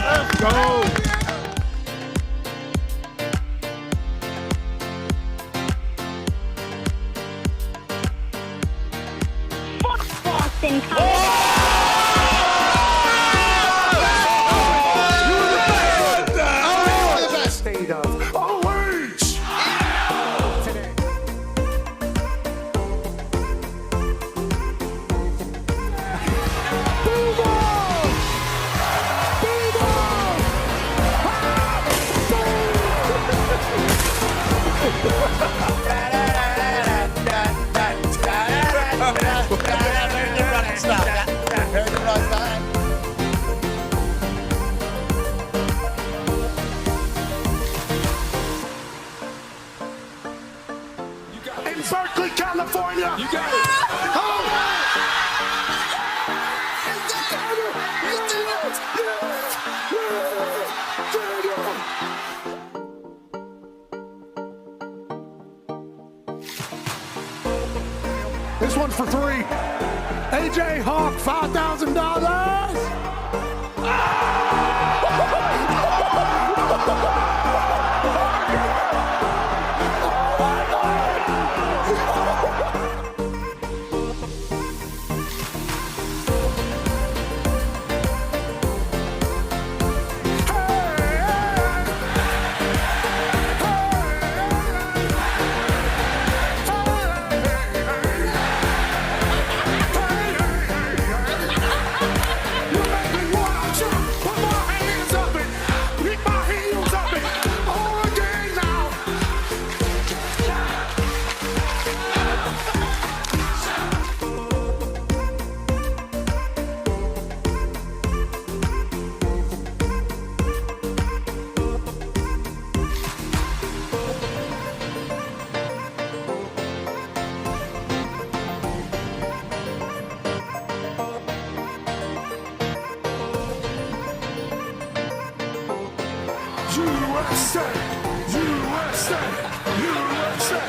Let's go. Boston. State of OH. In Berkeley, California. You got it. This one's for three. AJ Hawk, $5,000. USA, USA, USA.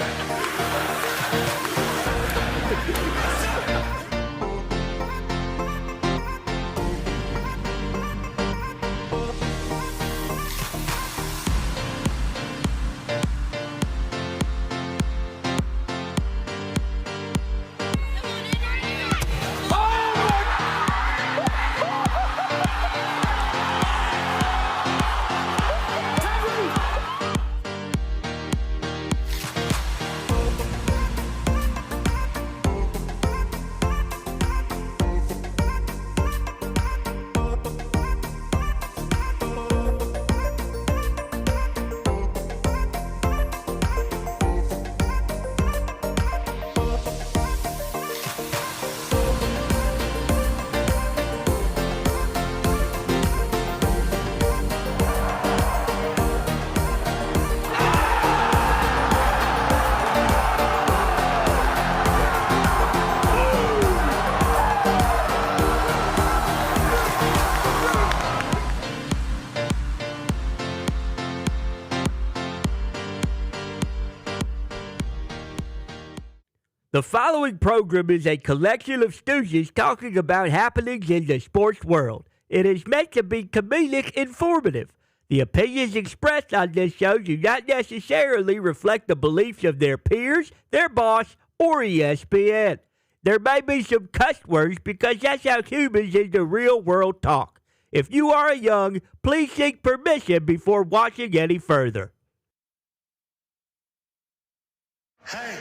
The following program is a collection of stooges talking about happenings in the sports world. It is meant to be comedic informative. The opinions expressed on this show do not necessarily reflect the beliefs of their peers, their boss, or ESPN. There may be some cuss words because that's how humans in the real world talk. If you are young, please seek permission before watching any further. Hey.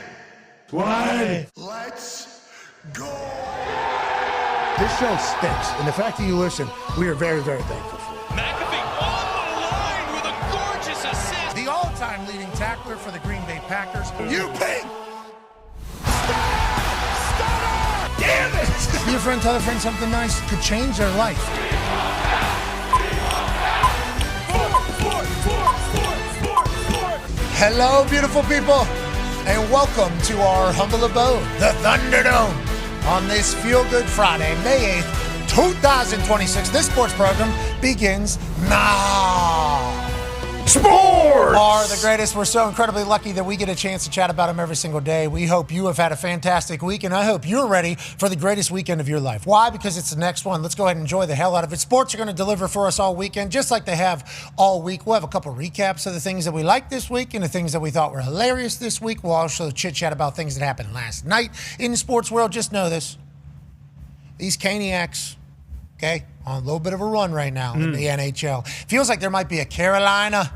What? Let's go. This show stinks, and the fact that you listen, we are very, very thankful for it. McAfee on the line with a gorgeous assist. The all-time leading tackler for the Green Bay Packers. You ping. Damn it! Be a friend, tell a friend something nice could change their life. Hello, beautiful people, and welcome to our humble abode, the Thunderdome. On this Feel Good Friday, May 8th, 2026, this sports program begins now. Sports are the greatest. We're so incredibly lucky that we get a chance to chat about them every single day. We hope you have had a fantastic week, and I hope you're ready for the greatest weekend of your life. Why? Because it's the next one. Let's go ahead and enjoy the hell out of it. Sports are going to deliver for us all weekend, just like they have all week. We'll have a couple recaps of the things that we liked this week and the things that we thought were hilarious this week. We'll also chit-chat about things that happened last night in the sports world. Just know this. These Caniacs, okay, on a little bit of a run right now in the NHL. Feels like there might be a Carolina,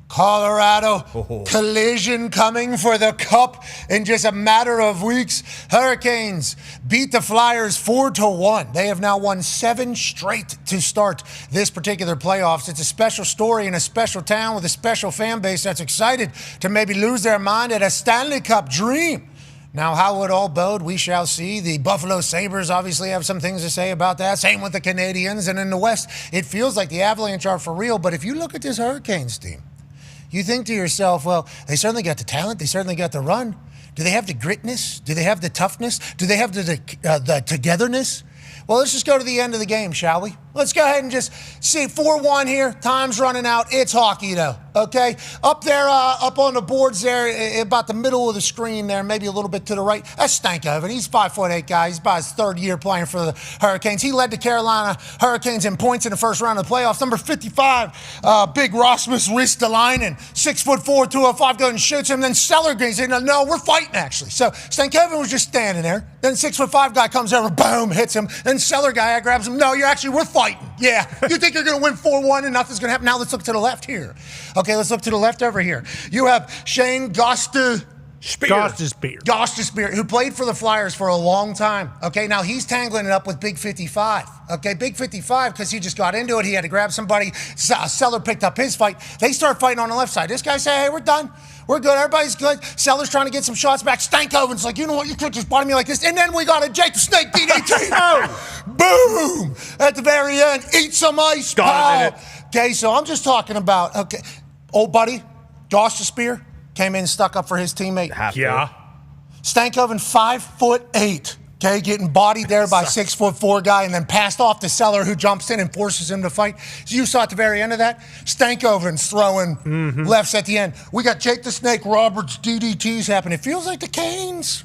Colorado collision coming for the Cup in just a matter of weeks. Hurricanes beat the Flyers 4-1. They have now won 7 straight to start this particular playoffs. It's a special story in a special town with a special fan base that's excited to maybe lose their mind at a Stanley Cup dream. Now, how it all bode, we shall see. The Buffalo Sabres obviously have some things to say about that. Same with the Canadiens. And in the West, it feels like the Avalanche are for real. But if you look at this Hurricanes team, you think to yourself, well, they certainly got the talent. They certainly got the run. Do they have the gritness? Do they have the toughness? Do they have the togetherness? Well, let's just go to the end of the game, shall we? Let's go ahead and just see 4-1 here. Time's running out. It's hockey, though, okay? Up there, up on the boards there, about the middle of the screen there, maybe a little bit to the right. That's Stankoven. He's 5'8" guy. He's about his 3rd year playing for the Hurricanes. He led the Carolina Hurricanes in points in the first round of the playoffs. Number 55, big Rasmus Ristolainen, 6'4", 205, goes and shoots him. Then Sellergren said, no, we're fighting, actually. So Stankoven was just standing there. Then 6'5" guy comes over, boom, hits him. Then Seller guy grabs him. No, we're fighting. Yeah. You think you're going to win 4-1 and nothing's going to happen? Now let's look to the left here. Okay, let's look to the left over here. You have Shane Gostisbehere, who played for the Flyers for a long time. Okay, now he's tangling it up with Big 55. Okay, Big 55, because he just got into it. He had to grab somebody. Seller picked up his fight. They start fighting on the left side. This guy say, hey, we're done. We're good. Everybody's good. Seller's trying to get some shots back. Stankoven's like, you know what? You could just body me like this. And then we got a Jake the Snake DDT. Boom! At the very end. Eat some ice, pal. Okay, so I'm just talking about, okay, old buddy, Gostisbehere, came in, stuck up for his teammate. Yeah. Stankoven, 5'8", okay, getting bodied there by 6'4" guy, and then passed off to Seller, who jumps in and forces him to fight. So you saw at the very end of that, Stankoven's throwing lefts at the end. We got Jake the Snake Roberts DDTs happening. It feels like the Canes.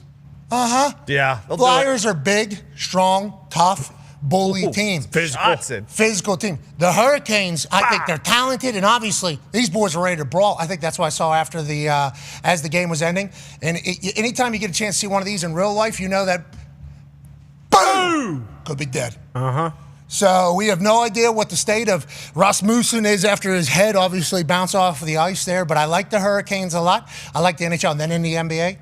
Yeah. Flyers are big, strong, tough, bully team. Physical team. The Hurricanes, I think they're talented, and obviously these boys are ready to brawl. I think that's what I saw after as the game was ending. And anytime you get a chance to see one of these in real life, you know that boom could be dead. So we have no idea what the state of Rasmussen is after his head obviously bounced off of the ice there, but I like the Hurricanes a lot. I like the NHL. And then in the NBA,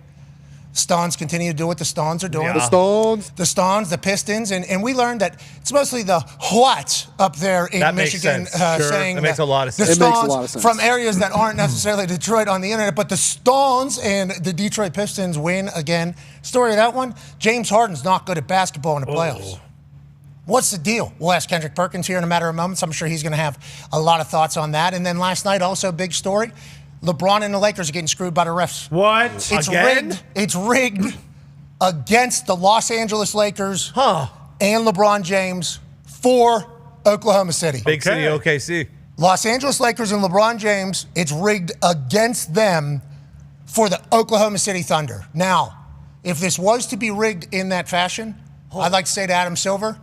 Stons continue to do what the Stons are doing. Yeah. The Stons, the Pistons, and we learned that it's mostly the what up there in Michigan saying that makes a lot of sense. The It makes a Stons lot of sense. from areas that aren't necessarily Detroit on the internet, but the Stons and the Detroit Pistons win again. Story of that one, James Harden's not good at basketball in the playoffs. What's the deal? We'll ask Kendrick Perkins here in a matter of moments. I'm sure he's going to have a lot of thoughts on that. And then last night, also big story. LeBron and the Lakers are getting screwed by the refs. What? It's Again? rigged. It's rigged against the Los Angeles Lakers and LeBron James for Oklahoma City. Big city OKC. Los Angeles Lakers and LeBron James, it's rigged against them for the Oklahoma City Thunder. Now, if this was to be rigged in that fashion, I'd like to say to Adam Silver,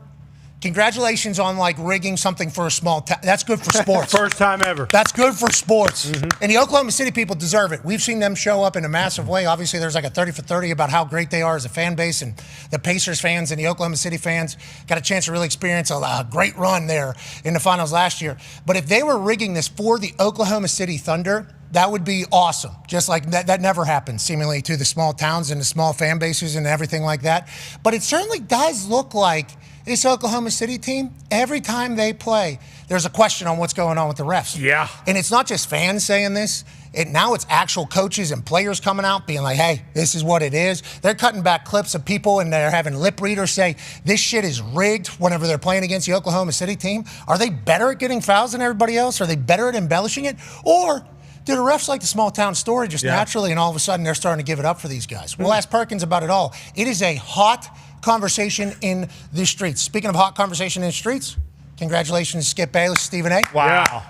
congratulations on rigging something for a small town. That's good for sports. First time ever. That's good for sports. And the Oklahoma City people deserve it. We've seen them show up in a massive way. Obviously, there's like a 30 for 30 about how great they are as a fan base, and the Pacers fans and the Oklahoma City fans got a chance to really experience a great run there in the finals last year. But if they were rigging this for the Oklahoma City Thunder, that would be awesome. Just like that never happens, seemingly, to the small towns and the small fan bases and everything like that. But it certainly does look like this Oklahoma City team, every time they play, there's a question on what's going on with the refs. Yeah. And it's not just fans saying this. Now it's actual coaches and players coming out being like, hey, this is what it is. They're cutting back clips of people and they're having lip readers say this shit is rigged whenever they're playing against the Oklahoma City team. Are they better at getting fouls than everybody else? Are they better at embellishing it? Or do the refs like the small town story just naturally, and all of a sudden they're starting to give it up for these guys? We'll ask Perkins about it all. It is a hot conversation in the streets. Speaking of hot conversation in the streets, congratulations, Skip Bayless, Stephen A. Wow.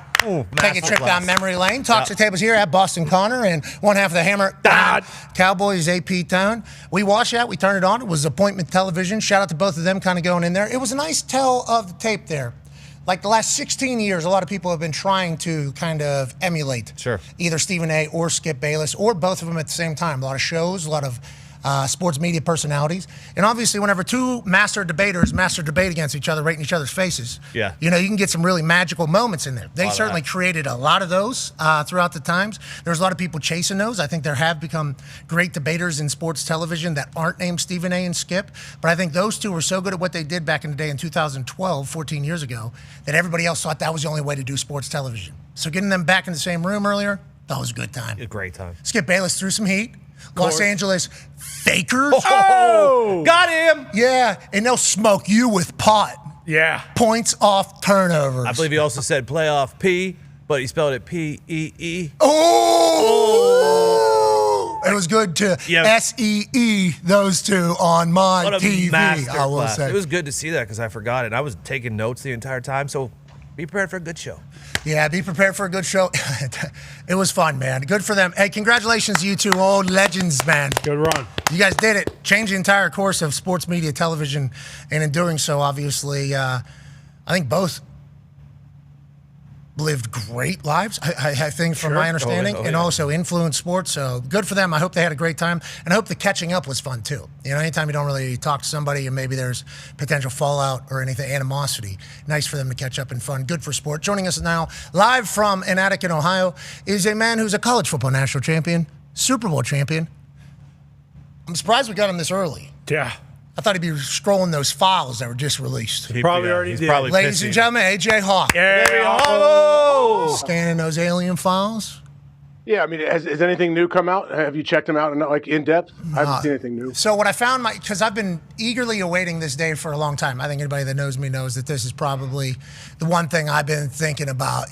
Take a trip down memory lane. Talks the tables here at Boston Connor and one half of the Hammer. Dahn. Cowboys AP Tone. We watched that. We turned it on. It was appointment television. Shout out to both of them kind of going in there. It was a nice tell of the tape there. Like the last 16 years, a lot of people have been trying to kind of emulate either Stephen A. or Skip Bayless or both of them at the same time. A lot of shows, a lot of sports media personalities. And obviously, whenever two master debaters master debate against each other, right in each other's faces, you can get some really magical moments in there. They certainly created a lot of those throughout the times. There's a lot of people chasing those. I think there have become great debaters in sports television that aren't named Stephen A. and Skip. But I think those two were so good at what they did back in the day in 2012, 14 years ago, that everybody else thought that was the only way to do sports television. So getting them back in the same room earlier, that was a good time. A great time. Skip Bayless threw some heat. Los Angeles fakers. Oh, got him. Yeah, and they'll smoke you with pot. Yeah. Points off turnovers. I believe he also said playoff P, but he spelled it P-E-E. Oh! It was good to S-E-E those two on my TV, I will say. It was good to see that because I forgot it. I was taking notes the entire time, so be prepared for a good show. Yeah, be prepared for a good show. It was fun, man. Good for them. Hey, congratulations to you two old legends, man. Good run. You guys did it. Changed the entire course of sports media, television, and in doing so, obviously, I think both lived great lives, I think, from my understanding, and also influenced sports. So good for them. I hope they had a great time, and I hope the catching up was fun too. You know, anytime you don't really talk to somebody and maybe there's potential fallout or anything, animosity, nice for them to catch up and fun. Good for sport. Joining us now, live from an attic in Ohio, is a man who's a college football national champion, Super Bowl champion. I'm surprised we got him this early. Yeah. I thought he'd be scrolling those files that were just released. He probably already did. Ladies and gentlemen, AJ Hawk. Yeah. Scanning those alien files. Yeah, I mean, has anything new come out? Have you checked them out in depth? I haven't seen anything new. So what I found, because I've been eagerly awaiting this day for a long time. I think anybody that knows me knows that this is probably the one thing I've been thinking about,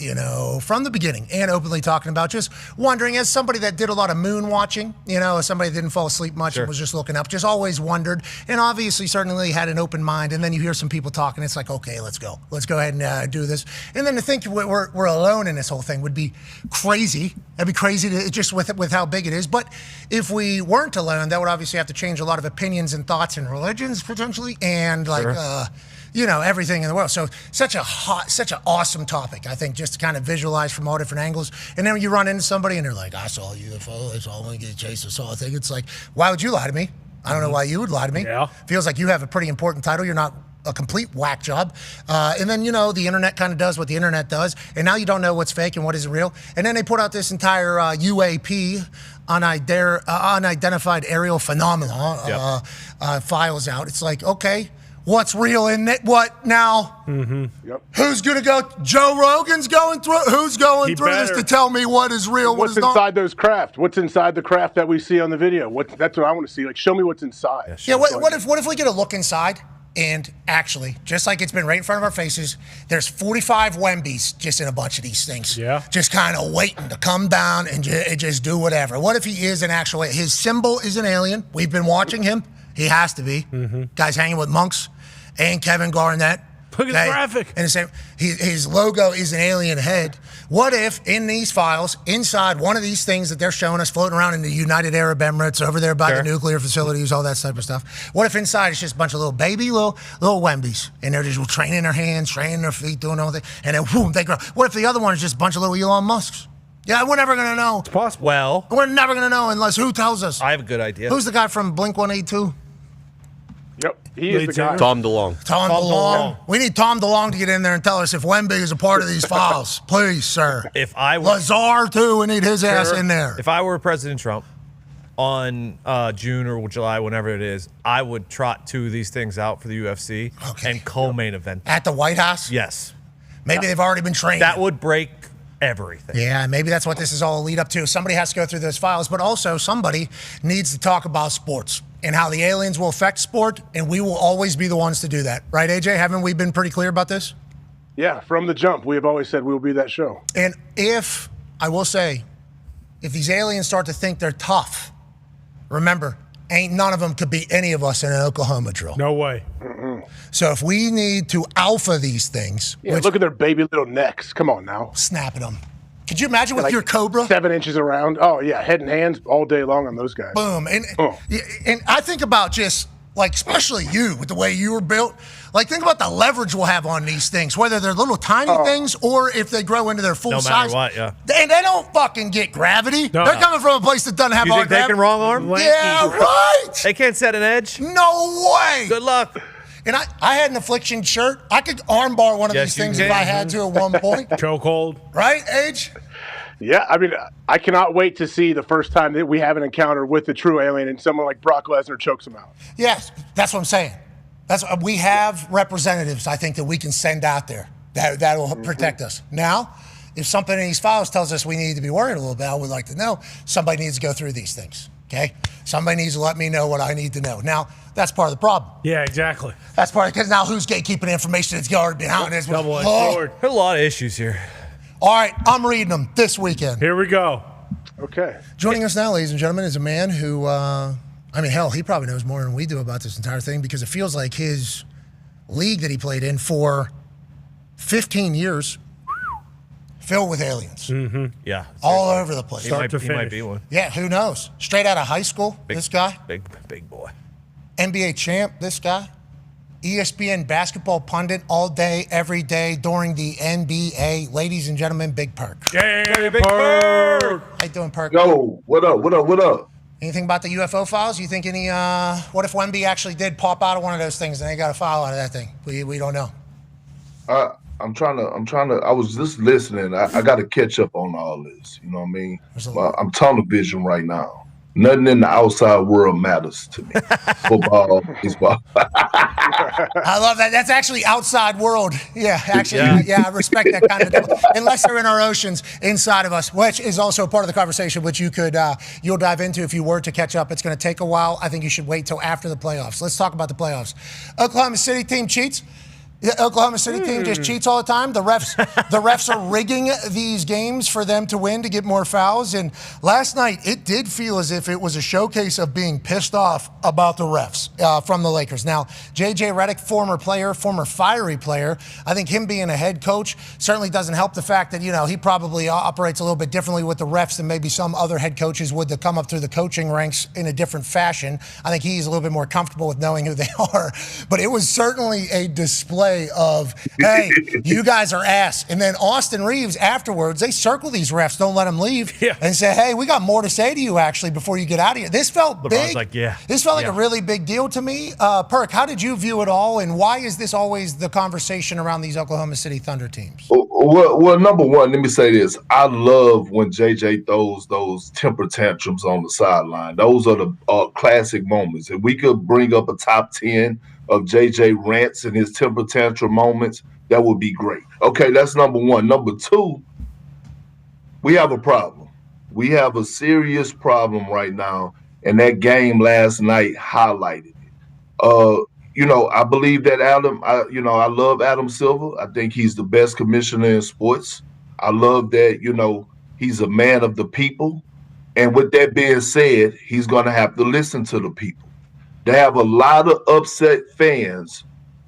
from the beginning and openly talking about. Just wondering, as somebody that did a lot of moon watching, as somebody that didn't fall asleep much and was just looking up, just always wondered, and obviously certainly had an open mind. And then you hear some people talking, it's like, okay, let's go ahead and do this. And then to think we're alone in this whole thing would be crazy. That'd be crazy to, just with how big it is. But if we weren't alone, that would obviously have to change a lot of opinions and thoughts and religions potentially, and everything in the world. So such an awesome topic, I think, just to kind of visualize from all different angles. And then when you run into somebody and they're like, I saw a UFO, I saw one get chased, I saw a thing. It's like, why would you lie to me? I don't know why you would lie to me. Yeah. Feels like you have a pretty important title. You're not a complete whack job. And then, the internet kind of does what the internet does. And now you don't know what's fake and what isn't real. And then they put out this entire UAP, unidentified aerial phenomena, files out. It's like, okay, what's real in it? What now? Mm-hmm. Yep. Who's going to go? Joe Rogan's going through? Who's going through this to tell me what is real, what is not? What's inside those craft? What's inside the craft that we see on the video? That's what I want to see. Like, show me what's inside. Yeah, what if we get a look inside? And actually, just like it's been right in front of our faces, there's 45 Wembies just in a bunch of these things. Yeah. Just kind of waiting to come down and just do whatever. What if he is an actual, his symbol is an alien. We've been watching him. He has to be. Mm-hmm. Guy's hanging with monks and Kevin Garnett. Look at the graphic. And his logo is an alien head. What if in these files, inside one of these things that they're showing us floating around in the United Arab Emirates, over there by the nuclear facilities, all that type of stuff, what if inside it's just a bunch of little Wembies, and they're just training their hands, training their feet, doing all that, and then boom, they grow. What if the other one is just a bunch of little Elon Musks? Yeah, we're never going to know. It's possible. Well, we're never going to know unless who tells us. I have a good idea. Who's the guy from Blink-182? Yep, he is the guy. Tom DeLonge. Tom DeLonge. We need Tom DeLonge to get in there and tell us if Wemby is a part of these files. Please, sir. If I were Lazar, too, we need his ass in there. If I were President Trump on June or July, whenever it is, I would trot two of these things out for the UFC and co-main event. At the White House? Yes. Maybe they've already been trained. That would break everything. Yeah, maybe that's what this is all a lead up to. Somebody has to go through those files, but also somebody needs to talk about sports and how the aliens will affect sport, and we will always be the ones to do that. Right, AJ? Haven't we been pretty clear about this? Yeah, from the jump, we have always said we will be that show. And if these aliens start to think they're tough, remember, ain't none of them could beat any of us in an Oklahoma drill. No way. So if we need to alpha these things, look at their baby little necks. Come on now. Snapping them. Could you imagine with your Cobra? 7 inches around. Oh, yeah, head and hands all day long on those guys. Boom. And I think about just, like, especially you, with the way you were built. Like, think about the leverage we'll have on these things, whether they're little tiny things or if they grow into their full size. No matter what, yeah. And they don't fucking get gravity. No. They're coming from a place that doesn't have You our think they gravity. can wrong arm? Yeah, right. They can't set an edge? No way. Good luck. And I had an affliction shirt. I could armbar one of Yes, these things you if I can. had to at one point. Chokehold. Right, Age? Yeah, I mean, I cannot wait to see the first time that we have an encounter with the true alien and someone like Brock Lesnar chokes him out. Yes, that's what I'm saying. We have representatives, I think, that we can send out there that will protect us. Now, if something in these files tells us we need to be worried a little bit, I would like to know somebody needs to go through these things, okay? Somebody needs to let me know what I need to know. Now, that's part of the problem. Yeah, exactly. That's part of because now who's gatekeeping information that's already been out? Double-edged sword. There are a lot of issues here. All right, I'm reading them this weekend. Here we go. Okay. Joining us now, ladies and gentlemen, is a man who, he probably knows more than we do about this entire thing because it feels like his league that he played in for 15 years filled with aliens. Mm-hmm. Yeah. All over the place. He might be one. Yeah, who knows? Straight out of high school, this guy. Big boy. NBA champ, this guy. ESPN basketball pundit all day, every day during the NBA. Ladies and gentlemen, Big Perk. Yeah, Big Perk. How you doing, Perk? Yo, what up? Anything about the UFO files? You think any, what if Wemby actually did pop out of one of those things and they got a file out of that thing? We don't know. I'm trying to, I was just listening. I got to catch up on all this. You know what I mean? I'm tunnel vision right now. Nothing in the outside world matters to me. Football, baseball. I love that. That's actually outside world. Yeah, actually, yeah, I respect that kind of unless they're in our oceans inside of us, which is also part of the conversation, which you'll dive into if you were to catch up. It's going to take a while. I think you should wait till after the playoffs. Let's talk about the playoffs. Oklahoma City team cheats. The Oklahoma City team just cheats all the time. The refs are rigging these games for them to win to get more fouls. And last night, it did feel as if it was a showcase of being pissed off about the refs from the Lakers. Now, J.J. Redick, former fiery player, I think him being a head coach certainly doesn't help the fact that, he probably operates a little bit differently with the refs than maybe some other head coaches would that come up through the coaching ranks in a different fashion. I think he's a little bit more comfortable with knowing who they are. But it was certainly a display of, hey, you guys are ass. And then Austin Reeves afterwards, they circle these refs, don't let them leave, and say, hey, we got more to say to you actually before you get out of here. This felt big. This felt like a really big deal to me. Perk, how did you view it all, and why is this always the conversation around these Oklahoma City Thunder teams? Well, number one, let me say this. I love when JJ throws those temper tantrums on the sideline. Those are the classic moments. If we could bring up a top 10 of JJ rants and his temper tantrum moments, that would be great. Okay, that's number one. Number two, we have a problem. We have a serious problem right now, and that game last night highlighted it. I believe that I love Adam Silver. I think he's the best commissioner in sports. I love that, he's a man of the people. And with that being said, he's going to have to listen to the people. They have a lot of upset fans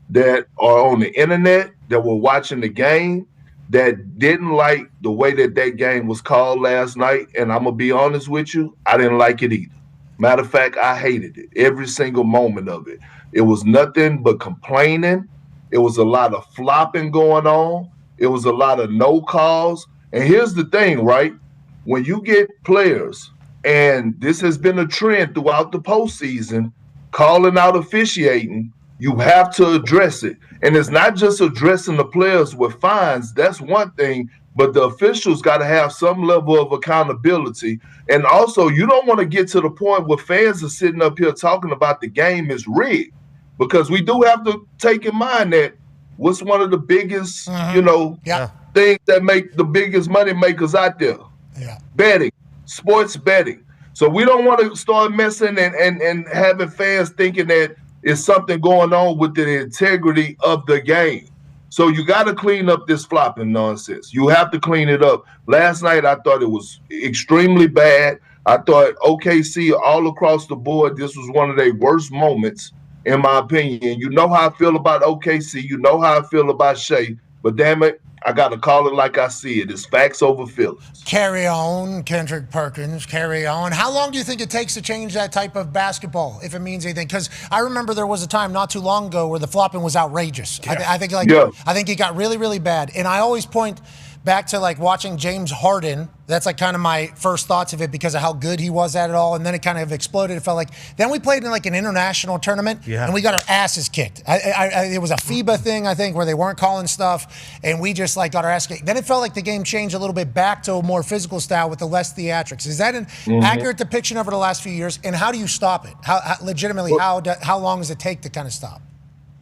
that are on the internet that were watching the game that didn't like the way that game was called last night. And I'm going to be honest with you, I didn't like it either. Matter of fact, I hated it, every single moment of it. It was nothing but complaining. It was a lot of flopping going on. It was a lot of no calls. And here's the thing, right? When you get players, and this has been a trend throughout the postseason, calling out officiating, you have to address it. And it's not just addressing the players with fines. That's one thing, but the officials got to have some level of accountability. And also, you don't want to get to the point where fans are sitting up here talking about the game is rigged, because we do have to take in mind that what's one of the biggest, things that make the biggest money makers out there? Yeah. Betting, sports betting. So we don't want to start messing and having fans thinking that it's something going on with the integrity of the game. So you got to clean up this flopping nonsense. You have to clean it up. Last night, I thought it was extremely bad. I thought OKC all across the board, this was one of their worst moments, in my opinion. You know how I feel about OKC. You know how I feel about Shea. But damn it, I got to call it like I see it. It's facts over feelings. Carry on, Kendrick Perkins. Carry on. How long do you think it takes to change that type of basketball, if it means anything? Because I remember there was a time not too long ago where the flopping was outrageous. Yeah. I think it got really, really bad. And I always point back to like watching James Harden. That's like kind of my first thoughts of it because of how good he was at it all. And then it kind of exploded. It felt like then we played in like an international tournament and we got our asses kicked. It was a FIBA thing, I think, where they weren't calling stuff and we just like got our ass kicked. Then it felt like the game changed a little bit back to a more physical style with the less theatrics. Is that an accurate depiction over the last few years? And how do you stop it? How long does it take to kind of stop?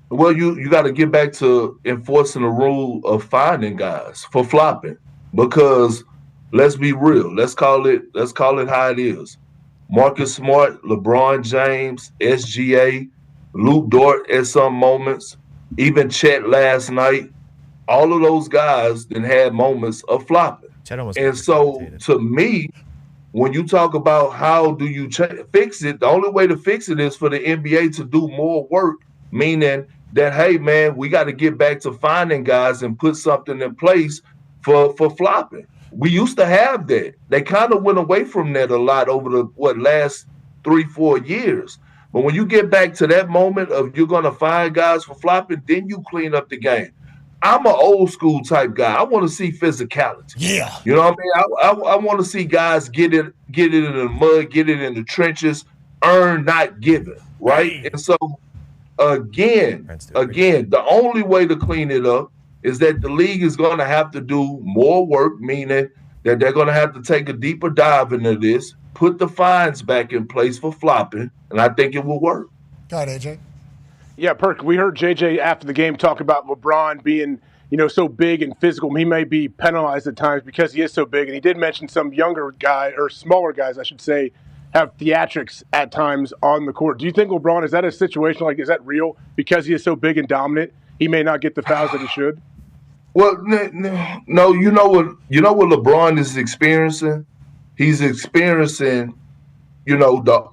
Well, you got to get back to enforcing the rule of finding guys for flopping, because let's be real. Let's call it how it is. Marcus Smart, LeBron James, SGA, Luke Dort at some moments, even Chet last night. All of those guys then had moments of flopping. And so to me, when you talk about how do you fix it, the only way to fix it is for the NBA to do more work, meaning that, hey, man, we got to get back to finding guys and put something in place for flopping. We used to have that. They kind of went away from that a lot over the last 3-4 years. But when you get back to that moment of you're going to find guys for flopping, then you clean up the game. I'm an old school type guy. I want to see physicality. Yeah. You know what I mean? I want to see guys get it in the mud, get it in the trenches, earn, not given, right? And so Again, the only way to clean it up is that the league is going to have to do more work, meaning that they're going to have to take a deeper dive into this, put the fines back in place for flopping, and I think it will work. Go ahead, AJ. Yeah, Perk, we heard JJ after the game talk about LeBron being, so big and physical. He may be penalized at times because he is so big, and he did mention some younger guy, or smaller guys, I should say, have theatrics at times on the court. Do you think LeBron, is that a situation is that real? Because he is so big and dominant, he may not get the fouls that he should? Well, no, you know what LeBron is experiencing? He's experiencing, the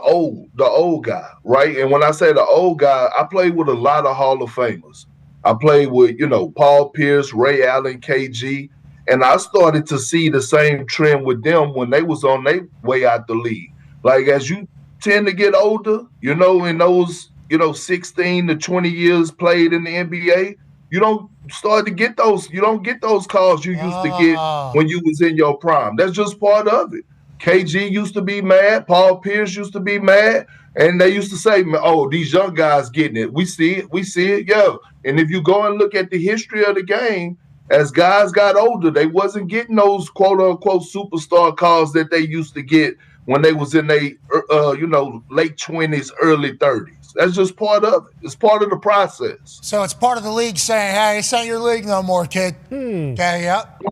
old guy, right? And when I say the old guy, I played with a lot of Hall of Famers. I played with, Paul Pierce, Ray Allen, KG. And I started to see the same trend with them when they was on their way out the league. Like, as you tend to get older, in those, 16 to 20 years played in the NBA, you don't start to get those. You don't get those calls you used to get when you was in your prime. That's just part of it. KG used to be mad. Paul Pierce used to be mad. And they used to say, oh, these young guys getting it. We see it, yeah. And if you go and look at the history of the game, as guys got older, they wasn't getting those quote-unquote superstar calls that they used to get when they was in their, late 20s, early 30s. That's just part of it. It's part of the process. So it's part of the league saying, hey, it's not your league no more, kid. Okay, yep.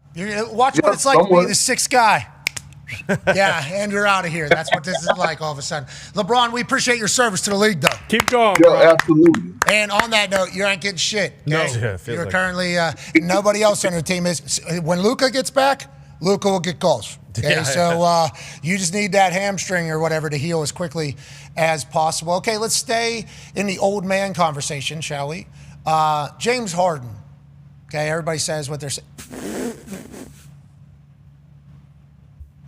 Watch what it's like to be the sixth guy. Yeah, and you're out of here. That's what this is like all of a sudden. LeBron, we appreciate your service to the league, though. Keep going, bro. Absolutely. And on that note, you ain't getting shit. Okay? No. You're currently, nobody else on your team is. When Luka gets back, Luka will get calls. Okay, so you just need that hamstring or whatever to heal as quickly as possible. Okay, let's stay in the old man conversation, shall we? James Harden. Okay, everybody says what they're saying.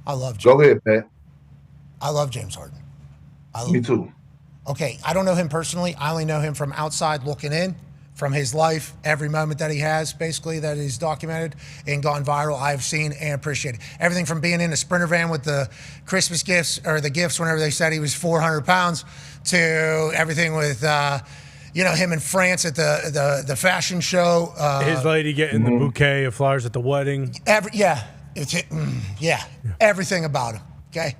I love James. Go ahead, Pat. I love James Harden. Me too. Okay, I don't know him personally. I only know him from outside looking in, from his life, every moment that he has, basically, that is documented and gone viral, I've seen and appreciated. Everything from being in a Sprinter van with the Christmas gifts, or the gifts whenever they said he was 400 pounds, to everything with, him in France at the fashion show. His lady getting the bouquet of flowers at the wedding. Everything about him, okay?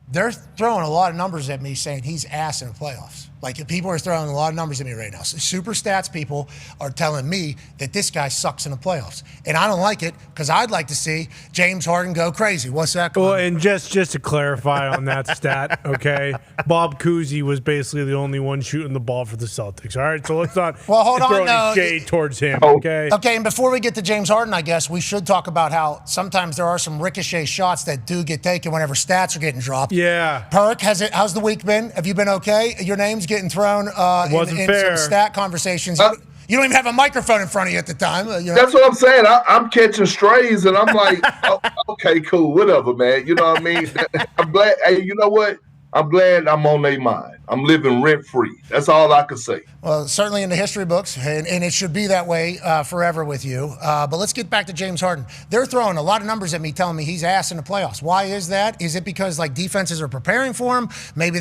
they're throwing a lot of numbers at me saying he's ass in the playoffs. Like, people are throwing a lot of numbers at me right now. So super stats people are telling me that this guy sucks in the playoffs. And I don't like it because I'd like to see James Harden go crazy. What's that? Well, and just to clarify on that stat, okay, Bob Cousy was basically the only one shooting the ball for the Celtics. All right, so let's not hold on, throw no. any shade towards him, okay? Okay, and before we get to James Harden, I guess we should talk about how sometimes there are some ricochet shots that do get taken whenever stats are getting dropped. Yeah. Perk, how's the week been? Have you been okay? Your name's getting thrown in some stat conversations. You don't even have a microphone in front of you at the time. That's what I'm saying. I'm catching strays, and I'm like, oh, okay, cool, whatever, man. You know what I mean? I'm glad. Hey, you know what? I'm glad I'm on their mind. I'm living rent-free. That's all I can say. Well, certainly in the history books, and it should be that way forever with you. But let's get back to James Harden. They're throwing a lot of numbers at me telling me he's ass in the playoffs. Why is that? Is it because, like, defenses are preparing for him? Maybe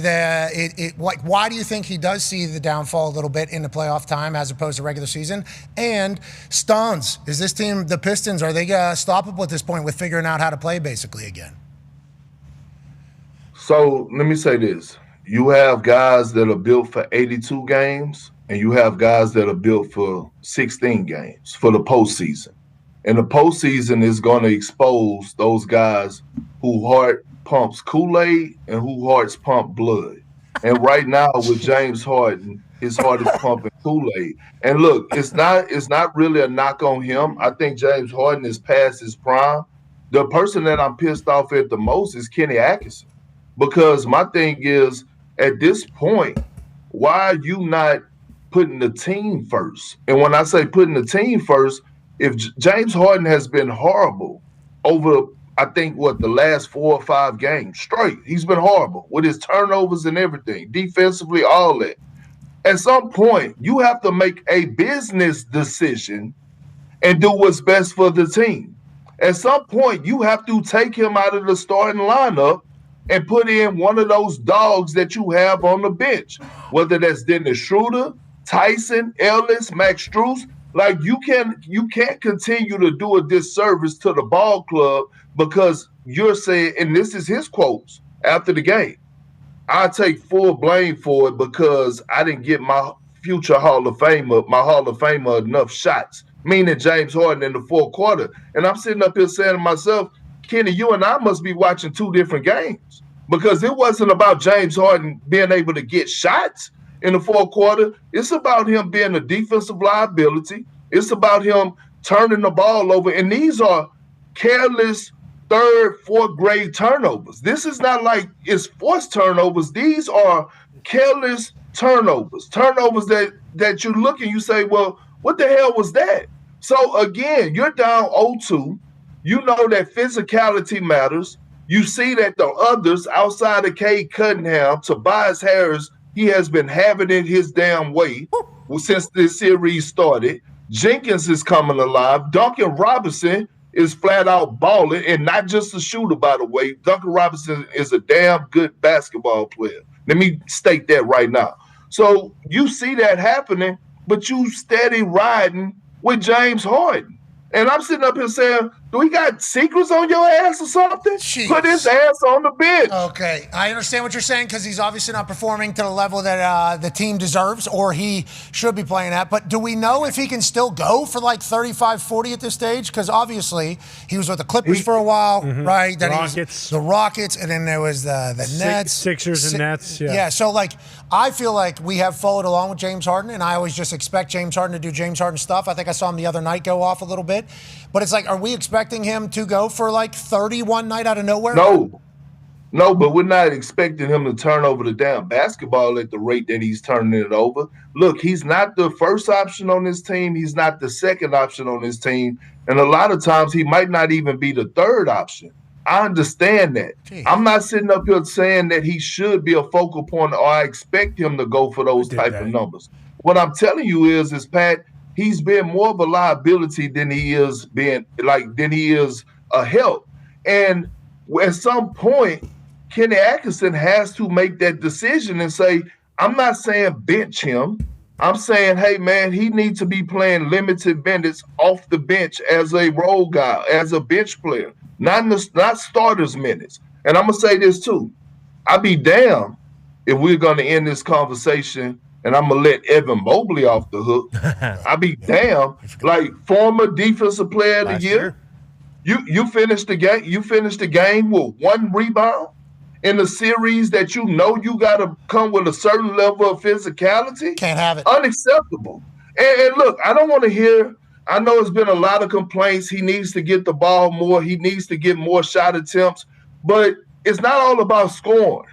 why do you think he does see the downfall a little bit in the playoff time as opposed to regular season? And Stones, is this team, the Pistons, are they stoppable at this point with figuring out how to play basically again? So let me say this. You have guys that are built for 82 games, and you have guys that are built for 16 games for the postseason. And the postseason is going to expose those guys who heart pumps Kool-Aid and who hearts pump blood. And right now with James Harden, his heart is pumping Kool-Aid. And look, it's not really a knock on him. I think James Harden is past his prime. The person that I'm pissed off at the most is Kenny Atkinson. Because my thing is, at this point, why are you not putting the team first? And when I say putting the team first, if James Harden has been horrible over, I think, the last 4 or 5 games straight, he's been horrible with his turnovers and everything, defensively, all that. At some point, you have to make a business decision and do what's best for the team. At some point, you have to take him out of the starting lineup and put in one of those dogs that you have on the bench, whether that's Dennis Schroeder, Tyson, Ellis, Max Strus. Like, you can't continue to do a disservice to the ball club because you're saying, and this is his quotes after the game, I take full blame for it because I didn't get my future Hall of Famer enough shots, meaning James Harden in the fourth quarter. And I'm sitting up here saying to myself, Kenny, you and I must be watching 2 different games because it wasn't about James Harden being able to get shots in the fourth quarter. It's about him being a defensive liability. It's about him turning the ball over. And these are careless 3rd, 4th grade turnovers. This is not like it's forced turnovers. These are careless turnovers that you look and you say, well, what the hell was that? So, again, you're down 0-2. You know that physicality matters. You see that the others outside of Cade Cunningham, Tobias Harris, he has been having it his damn way since this series started. Jenkins is coming alive. Duncan Robinson is flat out balling, and not just a shooter, by the way. Duncan Robinson is a damn good basketball player. Let me state that right now. So you see that happening, but you steady riding with James Harden. And I'm sitting up here saying, do we got secrets on your ass or something? Jeez. Put his ass on the bench. Okay, I understand what you're saying because he's obviously not performing to the level that the team deserves or he should be playing at. But do we know if he can still go for like 35, 40 at this stage? Because obviously he was with the Clippers for a while, right? Then the Rockets, and then there was the Nets. Sixers and Nets, yeah. Yeah, so like I feel like we have followed along with James Harden, and I always just expect James Harden to do James Harden stuff. I think I saw him the other night go off a little bit. But it's like, are we expecting him to go for like 30 one night out of nowhere? No, but we're not expecting him to turn over the damn basketball at the rate that he's turning it over. Look, he's not the first option on this team. He's not the second option on this team. And a lot of times he might not even be the third option. I understand that. Jeez. I'm not sitting up here saying that he should be a focal point or I expect him to go for those type of numbers. What I'm telling you is Pat, he's been more of a liability than he is a help. And at some point, Kenny Atkinson has to make that decision and say, I'm not saying bench him. I'm saying, hey, man, he needs to be playing limited minutes off the bench as a role guy, as a bench player, not starters minutes. And I'm going to say this too. I'd be damned if we're going to end this conversation and I'm going to let Evan Mobley off the hook. I'd be damned. Like former defensive player of the year. You finished the game. You finished the game with 1 rebound in a series that you know you got to come with a certain level of physicality. Can't have it. Unacceptable. And look, I don't want to hear. I know it's been a lot of complaints. He needs to get the ball more. He needs to get more shot attempts. But it's not all about scoring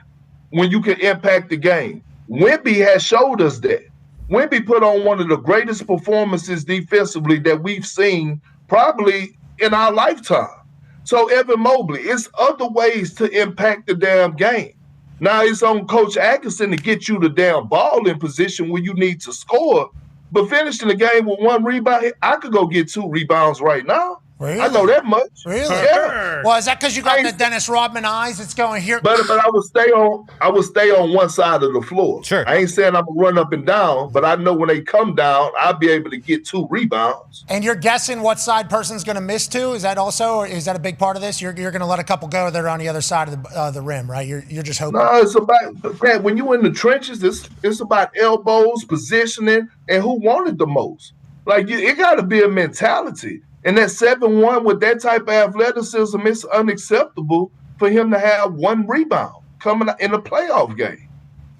when you can impact the game. Wemby has showed us that. Wemby put on one of the greatest performances defensively that we've seen probably in our lifetime. So Evan Mobley, it's other ways to impact the damn game. Now it's on Coach Atkinson to get you the damn ball in position where you need to score. But finishing the game with 1 rebound, I could go get 2 rebounds right now. Really? I know that much. Really? Yeah. Well, is that because you got the Dennis Rodman eyes? It's going here. But I would stay on one side of the floor. Sure. I ain't saying I'm gonna run up and down, but I know when they come down, I'll be able to get 2 rebounds. And you're guessing what side person's going to miss to? Is that also, or is that a big part of this? You're going to let a couple go that are on the other side of the rim, right? You're just hoping. No, it's about, Pat, when you're in the trenches, it's about elbows, positioning, and who wanted the most. Like it got to be a mentality. And that 7-1 with that type of athleticism, it's unacceptable for him to have 1 rebound coming in a playoff game.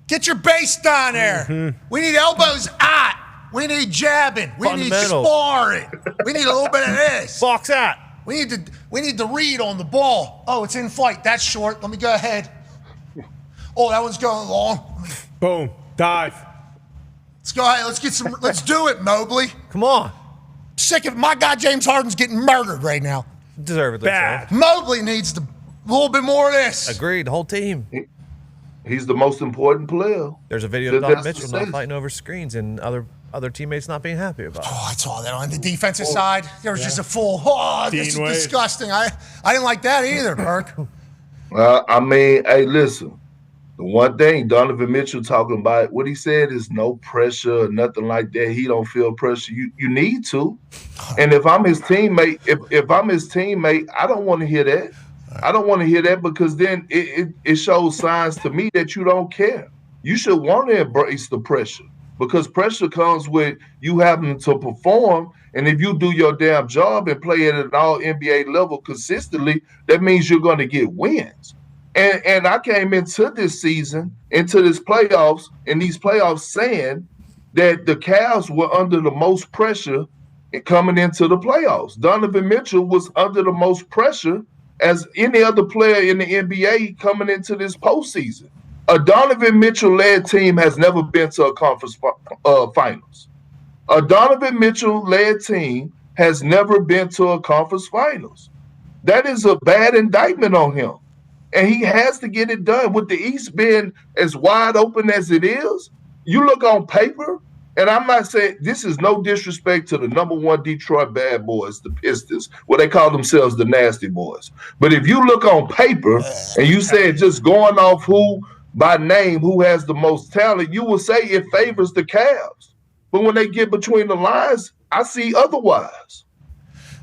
Get your base down there. Mm-hmm. We need elbows out. We need jabbing. We need sparring. We need a little bit of this. Box out. We need the read on the ball. Oh, it's in flight. That's short. Let me go ahead. Oh, that one's going long. Boom. Dive. Let's go ahead. Let's do it, Mobley. Come on. Sick of my guy James Harden's getting murdered right now. Deservedly bad. so. Mobley needs a little bit more of this. Agreed. The whole team. He's the most important player. There's a video of Donovan Mitchell not fighting over screens and other teammates not being happy about it. Oh, I saw that on the defensive side. There was just a full. Oh, this is disgusting. I didn't like that either, Perk. I mean, hey, listen. The one thing Donovan Mitchell talking about, what he said is no pressure or nothing like that. He don't feel pressure. You need to. And if I'm his teammate, if I'm his teammate, I don't want to hear that. I don't want to hear that because then it shows signs to me that you don't care. You should want to embrace the pressure because pressure comes with you having to perform. And if you do your damn job and play at an all NBA level consistently, that means you're going to get wins. And I came into this season, into this playoffs, in these playoffs saying that the Cavs were under the most pressure coming into the playoffs. Donovan Mitchell was under the most pressure as any other player in the NBA coming into this postseason. A Donovan Mitchell-led team has never been to a conference finals. A Donovan Mitchell-led team has never been to a conference finals. That is a bad indictment on him. And he has to get it done. With the East being as wide open as it is, you look on paper, and I'm not saying this is no disrespect to the number 1 Detroit bad boys, the Pistons, where they call themselves the nasty boys. But if you look on paper and you say just going off who by name, who has the most talent, you will say it favors the Cavs. But when they get between the lines, I see otherwise.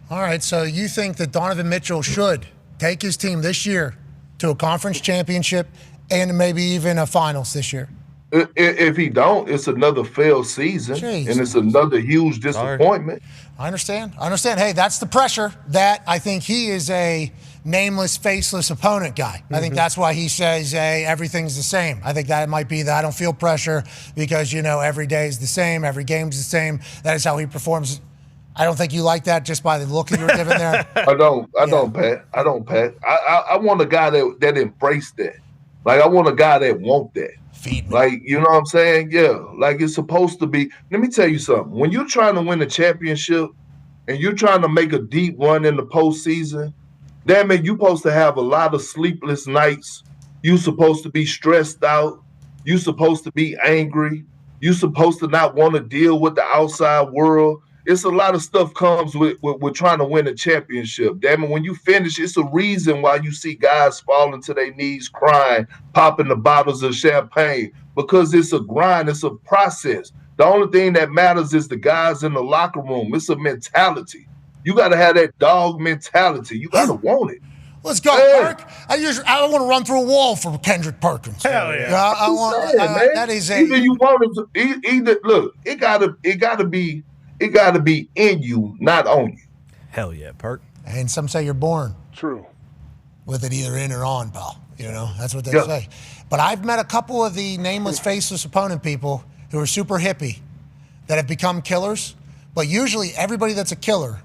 All right, so you think that Donovan Mitchell should take his team this year to a conference championship and maybe even a finals this year? If he don't, it's another failed season, and it's another huge disappointment. I understand. Hey, that's the pressure that I think he is a nameless, faceless opponent guy. I think that's why he says, hey, everything's the same. I think that might be that I don't feel pressure because, every day is the same, every game's the same. That is how he performs. I don't think you like that just by the look you were given there. I don't, Pat. I want a guy that embraced that. Like, I want a guy that want that. Feed me. Like, you know what I'm saying? Yeah. Like, it's supposed to be. Let me tell you something. When you're trying to win a championship and you're trying to make a deep run in the postseason, damn it, you're supposed to have a lot of sleepless nights. You're supposed to be stressed out. You're supposed to be angry. You're supposed to not want to deal with the outside world. It's a lot of stuff comes with trying to win a championship. Damn it, when you finish, it's a reason why you see guys falling to their knees crying, popping the bottles of champagne, because it's a grind, it's a process. The only thing that matters is the guys in the locker room. It's a mentality. You got to have that dog mentality. You got to want it. Let's go, Yeah. Perk. I want to run through a wall for Kendrick Perkins. Hell yeah. I want. Man. That is a. Either you want him to either look. It gotta be in you, not on you. Hell yeah, Perk. And some say you're born True. with it either in or on, pal. You know, that's what they Yeah. say. But I've met a couple of the nameless, faceless opponent people who are super hippie that have become killers. But usually, everybody that's a killer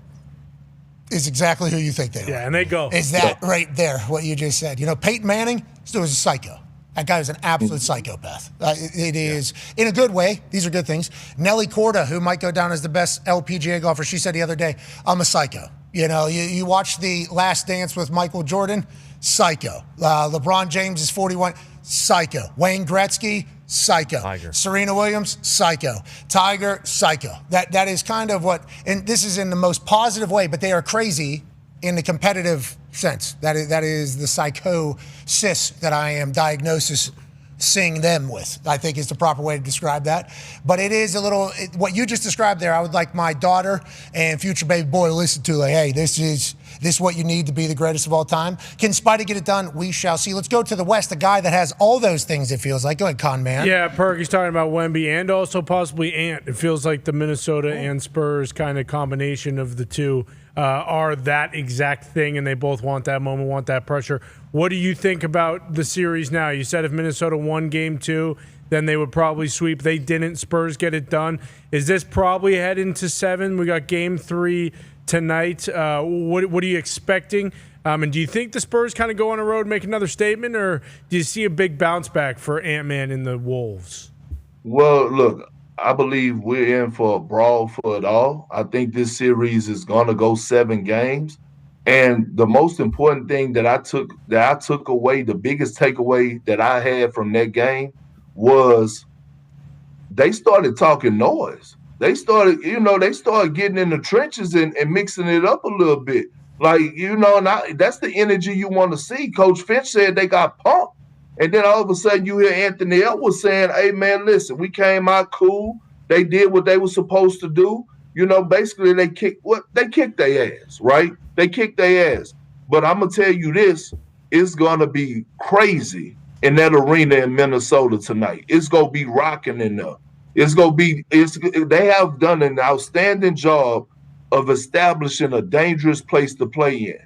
is exactly who you think they are. Yeah, and they go. Is that right there, what you just said? You know, Peyton Manning still is a psycho. That guy is an absolute psychopath. It is, in a good way. These are good things. Nelly Korda, who might go down as the best LPGA golfer, she said the other day, I'm a psycho. You know, you watch The Last Dance with Michael Jordan, psycho. LeBron James is 41, psycho. Wayne Gretzky, psycho. Tiger. Serena Williams, psycho. Tiger, psycho. That is kind of what, and this is in the most positive way, but they are crazy in the competitive sense. That is the psychosis that I am diagnosing them with, I think is the proper way to describe that. But it is a little, what you just described there, I would like my daughter and future baby boy to listen to, like, hey, this is what you need to be the greatest of all time. Can Spidey get it done? We shall see. Let's go to the West, the guy that has all those things, it feels like. Go ahead, Con Man. Yeah, Perk, he's talking about Wemby and also possibly Ant. It feels like the Minnesota and Spurs kind of combination of the two are that exact thing, and they both want that moment, want that pressure. What do you think about the series now? You said if Minnesota won Game 2, then they would probably sweep. They didn't. Spurs get it done. Is this probably heading to 7? We got Game 3 tonight. What are you expecting? And do you think the Spurs kind of go on a road, make another statement, or do you see a big bounce back for Ant-Man and the Wolves? Well, look, I believe we're in for a brawl for it all. I think this series is going to go 7 games. And the most important thing that I took away, the biggest takeaway that I had from that game was they started talking noise. They started getting in the trenches and mixing it up a little bit. Like, that's the energy you want to see. Coach Finch said they got pumped. And then all of a sudden you hear Anthony Edwards saying, hey, man, listen, we came out cool. They did what they were supposed to do. Basically they kicked their ass, right? They kicked their ass. But I'm going to tell you this, it's going to be crazy in that arena in Minnesota tonight. It's going to be rocking in there. They have done an outstanding job of establishing a dangerous place to play in.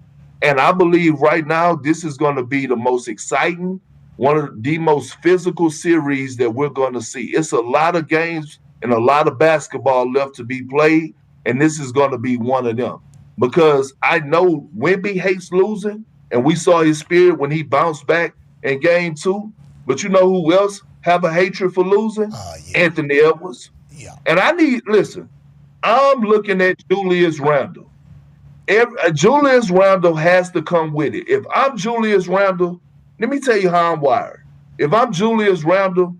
And I believe right now this is going to be the most exciting, one of the most physical series that we're going to see. It's a lot of games and a lot of basketball left to be played, and this is going to be one of them. Because I know Wemby hates losing, and we saw his spirit when he bounced back in Game 2. But you know who else have a hatred for losing? Yeah. Anthony Edwards. Yeah. And I'm looking at Julius Randle. Julius Randle has to come with it. If I'm Julius Randle, let me tell you how I'm wired. If I'm Julius Randle,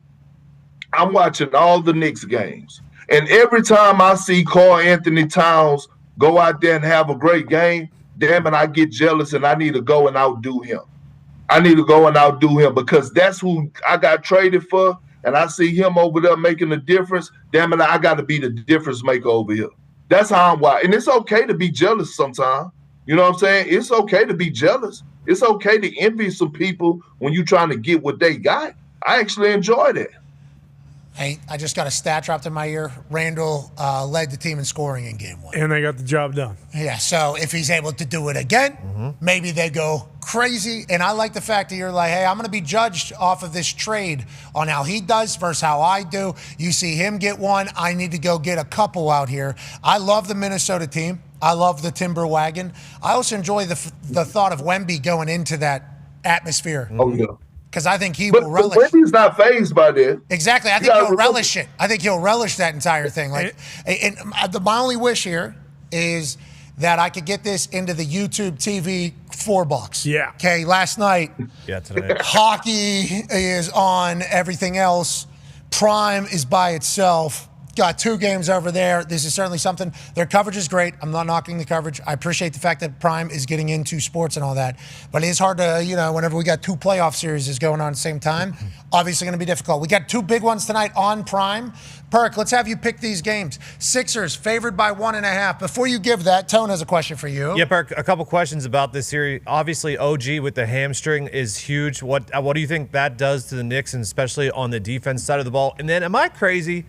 I'm watching all the Knicks games. And every time I see Karl Anthony Towns go out there and have a great game, damn it, I get jealous and I need to go and outdo him. Because that's who I got traded for, and I see him over there making a difference. Damn it, I got to be the difference maker over here. That's how I'm wired. And it's okay to be jealous sometimes. You know what I'm saying? It's okay to be jealous. It's okay to envy some people when you're trying to get what they got. I actually enjoy that. Hey, I just got a stat dropped in my ear. Randall led the team in scoring in Game 1. And they got the job done. Yeah, so if he's able to do it again, maybe they go crazy. And I like the fact that you're like, hey, I'm going to be judged off of this trade on how he does versus how I do. You see him get one. I need to go get a couple out here. I love the Minnesota team. I love the Timber Wagon. I also enjoy the thought of Wemby going into that atmosphere. Oh, yeah. Because I think he will relish. But Wemby's not fazed by this. Exactly. I think he'll relish it. I think he'll relish that entire thing. My only wish here is that I could get this into the YouTube TV $4. Yeah. Okay. Last night, Tonight. hockey is on. Everything else, Prime is by itself. Got 2 games over there. This is certainly something. Their coverage is great. I'm not knocking the coverage. I appreciate the fact that Prime is getting into sports and all that. But it is hard to, whenever we got 2 playoff series going on at the same time, obviously going to be difficult. We got 2 big ones tonight on Prime. Perk, let's have you pick these games. Sixers favored by 1.5. Before you give that, Tone has a question for you. Yeah, Perk, a couple questions about this series. Obviously, OG with the hamstring is huge. What do you think that does to the Knicks, and especially on the defense side of the ball? And then, am I crazy?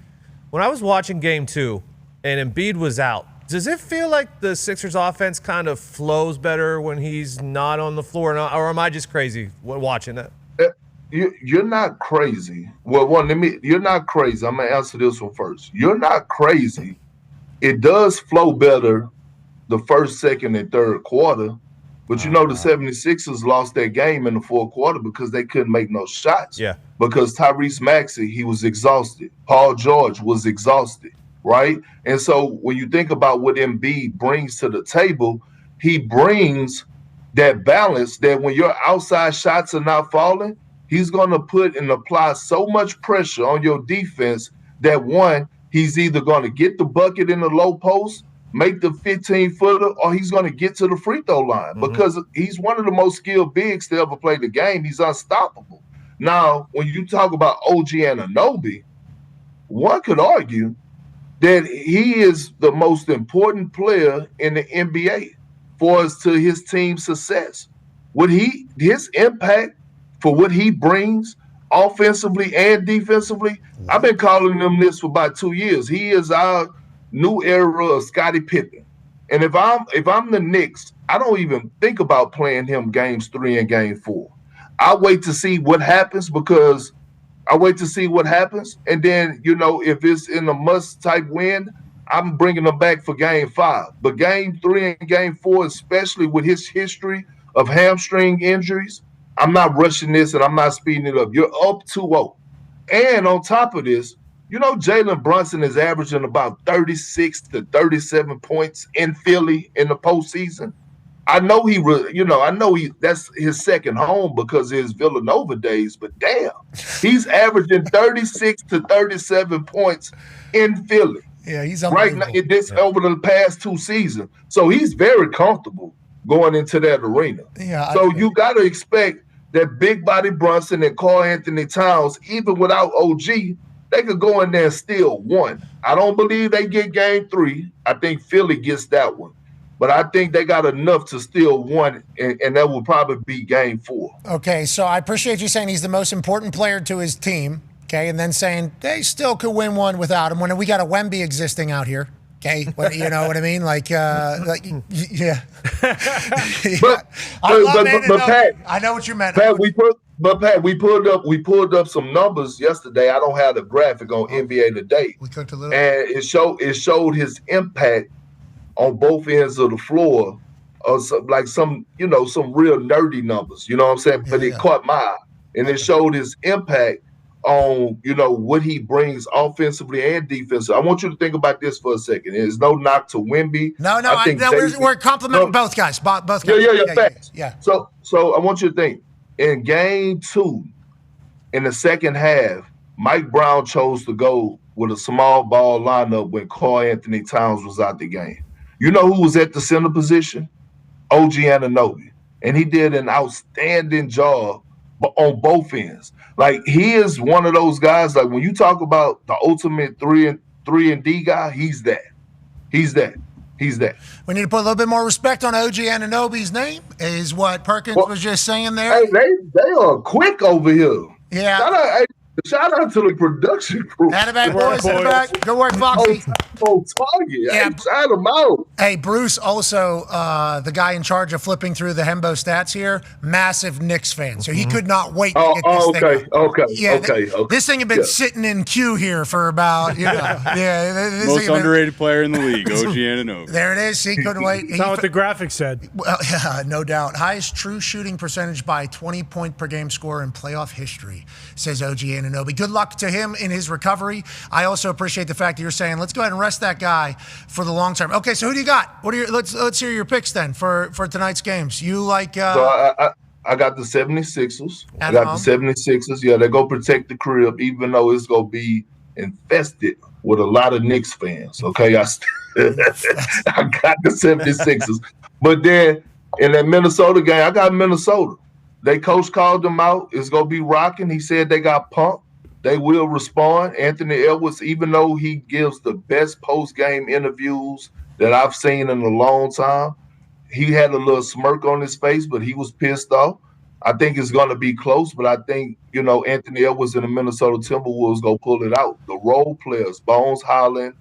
When I was watching Game 2 and Embiid was out, does it feel like the Sixers offense kind of flows better when he's not on the floor? Or am I just crazy watching that? You're not crazy. Well, you're not crazy. I'm going to answer this one first. You're not crazy. It does flow better the first, second, and third quarter. But the 76ers lost that game in the fourth quarter because they couldn't make no shots. Yeah. Because Tyrese Maxey, he was exhausted. Paul George was exhausted. Right? And so when you think about what Embiid brings to the table, he brings that balance that when your outside shots are not falling, he's going to put and apply so much pressure on your defense that, one, he's either going to get the bucket in the low post, make the 15-footer, or he's going to get to the free throw line because he's one of the most skilled bigs to ever play the game. He's unstoppable. Now, when you talk about OG Anunoby, one could argue that he is the most important player in the NBA for us to his team's success. His impact for what he brings offensively and defensively, I've been calling him this for about 2 years. He is our new era of Scottie Pippen. And if I'm the Knicks, I don't even think about playing him games 3 and game 4. I wait to see what happens and then, if it's in a must-type win, I'm bringing him back for game 5. But game 3 and game 4, especially with his history of hamstring injuries, I'm not rushing this and I'm not speeding it up. You're up 2-0. And on top of this, Jalen Bronson is averaging about 36 to 37 points in Philly in the postseason. I know that's his second home because of his Villanova days, but damn, he's averaging 36 to 37 points in Philly. Yeah, he's right now. Over the past 2 seasons, so he's very comfortable going into that arena. Yeah. So you got to expect that big body Bronson and Karl Anthony Towns, even without OG, they could go in there and steal 1. I don't believe they get game 3. I think Philly gets that one. But I think they got enough to steal 1, and that will probably be game 4. Okay, so I appreciate you saying he's the most important player to his team, okay, and then saying they still could win 1 without him when we got a Wemby existing out here, okay? You know what I mean? Yeah. But Pat, I know what you meant. Pat, we pulled up some numbers yesterday. I don't have the graphic on NBA Today. We cooked a little. And it showed his impact on both ends of the floor, or some real nerdy numbers, you know what I'm saying? But it caught my eye, and it showed his impact on, what he brings offensively and defensively. I want you to think about this for a second. There's no knock to Wemby. No, we're complimenting both guys. Both guys. Yeah, facts. Yeah. So I want you to think, in game 2, in the second half, Mike Brown chose to go with a small ball lineup when Karl Anthony Towns was out the game. You know who was at the center position? OG Anunoby. And he did an outstanding job on both ends. Like, he is one of those guys, like when you talk about the ultimate 3 and D guy, he's that. He's that. We need to put a little bit more respect on OG Anunoby's name, is what Perkins was just saying there. Hey, they are quick over here. Yeah. Shout out to the production crew. Add it back, boys. Add it back. Good work, Foxy. On target. Yeah. Shout them out. Hey, Bruce, also the guy in charge of flipping through the Hembo stats here, massive Knicks fan. So he could not wait to get this thing. Okay. This thing had been sitting in queue here for about, this most underrated player in the league, OG Anunoby. There it is. He couldn't wait. That's not what the graphic said. Well, yeah, no doubt. Highest true shooting percentage by 20-point per game score in playoff history, says OG Anunoby. Good luck to him in his recovery. I also appreciate the fact that you're saying, let's go ahead and rest that guy for the long term. Okay, so who do you got? Let's hear your picks then for tonight's games. You like So I got the 76ers. I got the 76ers. Yeah, they're going to protect the crib, even though it's going to be infested with a lot of Knicks fans. Okay, I got the 76ers. But then in that Minnesota game, I got Minnesota. They coach called them out. It's going to be rocking. He said they got pumped. they will respond. Anthony Edwards, even though he gives the best post-game interviews that I've seen in a long time, he had a little smirk on his face, but he was pissed off. I think it's going to be close, but I think, Anthony Edwards and the Minnesota Timberwolves go pull it out. The role players, Bones Holland,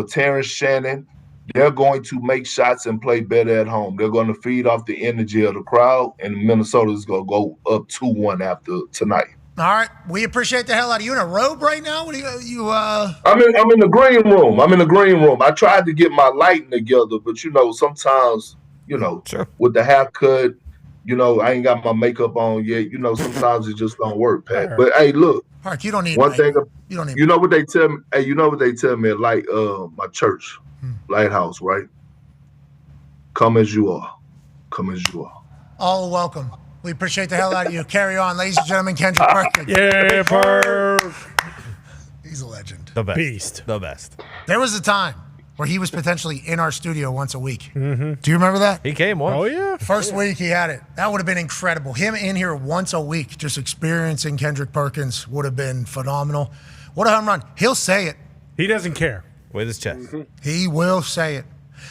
Terrence Shannon, they're going to make shots and play better at home. They're going to feed off the energy of the crowd, and Minnesota is going to go up 2-1 after tonight. All right, we appreciate the hell out of you. In a robe right now? What are you? I'm in the green room. I tried to get my lighting together, but sometimes, Sure. with the haircut, I ain't got my makeup on yet. Sometimes it just don't work, Pat. But hey, look, Park, you don't need one thing. You don't need. You know what they tell me? Hey, you know what they tell me at my church, Lighthouse, right? Come as you are. Come as you are. All welcome. We appreciate the hell out of you. Carry on, ladies and gentlemen. Kendrick Perkins. Yeah, Perk. He's a legend. The best. Beast. The best. There was a time where he was potentially in our studio once a week. Mm-hmm. Do you remember that? He came once. Oh, yeah. First week he had it. That would have been incredible. Him in here once a week, just experiencing Kendrick Perkins would have been phenomenal. What a home run. He'll say it. He doesn't care. With his chest. Mm-hmm. He will say it.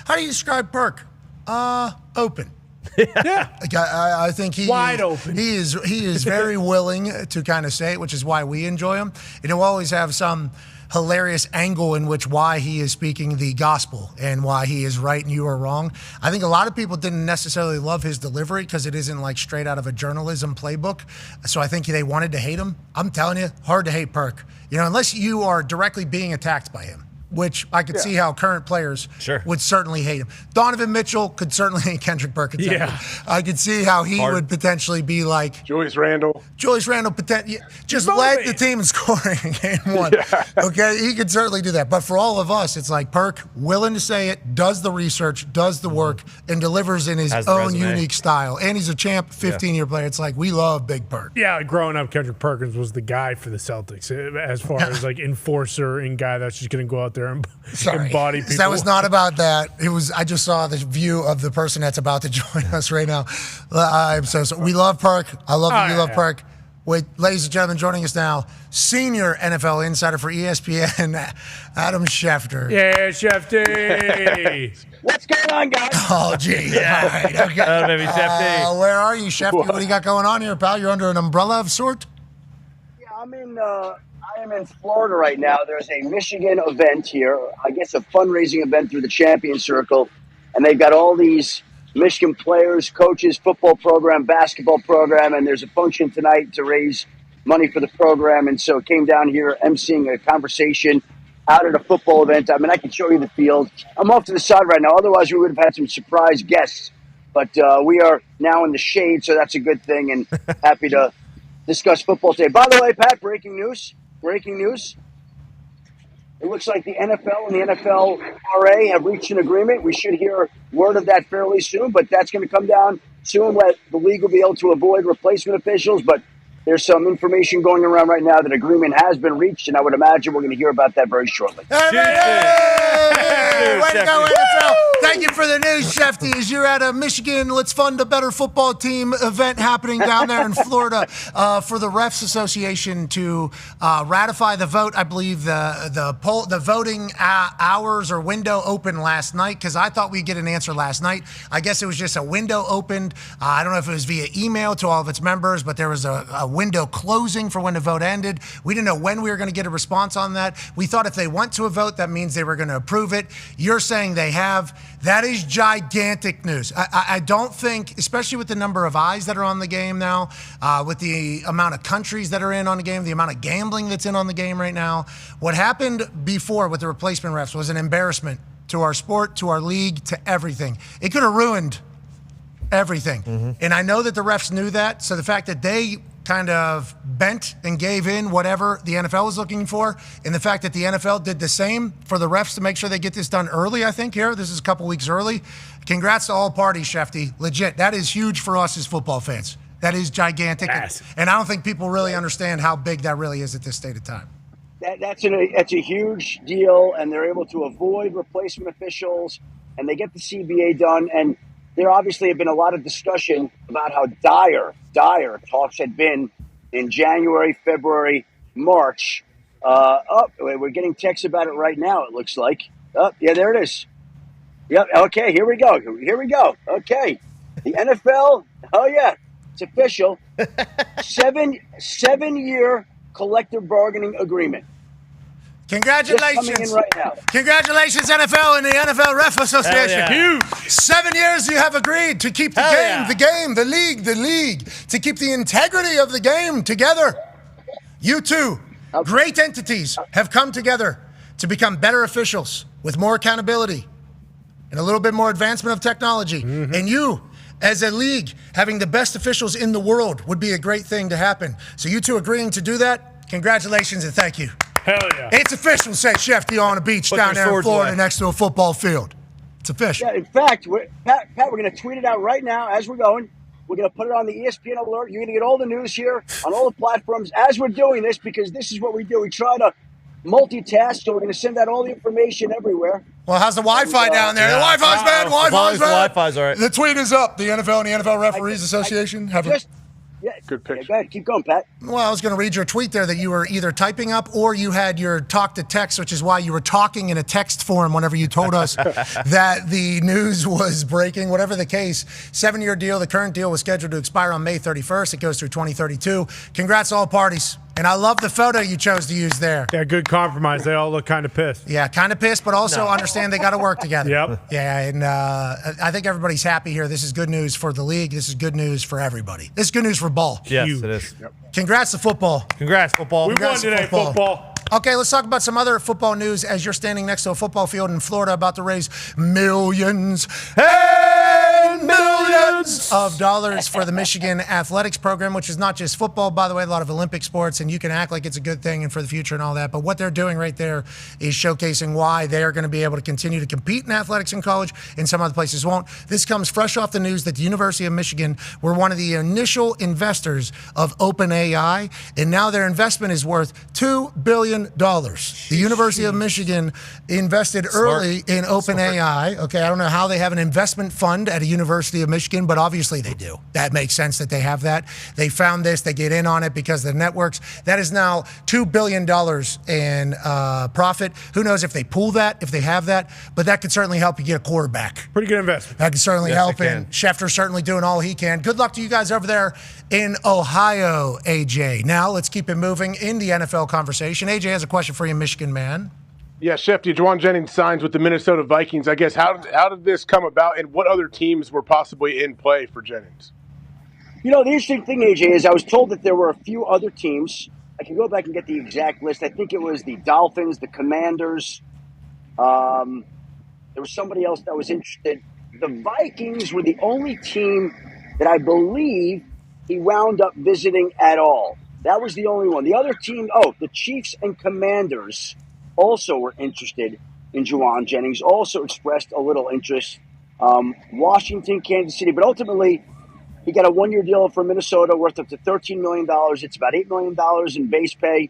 How do you describe Perk? Open. Yeah. I think wide open. He is very willing to kind of say it, which is why we enjoy him. And he'll always have some hilarious angle in which why he is speaking the gospel and why he is right and you are wrong. I think a lot of people didn't necessarily love his delivery because it isn't like straight out of a journalism playbook. So I think they wanted to hate him. I'm telling you, hard to hate Perk. Unless you are directly being attacked by him, which I could see how current players would certainly hate him. Donovan Mitchell could certainly hate Kendrick Perkins. Yeah. I could see how he would potentially be like Julius Randle just led the team in scoring in game one. Yeah. Okay, he could certainly do that. But for all of us, it's like Perk, willing to say it, does the research, does the work, and delivers in his own unique style. And he's a champ, 15-year player. It's like we love Big Perk. Yeah, growing up, Kendrick Perkins was the guy for the Celtics as far as like enforcer and guy that's just going to go out there and embody people. That was not about that. It was. I just saw the view of the person that's about to join us right now. I'm so sorry. We love Perk. I love you. You love Perk. Wait, ladies and gentlemen, joining us now, senior NFL insider for ESPN, Adam Schefter. Yeah, Schefter. What's going on, guys? Oh, gee. All right. Okay. Maybe Schefter. Where are you, Schefter? What do you got going on here, pal? You're under an umbrella of sort? Yeah, I am in Florida right now. There's a Michigan event here, I guess a fundraising event through the Champion Circle, and they've got all these Michigan players, coaches, football program, basketball program, and there's a function tonight to raise money for the program, and so came down here emceeing a conversation out at a football event. I can show you the field. I'm off to the side right now. Otherwise, we would have had some surprise guests, but we are now in the shade, so that's a good thing, and happy to discuss football today. By the way, Pat, breaking news. It looks like the NFL and the NFLRA have reached an agreement. We should hear word of that fairly soon, but that's going to come down soon. The league will be able to avoid replacement officials, but there's some information going around right now that agreement has been reached, and I would imagine we're going to hear about that very shortly. Way to go, NFL. Thank you for the news, Schefty. As you're at a Michigan Let's Fund a Better Football Team event happening down there in Florida for the Refs Association to ratify the vote. I believe the voting hours or window opened last night because I thought we'd get an answer last night. I guess it was just a window opened. I don't know if it was via email to all of its members, but there was a window closing for when the vote ended. We didn't know when we were going to get a response on that. We thought if they went to a vote, that means they were going to approve it. You're saying they have. That is gigantic news. I don't think, especially with the number of eyes that are on the game now, with the amount of countries that are in on the game, the amount of gambling that's in on the game right now, what happened before with the replacement refs was an embarrassment to our sport, to our league, to everything. It could have ruined everything. Mm-hmm. And I know that the refs knew that. So the fact that they kind of bent and gave in whatever the NFL was looking for, and the fact that the NFL did the same for the refs to make sure they get this done early, I think, here. This is a couple weeks early. Congrats to all parties, Schefty. Legit. That is huge for us as football fans. That is gigantic. And I don't think people really understand how big that really is at this state of time. That's a huge deal, and they're able to avoid replacement officials, and they get the CBA done. And there obviously have been a lot of discussion about how dire talks had been in January, February, March. We're getting texts about it right now, it looks like. Yeah, there it is. Yep, okay, here we go. Okay. The NFL, oh yeah, it's official. 7-year collective bargaining agreement. Congratulations. Just coming in right now. Congratulations, NFL and the NFL Ref Association. Yeah. Huge. 7 years you have agreed to keep the league, to keep the integrity of the game together. You two, great entities, have come together to become better officials with more accountability and a little bit more advancement of technology. Mm-hmm. And you, as a league, having the best officials in the world would be a great thing to happen. So you two agreeing to do that, congratulations and thank you. Hell yeah. It's official, say Schefter on a beach down there in Florida next to a football field. It's official. Yeah, in fact, Pat, we're going to tweet it out right now as we're going. We're going to put it on the ESPN alert. You're going to get all the news here on all the platforms as we're doing this, because this is what we do. We try to multitask, so we're going to send out all the information everywhere. Well, how's the Wi-Fi down there? Yeah. The Wi-Fi's bad. Wi-Fi's bad. Wi-Fi's all right. The tweet is up. The NFL and the NFL Referees Association have good picture. Yeah, go ahead. Keep going, Pat. Well, I was going to read your tweet there that you were either typing up or you had your talk to text, which is why you were talking in a text form whenever you told us that the news was breaking. Whatever the case, 7-year deal. The current deal was scheduled to expire on May 31st. It goes through 2032. Congrats to all parties. And I love the photo you chose to use there. Yeah, good compromise. They all look kind of pissed. Yeah, kind of pissed, but also understand they got to work together. Yep. Yeah, and I think everybody's happy here. This is good news for the league. This is good news for everybody. This is good news for ball. Yes, it is. Yep. Congrats to football. Congrats, football. We won today, football. Okay, let's talk about some other football news as you're standing next to a football field in Florida about to raise millions and millions of dollars for the Michigan athletics program, which is not just football, by the way, a lot of Olympic sports, and you can act like it's a good thing and for the future and all that. But what they're doing right there is showcasing why they are going to be able to continue to compete in athletics in college and some other places won't. This comes fresh off the news that the University of Michigan were one of the initial investors of OpenAI, and now their investment is worth $2 billion. The University of Michigan invested early in OpenAI. Okay, I don't know how they have an investment fund at a University of Michigan, but obviously they do. That makes sense that they have that. They found this, they get in on it because of the networks. That is now $2 billion in profit. Who knows if they pull that, if they have that, but that could certainly help you get a quarterback. Pretty good investment. That could certainly help, and Schefter's certainly doing all he can. Good luck to you guys over there in Ohio, AJ. Now let's keep it moving in the NFL conversation. AJ has a question for you, Michigan man. Yeah, Schefter, Juwan Jennings signs with the Minnesota Vikings. I guess how did this come about, and what other teams were possibly in play for Jennings? You know, the interesting thing, AJ, is I was told that there were a few other teams. I can go back and get the exact list. I think it was the Dolphins, the Commanders. There was somebody else that was interested. The Vikings were the only team that I believe he wound up visiting at all. That was the only one. The other team, the Chiefs and Commanders also were interested in Juwan Jennings, also expressed a little interest. Washington, Kansas City, but ultimately he got a 1-year deal for Minnesota worth up to $13 million. It's about $8 million in base pay.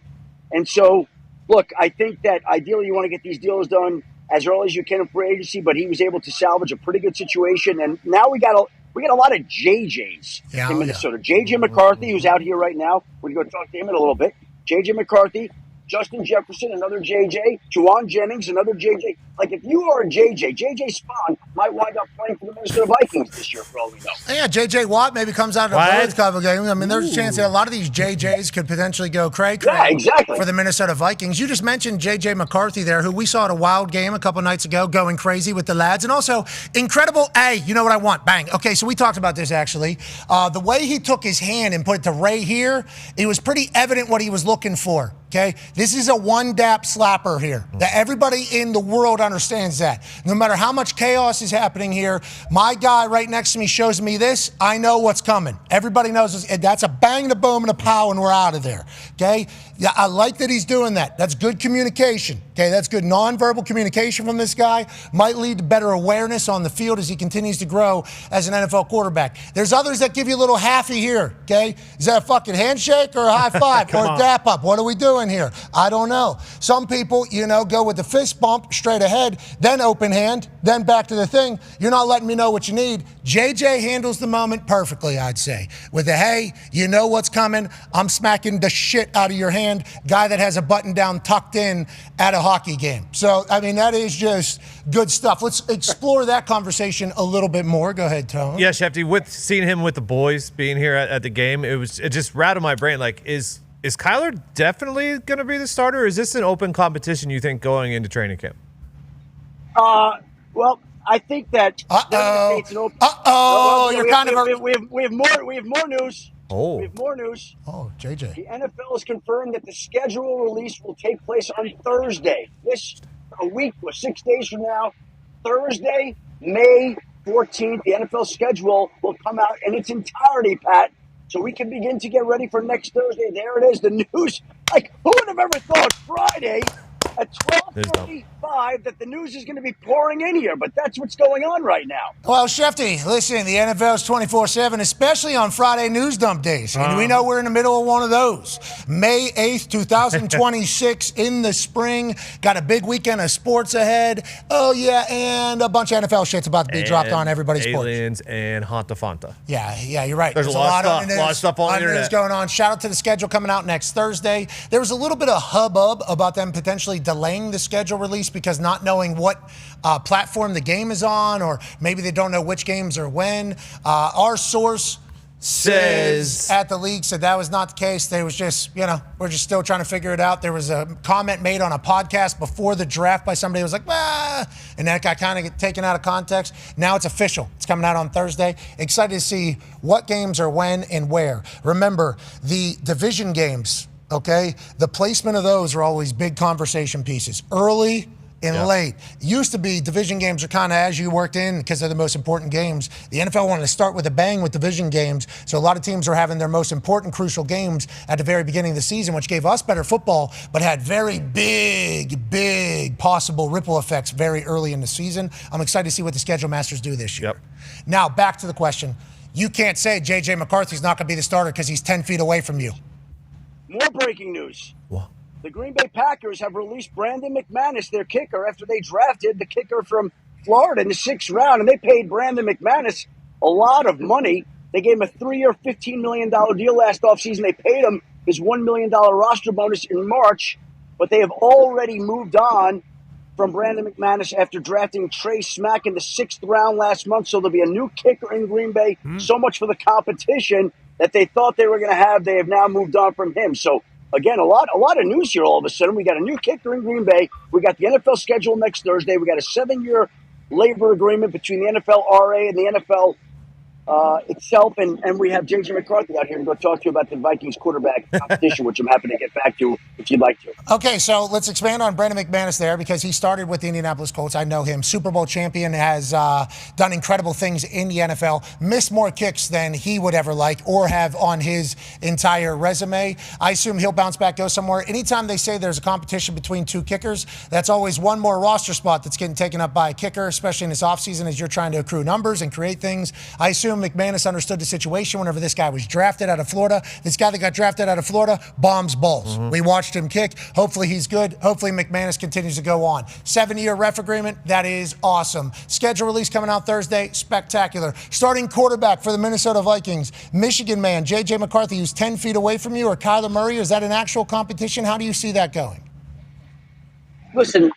And so, look, I think that ideally you want to get these deals done as early as you can in free agency, but he was able to salvage a pretty good situation. And now we got a lot of JJs in Minnesota. JJ McCarthy, who's out here right now. We're going to go talk to him in a little bit. JJ McCarthy, Justin Jefferson, another JJ, Juwan Jennings, another JJ. Like, if you are a JJ Spawn might wind up playing for the Minnesota Vikings this year, for all we know. Yeah, JJ Watt maybe comes out of the Birds couple games. I mean, there's a chance that a lot of these JJs could potentially go cray-cray for the Minnesota Vikings. You just mentioned JJ McCarthy there, who we saw at a Wild game a couple nights ago, going crazy with the lads. And also, incredible, you know what I want, bang. Okay, so we talked about this, actually. The way he took his hand and put it to right here, it was pretty evident what he was looking for. Okay, this is a one-dap slapper here. That everybody in the world understands that. No matter how much chaos is happening here, my guy right next to me shows me this, I know what's coming. Everybody knows this. That's a bang, a boom, and a pow, and we're out of there. Okay, Yeah, I like that he's doing that. That's good communication. Okay, that's good nonverbal communication from this guy. Might lead to better awareness on the field as he continues to grow as an NFL quarterback. There's others that give you a little halfy here, okay? Is that a fucking handshake or a high five or a dap up? What are we doing here? I don't know. Some people, go with the fist bump straight ahead, then open hand, then back to the thing. You're not letting me know what you need. JJ handles the moment perfectly, I'd say. With the, hey, you know what's coming. I'm smacking the shit out of your hand. Guy that has a button down tucked in at a hockey game. So, that is just good stuff. Let's explore that conversation a little bit more. Go ahead, Tone. Yeah, Schefter, with seeing him with the boys being here at the game, it just rattled my brain. Like, is Kyler definitely going to be the starter, or is this an open competition, you think, going into training camp? Well, I think that you're kind of we have more news. Oh. We have more news. Oh, JJ. The NFL has confirmed that the schedule release will take place on Thursday. A week or 6 days from now, Thursday, May 14th, the NFL schedule will come out in its entirety, Pat. So we can begin to get ready for next Thursday. There it is, the news. Like, who would have ever thought Friday at 12:35 that the news is going to be pouring in here? But that's what's going on right now. Well, Schefty, listen, the NFL's 24/7, especially on Friday news dump days. And we know we're in the middle of one of those. May 8th, 2026 in the spring. Got a big weekend of sports ahead. Oh, yeah, and a bunch of NFL shit's about to be dropped on everybody's sports. Aliens and Hanta Fanta. Yeah, you're right. There's a lot of stuff on the internet. News going on. Shout out to the schedule coming out next Thursday. There was a little bit of hubbub about them potentially delaying the schedule release because not knowing what platform the game is on, or maybe they don't know which games are when. Our source says at the league said that was not the case. They was just, we're just still trying to figure it out. There was a comment made on a podcast before the draft by somebody who was like, and that got kind of taken out of context. Now it's official. It's coming out on Thursday. Excited to see what games are when and where. Remember, the division games, okay, the placement of those are always big conversation pieces. Early and late. It used to be division games are kind of as you worked in because they're the most important games. The NFL wanted to start with a bang with division games, so a lot of teams are having their most important, crucial games at the very beginning of the season, which gave us better football, but had very big possible ripple effects very early in the season. I'm excited to see what the schedule masters do this year. Now, back to the question. You can't say J.J. McCarthy's not going to be the starter because he's 10 feet away from you. More breaking news. What? The Green Bay Packers have released Brandon McManus, their kicker, after they drafted the kicker from Florida in the 6th round, and they paid Brandon McManus a lot of money. They gave him a 3-year, $15 million deal last offseason. They paid him his $1 million roster bonus in March, but they have already moved on from Brandon McManus after drafting Trey Smack in the 6th round last month. So there'll be a new kicker in Green Bay. So much for the competition that they thought they were going to have. They have now moved on from him. So again, a lot of news here all of a sudden. We got a new kicker in Green Bay. We got the NFL schedule next Thursday. We got a 7-year labor agreement between the NFLRA and the NFL itself. And we have J.J. McCarthy out here to go talk to you about the Vikings quarterback competition, which I'm happy to get back to if you'd like to. Okay, so let's expand on Brandon McManus there because he started with the Indianapolis Colts. I know him. Super Bowl champion, has done incredible things in the NFL, missed more kicks than he would ever like or have on his entire resume. I assume he'll bounce back, go somewhere. Anytime they say there's a competition between two kickers, that's always one more roster spot that's getting taken up by a kicker, especially in this offseason as you're trying to accrue numbers and create things. I assume McManus understood the situation whenever this guy was drafted out of Florida. This guy that got drafted out of Florida bombs balls. We watched him kick. Hopefully he's good. Hopefully McManus continues to go on. 7-year ref agreement. That is awesome. Schedule release coming out Thursday. Spectacular. Starting quarterback for the Minnesota Vikings. Michigan man, J.J. McCarthy, who's 10 feet away from you, or Kyler Murray. Is that an actual competition? How do you see that going? Listen,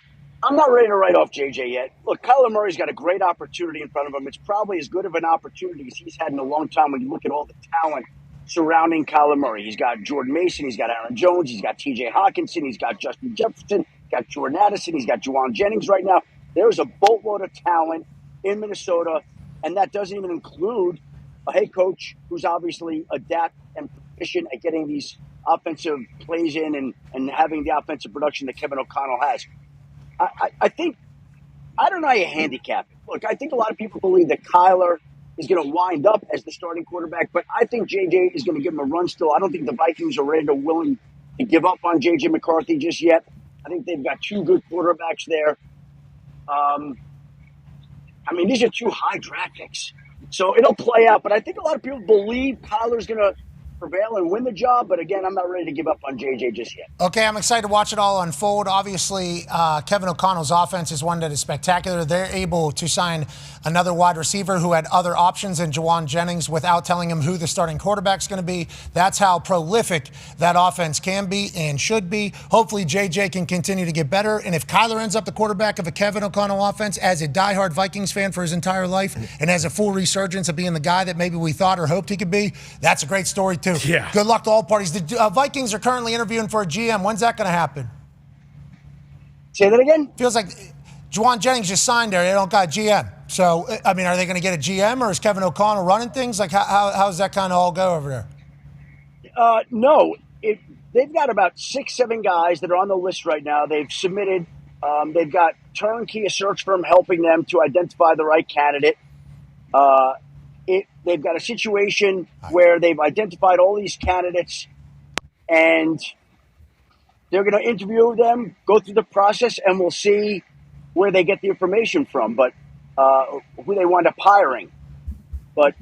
I'm not ready to write off JJ yet. Look, Kyler Murray's got a great opportunity in front of him. It's probably as good of an opportunity as he's had in a long time when you look at all the talent surrounding Kyler Murray. He's got Jordan Mason, he's got Aaron Jones, he's got TJ Hawkinson, he's got Justin Jefferson, he's got Jordan Addison, he's got Juwan Jennings right now. There's a boatload of talent in Minnesota, and that doesn't even include a head coach who's obviously adept and proficient at getting these offensive plays in and having the offensive production that Kevin O'Connell has. I think, I don't know how you handicap it. Look, I think a lot of people believe that Kyler is going to wind up as the starting quarterback, but I think JJ is going to give him a run still. I don't think the Vikings are ready to willing to give up on J.J. McCarthy just yet. I think they've got two good quarterbacks there. I mean, these are two high draft picks. So it'll play out. But I think a lot of people believe Kyler's going to prevail and win the job. But again, I'm not ready to give up on JJ just yet. Okay, I'm excited to watch it all unfold. Obviously, Kevin O'Connell's offense is one that is spectacular. They're able to sign another wide receiver who had other options in Juwan Jennings without telling him who the starting quarterback's going to be. That's how prolific that offense can be and should be. Hopefully, JJ can continue to get better. And if Kyler ends up the quarterback of a Kevin O'Connell offense as a diehard Vikings fan for his entire life and has a full resurgence of being the guy that maybe we thought or hoped he could be, that's a great story, too. Yeah. Good luck to all parties. The Vikings are currently interviewing for a GM. When's that going to happen? Say that again? Feels like Juwan Jennings just signed there. They don't got a GM. So, I mean, are they going to get a GM or is Kevin O'Connell running things? Like, how does that kind of all go over there? No. They've got about 6-7 guys that are on the list right now. They've submitted. They've got Turnkey, a search firm, helping them to identify the right candidate. They've got a situation where they've identified all these candidates and they're going to interview them, go through the process, and we'll see where they get the information from, but who they wind up hiring. But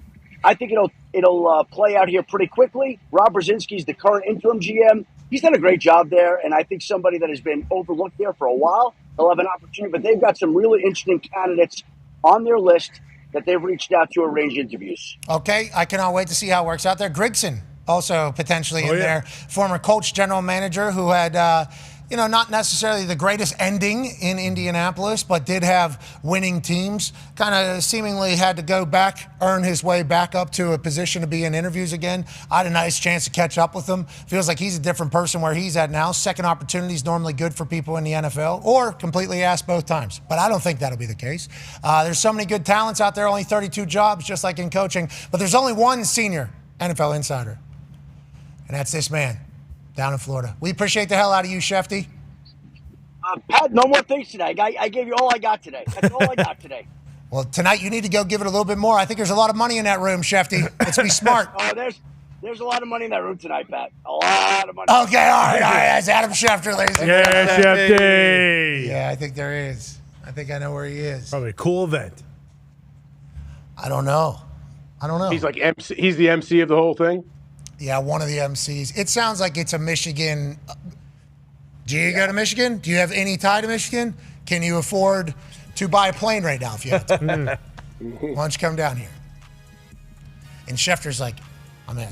I think it'll play out here pretty quickly. Rob Brzezinski's the current interim GM. He's done a great job there, and I think somebody that has been overlooked there for a while, they'll have an opportunity. But they've got some really interesting candidates on their list that they've reached out to arrange interviews. Okay, I cannot wait to see how it works out there. Grigson also potentially in there. Former Colts general manager who had, not necessarily the greatest ending in Indianapolis, but did have winning teams. Kind of seemingly had to go back, earn his way back up to a position to be in interviews again. I had a nice chance to catch up with him. Feels like he's a different person where he's at now. Second opportunity is normally good for people in the NFL, or completely asked both times. But I don't think that'll be the case. There's so many good talents out there, only 32 jobs, just like in coaching. But there's only one senior NFL insider, and that's this man down in Florida. We appreciate the hell out of you, Schefty. Pat, no more things today. I gave you all I got today. That's all I got today. Well, tonight you need to go give it a little bit more. I think there's a lot of money in that room, Schefty. Let's be smart. There's a lot of money in that room tonight, Pat. A lot of money. Okay, all right. That's Adam Schefter, ladies and gentlemen. Yeah, Schefty. Yeah, I think there is. I think I know where he is. Probably a cool event. I don't know. He's like MC, he's the MC of the whole thing? Yeah, one of the MCs. It sounds like it's a Michigan. Do you go to Michigan? Do you have any tie to Michigan? Can you afford to buy a plane right now if you have to? Why don't you come down here? And Schefter's like,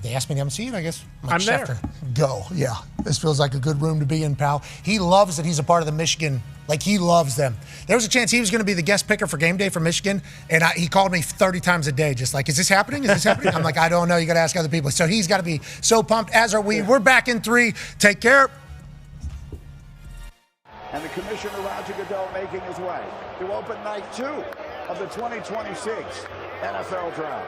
they asked me to MC, and I guess I'm Schefter. Go. Yeah. This feels like a good room to be in, pal. He loves that he's a part of the Michigan. Like, he loves them. There was a chance he was going to be the guest picker for game day for Michigan, and he called me 30 times a day, just like, is this happening? Is this happening? I'm like, I don't know. You got to ask other people. So he's got to be so pumped, as are we. We're back in 3. Take care. And the commissioner, Roger Goodell, making his way to open night 2 of the 2026 NFL Draft.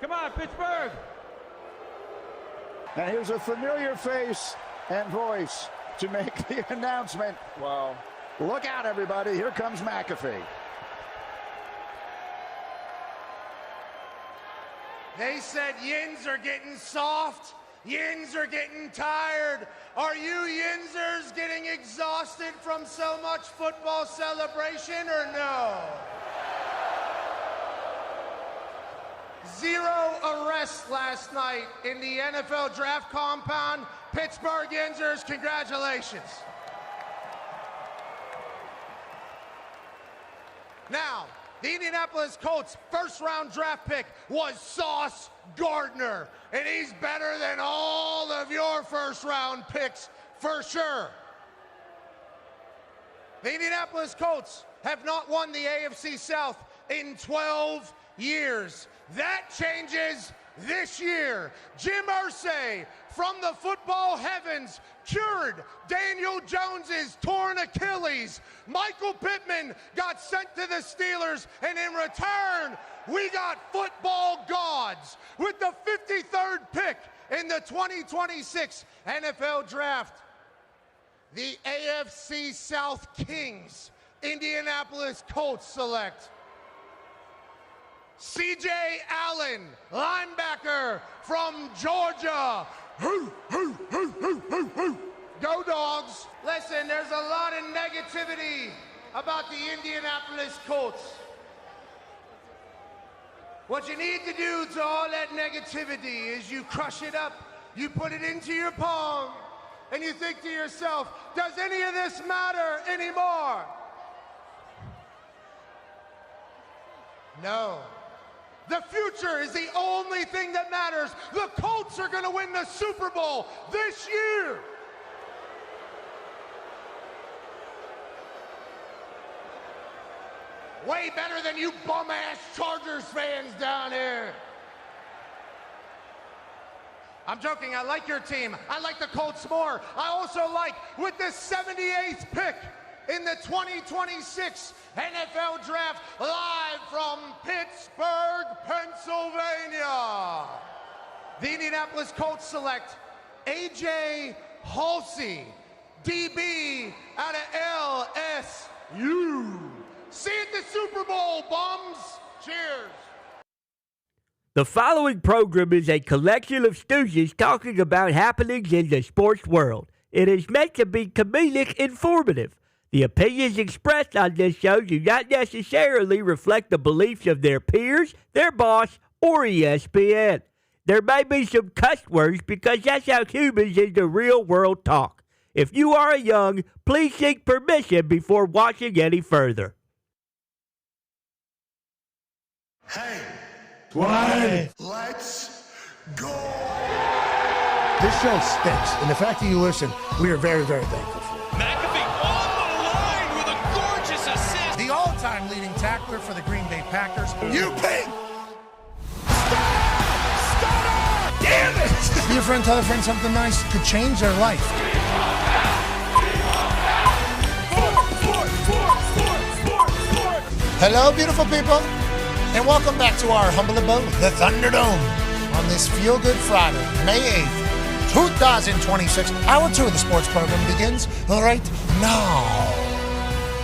Come on, Pittsburgh. And here's a familiar face and voice to make the announcement. Well, look out, everybody. Here comes McAfee. They said yins are getting soft. Yins are getting tired. Are you Yinzers getting exhausted from so much football celebration or no? 0 arrests last night in the NFL draft compound. Pittsburgh Yinzers, congratulations. Now, the Indianapolis Colts first-round draft pick was Sauce Gardner, and he's better than all of your first-round picks for sure. The Indianapolis Colts have not won the AFC South in 12 years. That changes this year. Jim Irsay from the football heavens cured Daniel Jones's torn Achilles. Michael Pittman got sent to the Steelers, and in return, we got football gods. With the 53rd pick in the 2026 NFL Draft, the AFC South Kings, Indianapolis Colts select CJ Allen, linebacker from Georgia. Go Dogs. Listen, there's a lot of negativity about the Indianapolis Colts. What you need to do to all that negativity is you crush it up, you put it into your palm, and you think to yourself, does any of this matter anymore? No. The future is the only thing that matters. The Colts are going to win the Super Bowl this year. Way better than you bum-ass Chargers fans down here. I'm joking. I like your team. I like the Colts more. I also like, with the 78th pick in the 2026 NFL Draft, live from Pittsburgh, Pennsylvania, the Indianapolis Colts select A.J. Halsey, DB out of LSU. See you at the Super Bowl, bums. Cheers. The following program is a collection of stooges talking about happenings in the sports world. It is meant to be comedic informative. The opinions expressed on this show do not necessarily reflect the beliefs of their peers, their boss, or ESPN. There may be some cuss words because that's how humans in the real world talk. If you are young, please seek permission before watching any further. Hey. Why? Let's go. This show stinks, and the fact that you listen, we are very, very thankful for. McAfee on the line with a gorgeous assist. The all-time leading tackler for the Green Bay Packers. You pink. Damn it! Be a friend, tell a friend something nice could change their life. Hello, beautiful people, and welcome back to our humble abode, the Thunderdome, on this Feel Good Friday, May 8th, 2026. Hour 2 of the sports program begins right now.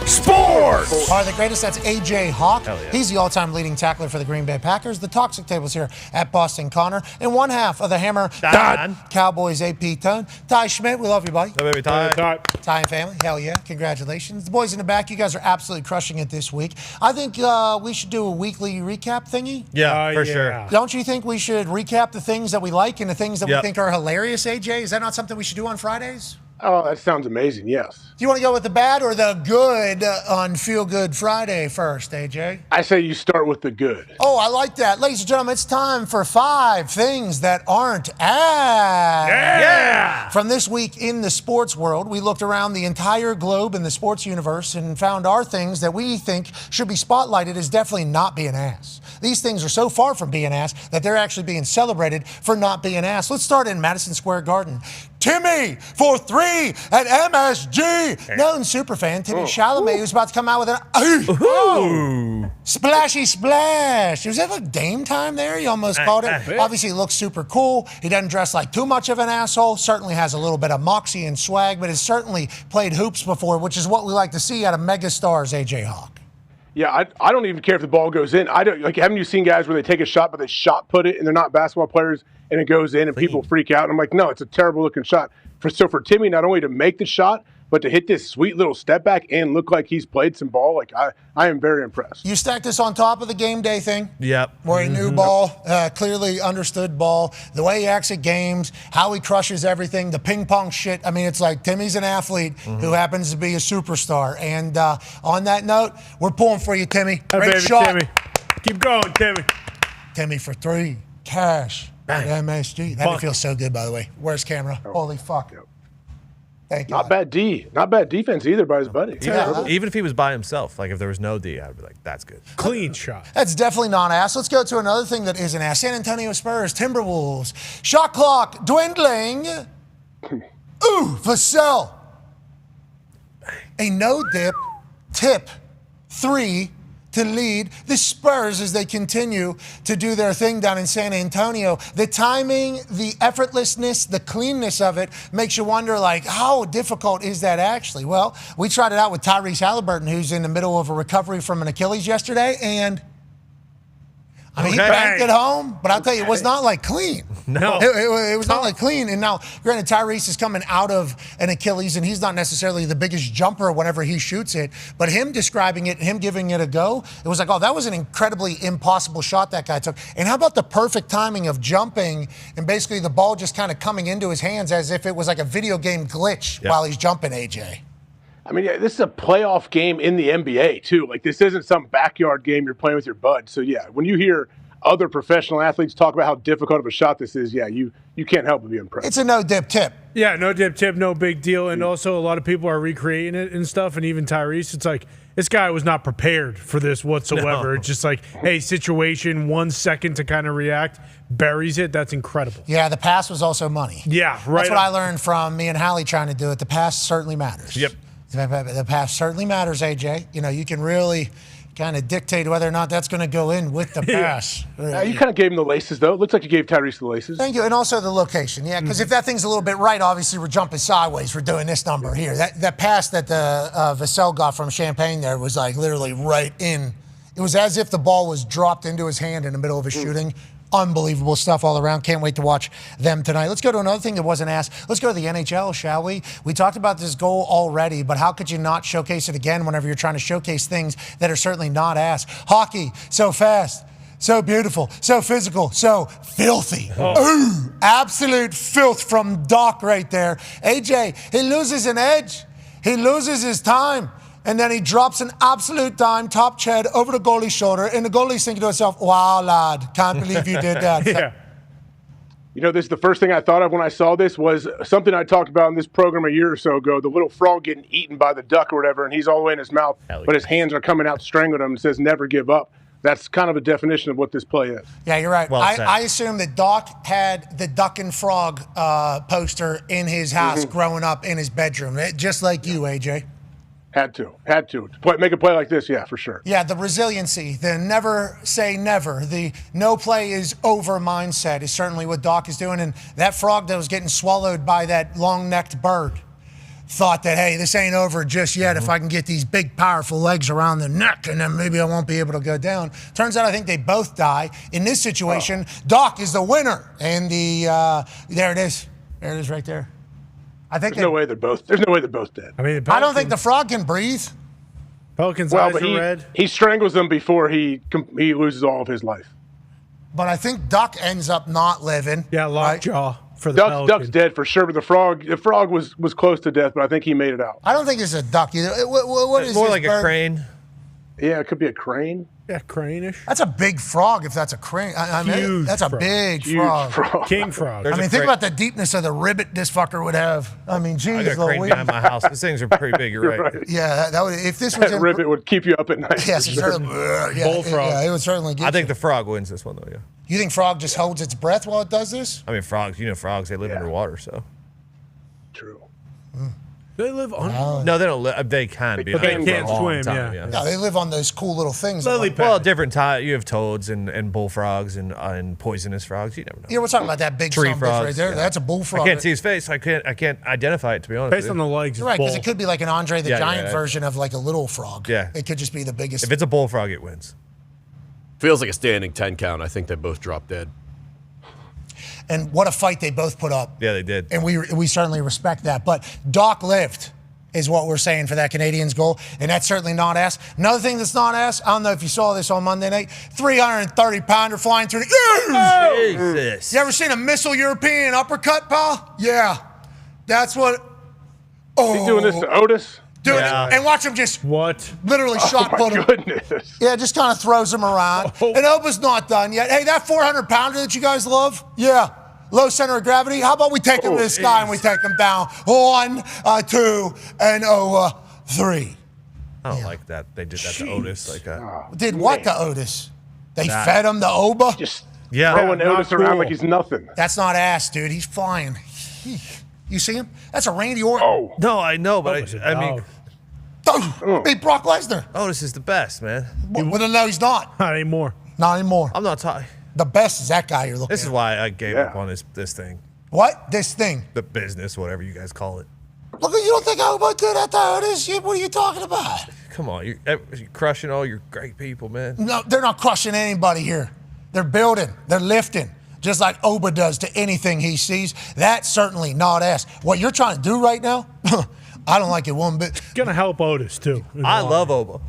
Sports are the greatest. That's A.J. Hawk. Hell yeah. He's the all-time leading tackler for the Green Bay Packers. The Toxic Table's here at Boston Connor. And one half of the Hammer Dahn. Cowboys AP Tone. Ty Schmidt, we love you, buddy. Oh, baby, Ty. Ty and family, hell yeah. Congratulations. The boys in the back, you guys are absolutely crushing it this week. I think we should do a weekly recap thingy. Yeah, for sure. Don't you think we should recap the things that we like and the things that we Yep. think are hilarious, AJ? Is that not something we should do on Fridays? Oh, that sounds amazing. Yes. Do you want to go with the bad or the good on Feel Good Friday first, AJ? I say you start with the good. Oh, I like that. Ladies and gentlemen, it's time for 5 things that aren't ads. Yeah! From this week in the sports world, we looked around the entire globe in the sports universe and found our things that we think should be spotlighted as definitely not being ass. These things are so far from being ass that they're actually being celebrated for not being ass. Let's start in Madison Square Garden. Timmy for 3 at MSG. Known superfan Timmy Chalamet, who's about to come out with an splashy splash. Was that like Dame time there? You almost called it. Obviously, he looks super cool. He doesn't dress like too much of an asshole. Certainly has a little bit of moxie and swag, but has certainly played hoops before, which is what we like to see out of megastars, AJ Hawk. Yeah, I don't even care if the ball goes in. I don't like. Haven't you seen guys where they take a shot but they shot put it and they're not basketball players and it goes in and people freak out? And I'm like, no, it's a terrible looking shot. For Timmy, not only to make the shot but to hit this sweet little step back and look like he's played some ball, like I am very impressed. You stack this on top of the game day thing? Yep. Where he knew ball, clearly understood ball, the way he acts at games, how he crushes everything, the ping pong shit. I mean, it's like Timmy's an athlete who happens to be a superstar. And on that note, we're pulling for you, Timmy. Great shot. Timmy. Keep going, Timmy. Timmy for 3. Cash. At MSG. That feels so good, by the way. Where's camera? Holy fuck. Yep. Thank you. Not bad defense either by his buddy. Even if he was by himself, like if there was no D, I'd be like, that's good. Clean shot. That's definitely not ass. Let's go to another thing that isn't ass. San Antonio Spurs, Timberwolves. Shot clock dwindling. Ooh, Vassell. A no-dip tip 3 to lead the Spurs as they continue to do their thing down in San Antonio. The timing, the effortlessness, the cleanness of it makes you wonder, like, how difficult is that actually? Well, we tried it out with Tyrese Halliburton, who's in the middle of a recovery from an Achilles yesterday, and I mean, he banked it home, but I'll tell you, it was not like clean. No. It was not like clean. And now, granted, Tyrese is coming out of an Achilles, and he's not necessarily the biggest jumper whenever he shoots it, but him describing it, him giving it a go, it was like, oh, that was an incredibly impossible shot that guy took. And how about the perfect timing of jumping and basically the ball just kind of coming into his hands as if it was like a video game glitch while he's jumping, AJ? I mean, yeah, this is a playoff game in the NBA, too. Like, this isn't some backyard game you're playing with your bud. So, yeah, when you hear other professional athletes talk about how difficult of a shot this is, yeah, you can't help but be impressed. It's a no-dip tip. Yeah, no-dip tip, no big deal. And also a lot of people are recreating it and stuff. And even Tyrese, it's like, this guy was not prepared for this whatsoever. No. It's just like, hey, situation, 1 second to kind of react, buries it. That's incredible. Yeah, the pass was also money. Yeah, right. That's what I learned from me and Hallie trying to do it. The pass certainly matters. Yep. The pass certainly matters, AJ. You know, you can really kind of dictate whether or not that's going to go in with the pass. You kind of gave him the laces, though. It looks like you gave Tyrese the laces. Thank you. And also the location. Yeah, because if that thing's a little bit right, obviously we're jumping sideways. We're doing this number here. That pass that the Vassell got from Champagne there was like literally right in. It was as if the ball was dropped into his hand in the middle of his shooting. Unbelievable stuff all around. Can't wait to watch them tonight. Let's go to another thing that wasn't asked. Let's go to the NHL, shall we? We talked about this goal already, but how could you not showcase it again whenever you're trying to showcase things that are certainly not asked? Hockey, so fast, so beautiful, so physical, so filthy. Ooh, absolute filth from Doc right there. AJ, he loses an edge. He loses his time. And then he drops an absolute dime, top ched, over the goalie's shoulder. And the goalie's thinking to himself, wow, lad, can't believe you did that. Yeah. You know, this is the first thing I thought of when I saw this was something I talked about in this program a year or so ago, the little frog getting eaten by the duck or whatever, and he's all the way in his mouth, but his hands are coming out strangling him and says, never give up. That's kind of a definition of what this play is. Yeah, you're right. Well I assume that Doc had the duck and frog poster in his house growing up in his bedroom, just like you, AJ. Had to. Make a play like this, yeah, for sure. Yeah, the resiliency, the never say never, the no play is over mindset is certainly what Doc is doing. And that frog that was getting swallowed by that long-necked bird thought that, hey, this ain't over just yet if I can get these big, powerful legs around the neck, and then maybe I won't be able to go down. Turns out I think they both die. In this situation, Doc is the winner. And there it is. There it is right there. I think there's no way they're both dead. I mean, I don't think the frog can breathe. Pelicans' eyes are red. He strangles them before he loses all of his life. But I think Duck ends up not living. Yeah, lockjaw for the Pelicans. Duck's dead for sure, but the frog was close to death, but I think he made it out. I don't think it's a duck either. What is more this like bird? a crane. Yeah, it could be a crane. Yeah, crane-ish. That's a big frog if that's a crane. I mean, Huge that's a frog. big Huge frog. King frog. There's I mean, a think crane. about the deepness of the ribbit this fucker would have. I mean, I geez, got a crane Louise. behind my house. These things are pretty big. You're right. Yeah, that would, if this was That in, ribbit would keep you up at night. yes, for it sure. certainly, Bullfrog. Yeah, it would certainly get I think you. the frog wins this one, though, yeah. You think frog just holds its breath while it does this? I mean, frogs, they live underwater, so. True. They live on. No, they don't live. They can be. But they under for a can't long swim, time, yeah. Yeah, they live on those cool little things. Lily Like, pad. Well, different time. You have toads and bullfrogs and poisonous frogs. You never know. yeah, we're talking about that big Tree son of a bitch frogs, right there. yeah. That's a bullfrog. I can't see his face. I can't identify it, to be honest. Based with on you. the legs, You're right, because bull. it could be like an Andre the Yeah, Giant yeah. version of like a little frog. Yeah. It could just be the biggest. If it's a bullfrog, it wins. Feels like a standing 10 count. I think they both dropped dead. And what a fight they both put up. Yeah, they did. And we certainly respect that. But Doc lived is what we're saying for that Canadians goal. And that's certainly not asked. Another thing that's not asked, I don't know if you saw this on Monday night, 330-pounder flying through the... Jesus. You ever seen a missile European uppercut, pal? Yeah. That's what... Oh. He's doing this to Otis? Doing Yeah. it, and watch him just What? literally shot Oh, put my him. goodness. Yeah, just kind of throws him around. And Oba's not done yet. Hey, that 400-pounder that you guys love? Yeah. Low center of gravity. How about we take him to the sky and we take him down? 1, 2, and 3. I don't like that. They did that to Otis. Did what to Otis? They fed him to Oba? Just Yeah. throwing not Otis around cool. like he's nothing. That's not ass, dude. He's flying. You see him? That's a Randy Orton. Oh. No, I know, but Otis is I mean, dog. Oh, beat Brock Lesnar. Otis is the best, man. Well, no, he's not. Not anymore. Not anymore. I'm not talking. The best is that guy you're looking This is at. why I gave up on this thing. What? This thing. The business, whatever you guys call it. Look, you don't think Oba did that to Otis? What are you talking about? Come on, you're crushing all your great people, man. No, they're not crushing anybody here. They're building. They're lifting. Just like Oba does to anything he sees. That's certainly not ass. What you're trying to do right now, I don't like it one bit. It's going to help Otis, too. I love Oba.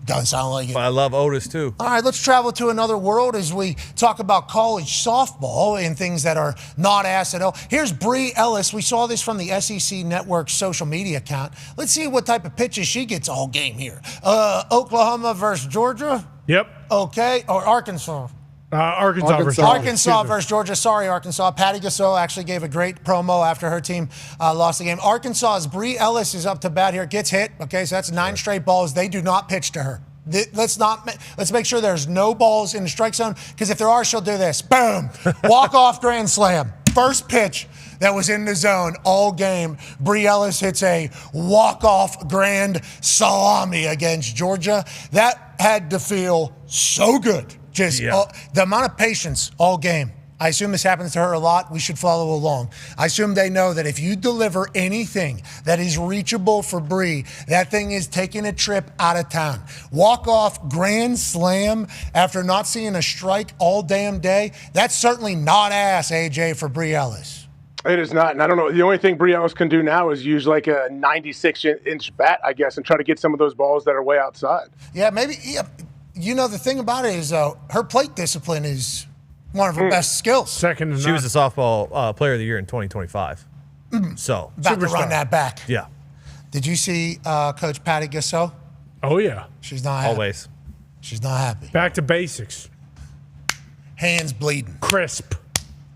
Doesn't sound like it. But I love Otis, too. All right, let's travel to another world as we talk about college softball and things that are not ass at all. Here's Bree Ellis. We saw this from the SEC Network's social media account. Let's see what type of pitches she gets all game here. Oklahoma versus Georgia? Yep. Okay. Or Arkansas? Arkansas versus Georgia. Sorry, Arkansas. Patty Gasol actually gave a great promo after her team lost the game. Arkansas's Bree Ellis is up to bat here. Gets hit. Okay, so that's 9 straight balls. They do not pitch to her. Let's make sure there's no balls in the strike zone, because if there are, she'll do this. Boom. Walk-off grand slam. First pitch that was in the zone all game. Bree Ellis hits a walk-off grand salami against Georgia. That had to feel so good. The amount of patience all game. I assume this happens to her a lot. We should follow along. I assume they know that if you deliver anything that is reachable for Bree, that thing is taking a trip out of town. Walk off grand slam after not seeing a strike all damn day. That's certainly not ass, AJ, for Bree Ellis. It is not. And I don't know. The only thing Bree Ellis can do now is use like a 96-inch bat, I guess, and try to get some of those balls that are way outside. Yeah, maybe. Yeah. You know, the thing about it is, her plate discipline is one of her best skills. Second to none. She was the softball player of the year in 2025. So about to run that back. Yeah. Did you see Coach Patty Gasol? Oh, yeah. She's not happy. Always. She's not happy. Back to basics. Hands bleeding. Crisp.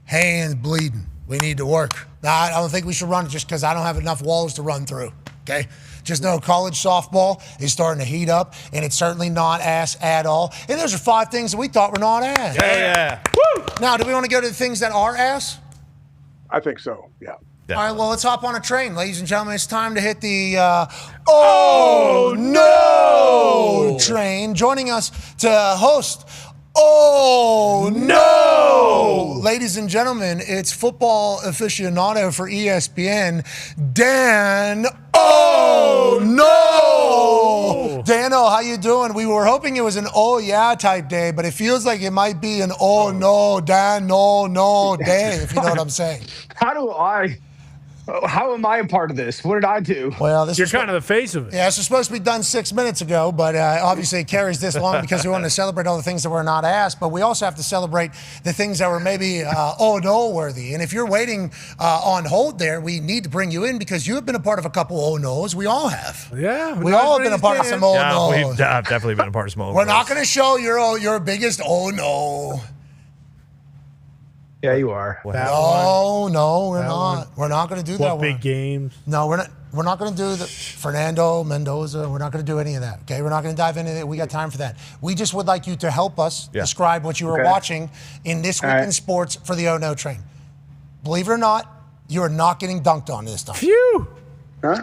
Hands bleeding. We need to work. I don't think we should run it just because I don't have enough walls to run through. Okay? Just know college softball is starting to heat up, and it's certainly not ass at all. And those are 5 things that we thought were not ass. Yeah. Woo! Now, do we want to go to the things that are ass? I think so, yeah. All right, well, let's hop on a train. Ladies and gentlemen, it's time to hit the Oh No train. Joining us to host Oh No! Ladies and gentlemen, it's football aficionado for ESPN, Dahn. Oh No! Dano, how you doing? We were hoping it was an oh yeah type day, but it feels like it might be an oh no, Dan, no day, if you know what I'm saying. How am I a part of this? What did I do? Well, you're kind of the face of it. Yeah, this was supposed to be done 6 minutes ago, but obviously it carries this long because we want to celebrate all the things that were not asked, but we also have to celebrate the things that were maybe oh no worthy. And if you're waiting on hold there, we need to bring you in because you have been a part of a couple oh no's. We all have. Yeah. We all have been a part of some oh no's. We've definitely been a part of some oh no's. We're not going to show your biggest oh no. Yeah, you are. No, we're not. We're not going to do that one. Big games? No, we're not going to do the Fernando Mendoza. We're not going to do any of that. Okay, we're not going to dive into it. We got time for that. We just would like you to help us describe what you were watching in this week in sports for the Oh No train. Believe it or not, you are not getting dunked on this time. Phew. Huh?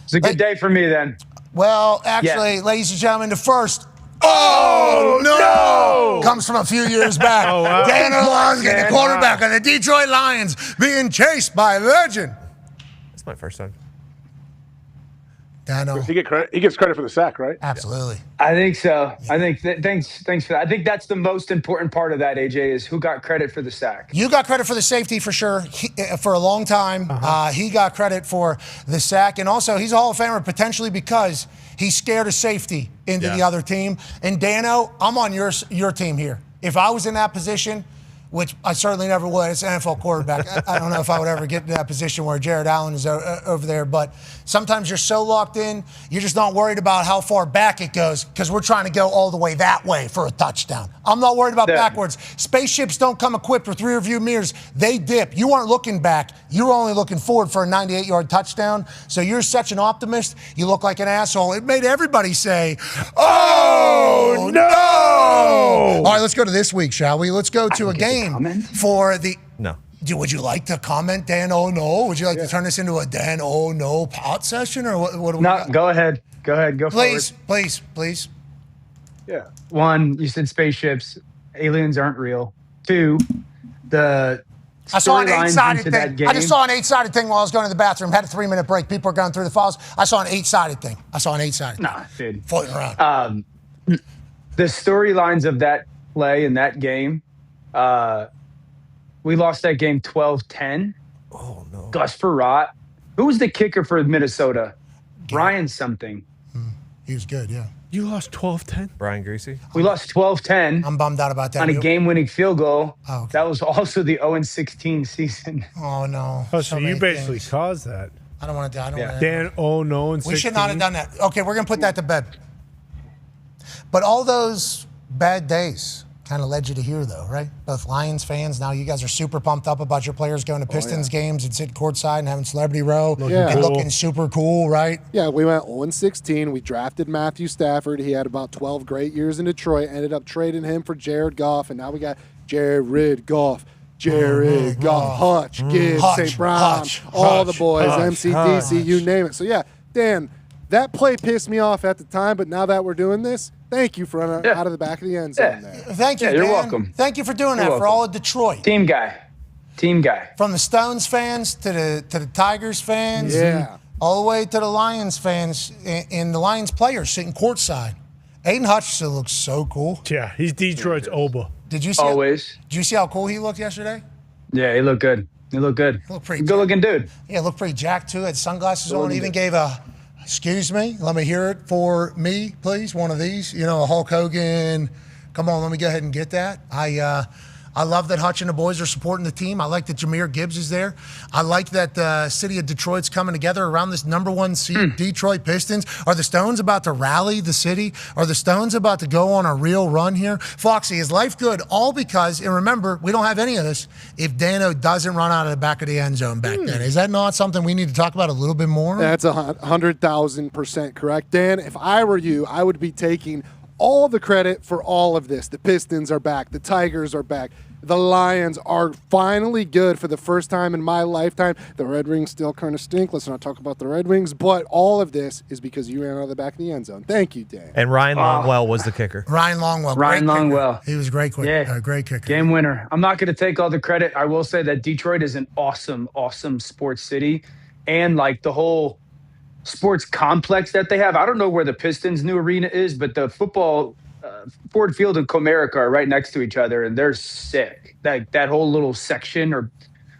It's a good day for me then. Well, actually, ladies and gentlemen, the first oh no! Comes from a few years back. Oh, wow. Dan Orlovsky, the quarterback of the Detroit Lions, being chased by a legend. That's my first time. Dano. He gets credit for the sack, right? Absolutely. I think so. I think thanks for that. I think that's the most important part of that, AJ, is who got credit for the sack. You got credit for the safety for sure. For a long time, he got credit for the sack, and also he's a Hall of Famer potentially because he scared a safety into the other team. And Dano, I'm on your team here. If I was in that position, which I certainly never would. It's an NFL quarterback. I don't know if I would ever get in that position where Jared Allen is over there. But sometimes you're so locked in, you're just not worried about how far back it goes because we're trying to go all the way that way for a touchdown. I'm not worried about backwards. Spaceships don't come equipped with rear view mirrors. They dip. You weren't looking back. You were only looking forward for a 98-yard touchdown. So you're such an optimist. You look like an asshole. It made everybody say, oh, no! All right, let's go to this week, shall we? Let's go to a game for the... No. Would you like to comment, Dan? Oh, no? Would you like to turn this into a Dan? Oh, no pot session? Or what do we got? Go ahead. Go please, forward. Please. Yeah. 1, you said spaceships. Aliens aren't real. 2, the I saw an storylines 8-sided thing. I just saw an 8-sided thing while I was going to the bathroom. Had a 3-minute break. People are going through the files. I saw an 8-sided thing. Nah, dude. Floating around. The storylines of that play in that game. We lost that game 12-10. Oh, no. Gus Frerotte. Who was the kicker for Minnesota? Ryan something. He was good, yeah. You lost 12-10? Brian Greasy. We lost 12-10. I'm bummed out about that. On a game-winning field goal. Oh, okay. That was also the 0-16 season. Oh, no. Oh, so you many basically things. caused that. I don't want to. I don't want to. Dan, no, and We should not have done that. Okay, we're going to put that to bed. But all those bad days kind of led you to here, though, right? Both Lions fans, now you guys are super pumped up about your players going to Pistons games and sitting courtside and having Celebrity Row and looking super cool, right? Yeah, we went 0-16. We drafted Matthew Stafford. He had about 12 great years in Detroit. Ended up trading him for Jared Goff, and now we got Jared Goff. Hutch, Gibbs, St. Brown, all the boys, MCDC, you name it. So, yeah, Dan, that play pissed me off at the time, but now that we're doing this, thank you for running out of the back of the end zone there. Thank you, Dan. You're welcome. Thank you for doing that for all of Detroit. Team guy. From the Stones fans to the Tigers fans, all the way to the Lions fans and the Lions players sitting courtside. Aiden Hutchinson looks so cool. Yeah, he's Detroit's Oba. Did you see? Did you see how cool he looked yesterday? Yeah, he looked good. He looked good. Looked pretty good-looking dude. Yeah, looked pretty jacked too. Had sunglasses on. Even gave a, excuse me, let me hear it for me, please. One of these, a Hulk Hogan. Come on, let me go ahead and get that. I love that Hutch and the boys are supporting the team. I like that Jahmyr Gibbs is there. I like that the city of Detroit's coming together around this number one seed, Detroit Pistons. Are the Stones about to rally the city? Are the Stones about to go on a real run here? Foxy, is life good? All because, and remember, we don't have any of this if Dano doesn't run out of the back of the end zone back then. Is that not something we need to talk about a little bit more? That's 100,000% correct. Dan, if I were you, I would be taking all the credit for all of this. The Pistons are back. The Tigers are back. The Lions are finally good for the first time in my lifetime. The Red Wings still kind of stink. Let's not talk about the Red Wings. But all of this is because you ran out of the back of the end zone. Thank you, Dan. And Ryan Longwell was the kicker. Ryan Longwell. He was great kicker. Game winner. I'm not going to take all the credit. I will say that Detroit is an awesome, awesome sports city. And like the whole sports complex that they have. I don't know where the Pistons' new arena is, but the football Ford Field and Comerica are right next to each other, and they're sick. That whole little section or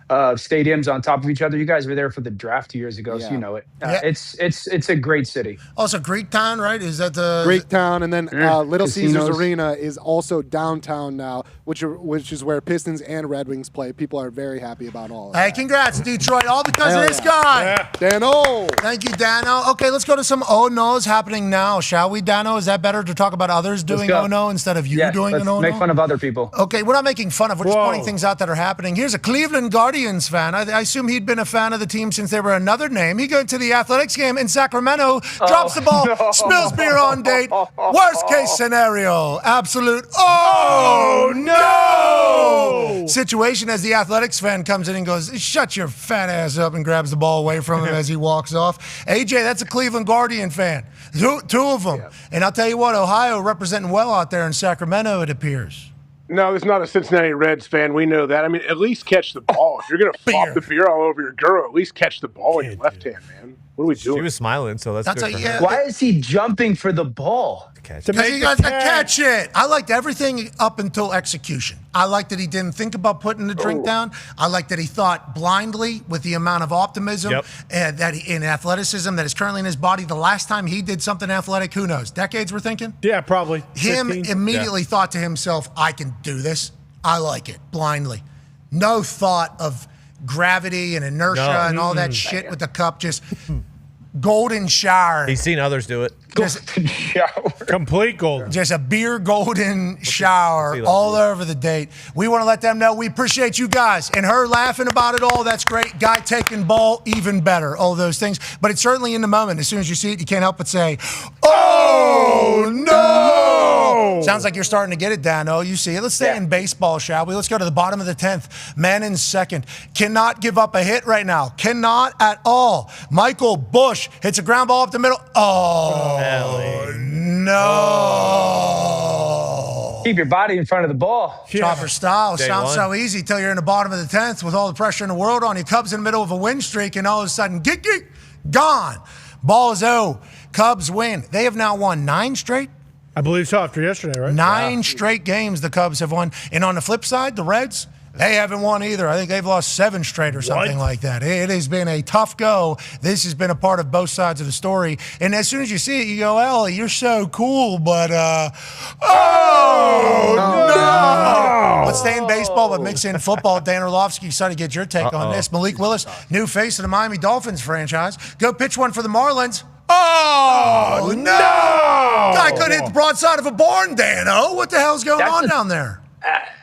stadiums on top of each other. You guys were there for the draft 2 years ago, so you know it. It's a great city. Also, Greektown, right? Is that the Greektown? And then Little Casinos. Caesars Arena is also downtown now, which is where Pistons and Red Wings play. People are very happy about all of that. Hey, congrats, Detroit. All because of this guy. Yeah. Dano. Thank you, Dano. Okay, let's go to some oh-no's happening now, shall we, Dano? Is that better to talk about others doing oh-no instead of you doing an oh-no? Make fun of other people. Okay, we're not making fun of. We're just pointing things out that are happening. Here's a Cleveland Guardians fan. I assume he'd been a fan of the team since they were another name. He goes to the Athletics game in Sacramento, drops the ball, spills beer on date. Worst case scenario, absolute oh no situation as the Athletics fan comes in and goes, shut your fat ass up, and grabs the ball away from him as he walks off. AJ, that's a Cleveland Guardian fan. Two of them. Yeah. And I'll tell you what, Ohio representing well out there in Sacramento, it appears. No, it's not a Cincinnati Reds fan. We know that. I mean, at least catch the ball. If you're going to flop the beer all over your girl, at least catch the ball in your left hand, man. What are we doing? He was smiling, so that's good for him. Why is he jumping for the ball? Because he got to catch it. I liked everything up until execution. I liked that he didn't think about putting the drink down. I liked that he thought blindly with the amount of optimism that in athleticism that is currently in his body. The last time he did something athletic, who knows? Decades we're thinking? Yeah, probably. Him 15. immediately thought to himself, I can do this. I like it, blindly. No thought of gravity and inertia and all that shit with the cup. Just golden shower. He's seen others do it. Golden shower. Complete golden. Just a beer golden shower all over the date. We want to let them know we appreciate you guys and her laughing about it all. That's great. Guy taking ball, even better. All those things. But it's certainly in the moment. As soon as you see it, you can't help but say, oh, no. Sounds like you're starting to get it, Dano. You see it. Let's stay in baseball, shall we? Let's go to the bottom of the 10th. Man in second. Cannot give up a hit right now. Cannot at all. Michael Busch hits a ground ball up the middle. Oh, no. Keep your body in front of the ball. Chopper style. Sounds so easy till you're in the bottom of the 10th with all the pressure in the world on you. Cubs in the middle of a win streak, and all of a sudden, gone. Ball is Cubs win. They have now won 9 straight. I believe so, after yesterday, right? 9 straight games the Cubs have won. And on the flip side, the Reds, they haven't won either. I think they've lost 7 straight or something like that. It has been a tough go. This has been a part of both sides of the story. And as soon as you see it, you go, Ellie, you're so cool, but no! Let's stay in baseball, but mix in football. Dan Orlovsky, excited to get your take on this. Malik Willis, new face of the Miami Dolphins franchise. Go pitch one for the Marlins. Oh, no! Guy could hit the broadside of a barn, Dan-o. What the hell's going on down there?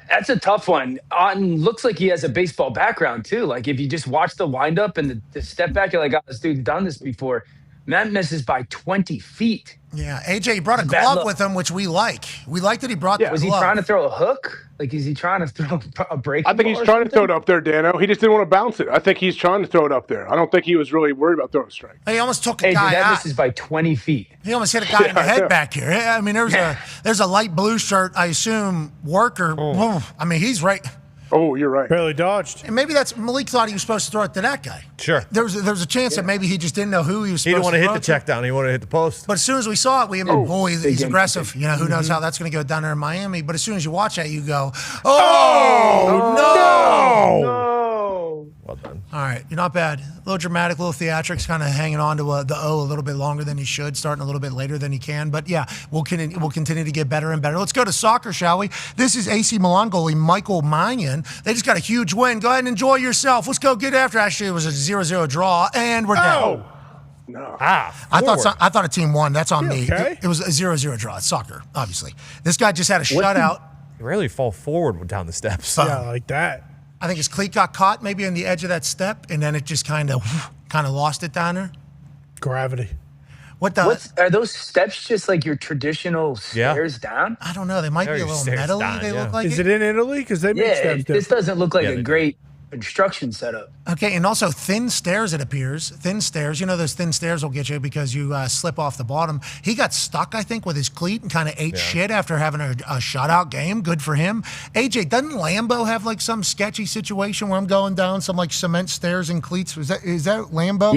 That's a tough one. Otten looks like he has a baseball background, too. Like, if you just watch the windup and the step back, you're like, oh, this dude's done this before. Matt misses by 20 feet. Yeah, AJ brought a glove with him, which we like. We like that he brought the glove. Was he trying to throw a hook? Like, is he trying to throw a break? I think he's trying to throw it up there, Dano. He just didn't want to bounce it. I think he's trying to throw it up there. I don't think he was really worried about throwing a strike. He almost took a guy that out. misses by 20 feet. He almost hit a guy in the head back here. I mean, there's a light blue shirt, I assume, worker. I mean, he's right. Oh, you're right. Barely dodged. And maybe that's Malik thought he was supposed to throw it to that guy. Sure. There was a chance that maybe he just didn't know who he was supposed to throw it to. He didn't want to hit the check down. He wanted to hit the post. But as soon as we saw it, he's aggressive. You know, who knows how that's going to go down there in Miami. But as soon as you watch that, you go, no! Well done. All right, you're not bad. A little dramatic, a little theatrics, kind of hanging on to the O a little bit longer than you should, starting a little bit later than you can. But yeah, we'll continue to get better and better. Let's go to soccer, shall we? This is AC Milan goalie Michael Mannion. They just got a huge win. Go ahead and enjoy yourself. Let's go get after. Actually, it was a 0-0 draw, and we're down. No. I thought a team won. That's on me. Okay? It was a 0-0 draw. It's soccer, obviously. This guy just had a shutout. You rarely fall forward down the steps. Yeah, like that. I think his cleat got caught maybe on the edge of that step, and then it just kind of lost it down there. Gravity. Are those steps just like your traditional stairs down? I don't know. They might be a little metally. They look like Is it in Italy? Because they make steps different. This doesn't look like a great construction setup. Okay, and also thin stairs, it appears. Thin stairs. You know those thin stairs will get you because you slip off the bottom. He got stuck, I think, with his cleat and kind of ate shit after having a shutout game. Good for him. AJ, doesn't Lambeau have like some sketchy situation where I'm going down some like cement stairs and cleats? Is that Lambeau?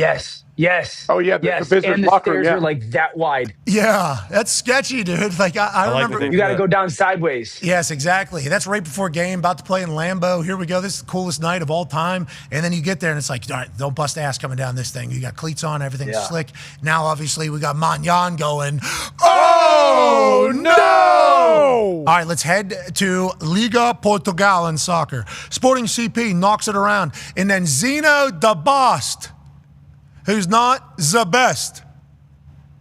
Yes. Oh, yeah. The visitor's and the locker stairs room, were like that wide. Yeah, that's sketchy, dude. Like I remember. You got to go down sideways. Yes, exactly. That's right before game, about to play in Lambeau. Here we go. This is the coolest night of all time. And then you get there and it's like, all right, don't bust ass coming down this thing. You got cleats on, everything's slick. Now, obviously, we got Mannion going, oh, no! All right, let's head to Liga Portugal in soccer. Sporting CP knocks it around. And then Zeno da Bost, who's not the best.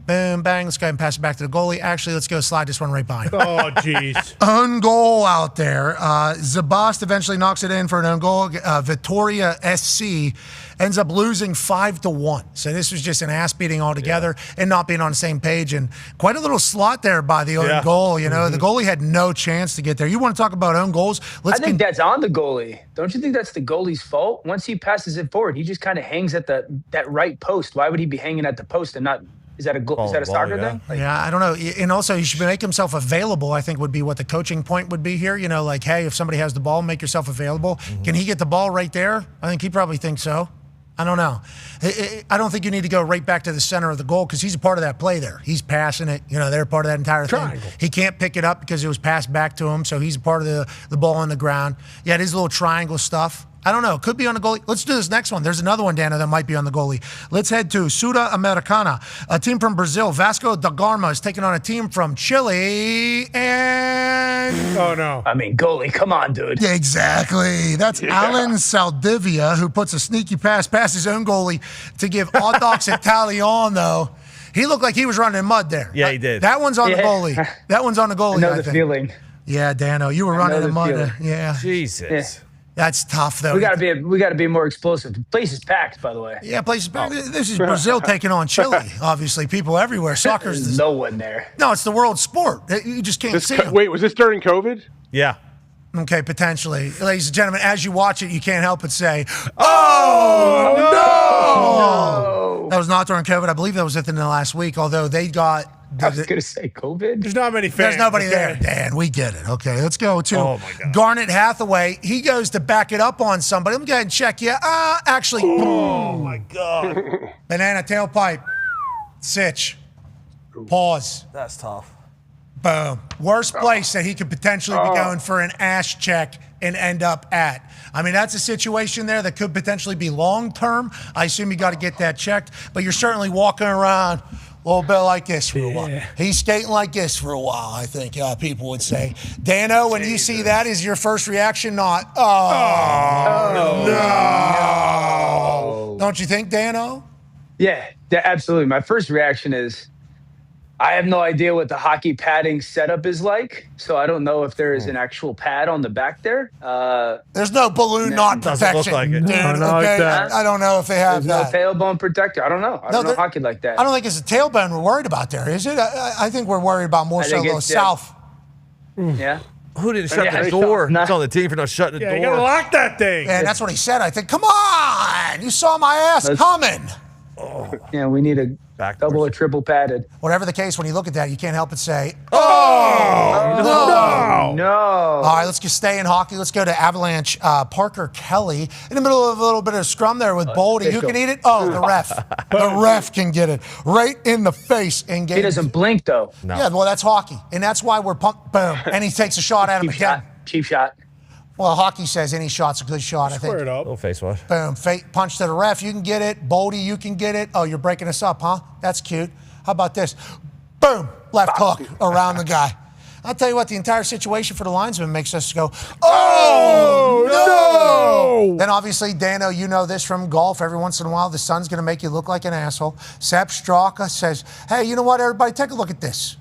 Boom, bang. Let's go ahead and pass it back to the goalie. Actually, let's go slide this one right by him. Oh, jeez. Own goal out there. Zabast eventually knocks it in for an own goal. Vitoria SC ends up losing 5-1. So this was just an ass beating altogether and not being on the same page. And quite a little slot there by the own goal. You know, the goalie had no chance to get there. You want to talk about own goals? I think that's on the goalie. Don't you think that's the goalie's fault? Once he passes it forward, he just kind of hangs at that right post. Why would he be hanging at the post and not? Is that a soccer thing? Like, yeah, I don't know. And also, he should make himself available, I think would be what the coaching point would be here. You know, like, hey, if somebody has the ball, make yourself available. Can he get the ball right there? I think he probably thinks so. I don't know. I don't think you need to go right back to the center of the goal because he's a part of that play there. He's passing it. You know, they're part of that entire thing. He can't pick it up because it was passed back to him, so he's a part of the ball on the ground. Yeah, it is a little triangle stuff. I don't know. Could be on the goalie. Let's do this next one. There's another one, Dana, that might be on the goalie. Let's head to Sudamericana. A team from Brazil, Vasco da Gama, is taking on a team from Chile. And... Oh, no. I mean, goalie, come on, dude. Yeah, exactly. That's Alan Saldivia, who puts a sneaky pass past his own goalie to give Audax Italiano. He looked like he was running in mud there. Yeah, he did. That one's on the goalie. That one's on the goalie, I know I the think. feeling. Yeah, Dano, you were running in mud there. Yeah. Jesus. Yeah. That's tough, though. We gotta be more explosive. The place is packed, by the way. Yeah, place is packed. This is Brazil taking on Chile. Obviously, people everywhere. Soccer's There's no one there. No, it's the world sport. You just can't see them. Wait, was this during COVID? Yeah. Okay, potentially. Ladies and gentlemen, as you watch it, you can't help but say, oh, no! That was not during COVID. I believe that was within the last week, although they got... I was going to say COVID. There's not many fans. There's nobody there, Dan. We get it. Okay, let's go to Garnet Hathaway. He goes to back it up on somebody. I'm going to check you. Actually. Oh, my God. Banana tailpipe. Sitch. Pause. That's tough. Boom. Worst place that he could potentially be going for an ass check and end up at. I mean, that's a situation there that could potentially be long-term. I assume you got to get that checked, but you're certainly walking around a little bit like this for a while. He's skating like this for a while, I think people would say. Dano, when you see that, is your first reaction not, no. Don't you think, Dano? Yeah, absolutely. My first reaction is, I have no idea what the hockey padding setup is like, so I don't know if there is an actual pad on the back there. There's no balloon knot protection. Doesn't look like it. Dude, like that. I don't know if they have There's that. no tailbone protector. I don't know. I don't know hockey like that. I don't think it's a tailbone we're worried about there, is it? I think we're worried about more so the south. Yeah. Who didn't shut the door? It's on the team for not shutting the door. You gotta lock that thing. Yeah, that's what he said. I think, come on! You saw my ass coming! Yeah, we need a double or triple padded. Whatever the case, when you look at that, you can't help but say, No. All right, let's just stay in hockey. Let's go to Avalanche. Parker Kelly in the middle of a little bit of scrum there with Boldy. Who can eat it? Oh, the ref. The ref can get it right in the face. He doesn't blink, though. No. Yeah, well, that's hockey. And that's why we're pumped. Boom. And he takes a shot at him again. Cheap shot. Well, hockey says any shot's a good shot, I think. Square it up. Little face wash. Boom. Punch to the ref. You can get it. Boldy, you can get it. Oh, you're breaking us up, huh? That's cute. How about this? Boom. Left hook around the guy. I'll tell you what, the entire situation for the linesman makes us go, oh, no! Then obviously, Dano, you know this from golf. Every once in a while, the sun's going to make you look like an asshole. Sepp Straka says, hey, you know what, everybody? Take a look at this.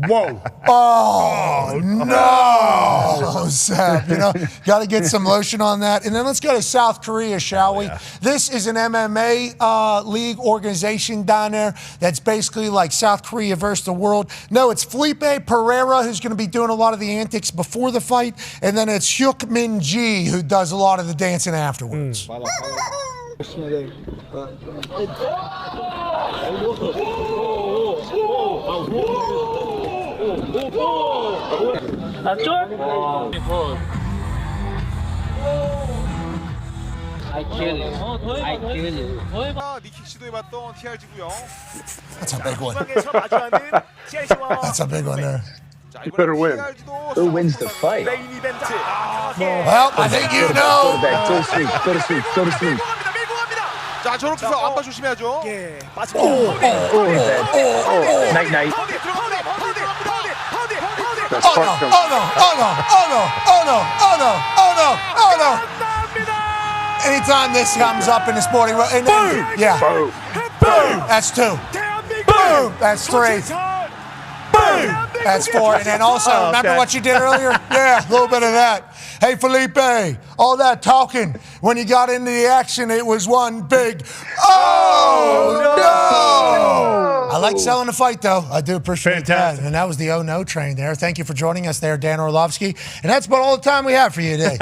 Whoa. Oh, no, Sepp. Got to get some lotion on that. And then let's go to South Korea, shall we? Yeah. This is an MMA league organization down there that's basically like South Korea versus the world. No, it's Felipe Pereira who's going to be doing a lot of the antics before the fight, and then it's Hyuk Min Ji who does a lot of the dancing afterwards. That's a big one. That's a big one there. You better win. Who wins the fight? Well, I think you know. Go to sleep. 자, 저렇게 해서 안바 조심해야죠. Night. Oh no. Anytime this comes up in the sporting world, yeah. Boom. That's two. Boom. That's three. Boom. That's four. And then also, remember what you did earlier? Yeah, a little bit of that. Hey, Felipe, all that talking, when you got into the action, it was one big, oh, no! I like selling the fight, though. I do appreciate that. And that was the oh, no train there. Thank you for joining us there, Dan Orlovsky. And that's about all the time we have for you today.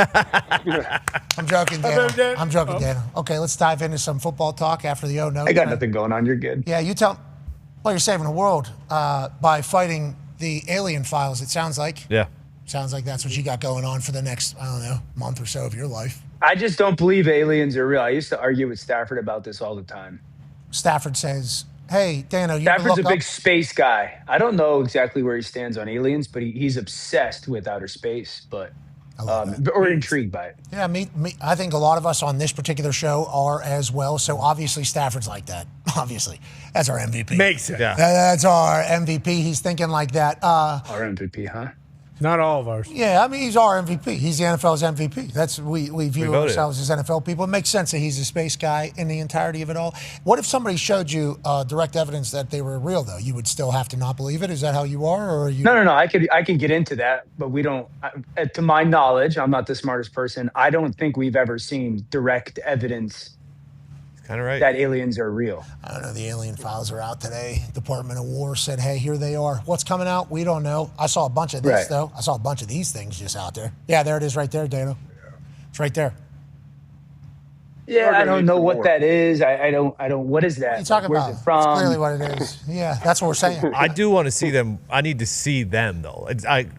I'm joking, Dan. Okay, let's dive into some football talk after the oh, no. I got nothing going on. You're good. Yeah, you tell. Well, you're saving the world by fighting the alien files, it sounds like. Yeah. Sounds like that's what you got going on for the next, I don't know, month or so of your life. I just don't believe aliens are real. I used to argue with Stafford about this all the time. Stafford says, hey, Dano, you Stafford's a big space guy. I don't know exactly where he stands on aliens, but he's obsessed with outer space, but or intrigued by it. Yeah, me. I think a lot of us on this particular show are as well. So obviously Stafford's like that. Obviously, that's our MVP. Makes sense. Yeah. That's our MVP. He's thinking like that. Our MVP, huh? Not all of ours. Yeah, I mean, he's our MVP. He's the NFL's MVP. That's we view ourselves as NFL people. It makes sense that he's a space guy in the entirety of it all. What if somebody showed you direct evidence that they were real, though? You would still have to not believe it? Is that how you are? Or are you? No. I can get into that, but we don't. To my knowledge, I'm not the smartest person. I don't think we've ever seen direct evidence kind of right that aliens are real. I don't know. The alien files are out today. Department of War said, hey, here they are. What's coming out? We don't know. I saw a bunch of this, though. I saw a bunch of these things just out there. Yeah, there it is right there, Dano. It's right there. Yeah, I don't know what that is. I don't. What is that? What are you talking Where's about? it from? It's clearly what it is. Yeah, that's what we're saying. I do want to see them. I need to see them though.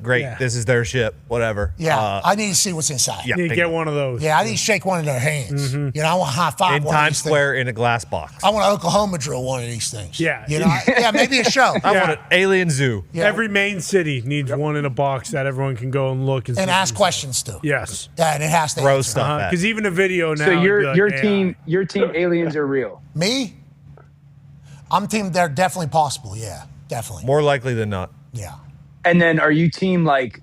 Great. Yeah. This is their ship. Whatever. Yeah, I need to see what's inside. Yeah, You get one of those. Yeah, I need to shake one of their hands. You know, I want to high five in one of Times these Square in a glass box. things. I want to Oklahoma drill one of these things. Yeah. You know, yeah, maybe a show. I want an alien zoo. Yeah. Every main city needs one in a box that everyone can go and look And ask questions to. Yes. Yeah, and it has to Throw answer. stuff at. Because even a video now. So would be your like, AI. your team aliens are real. Me? I'm team. They're definitely possible. Yeah, definitely. More likely than not. Yeah. And then are you team like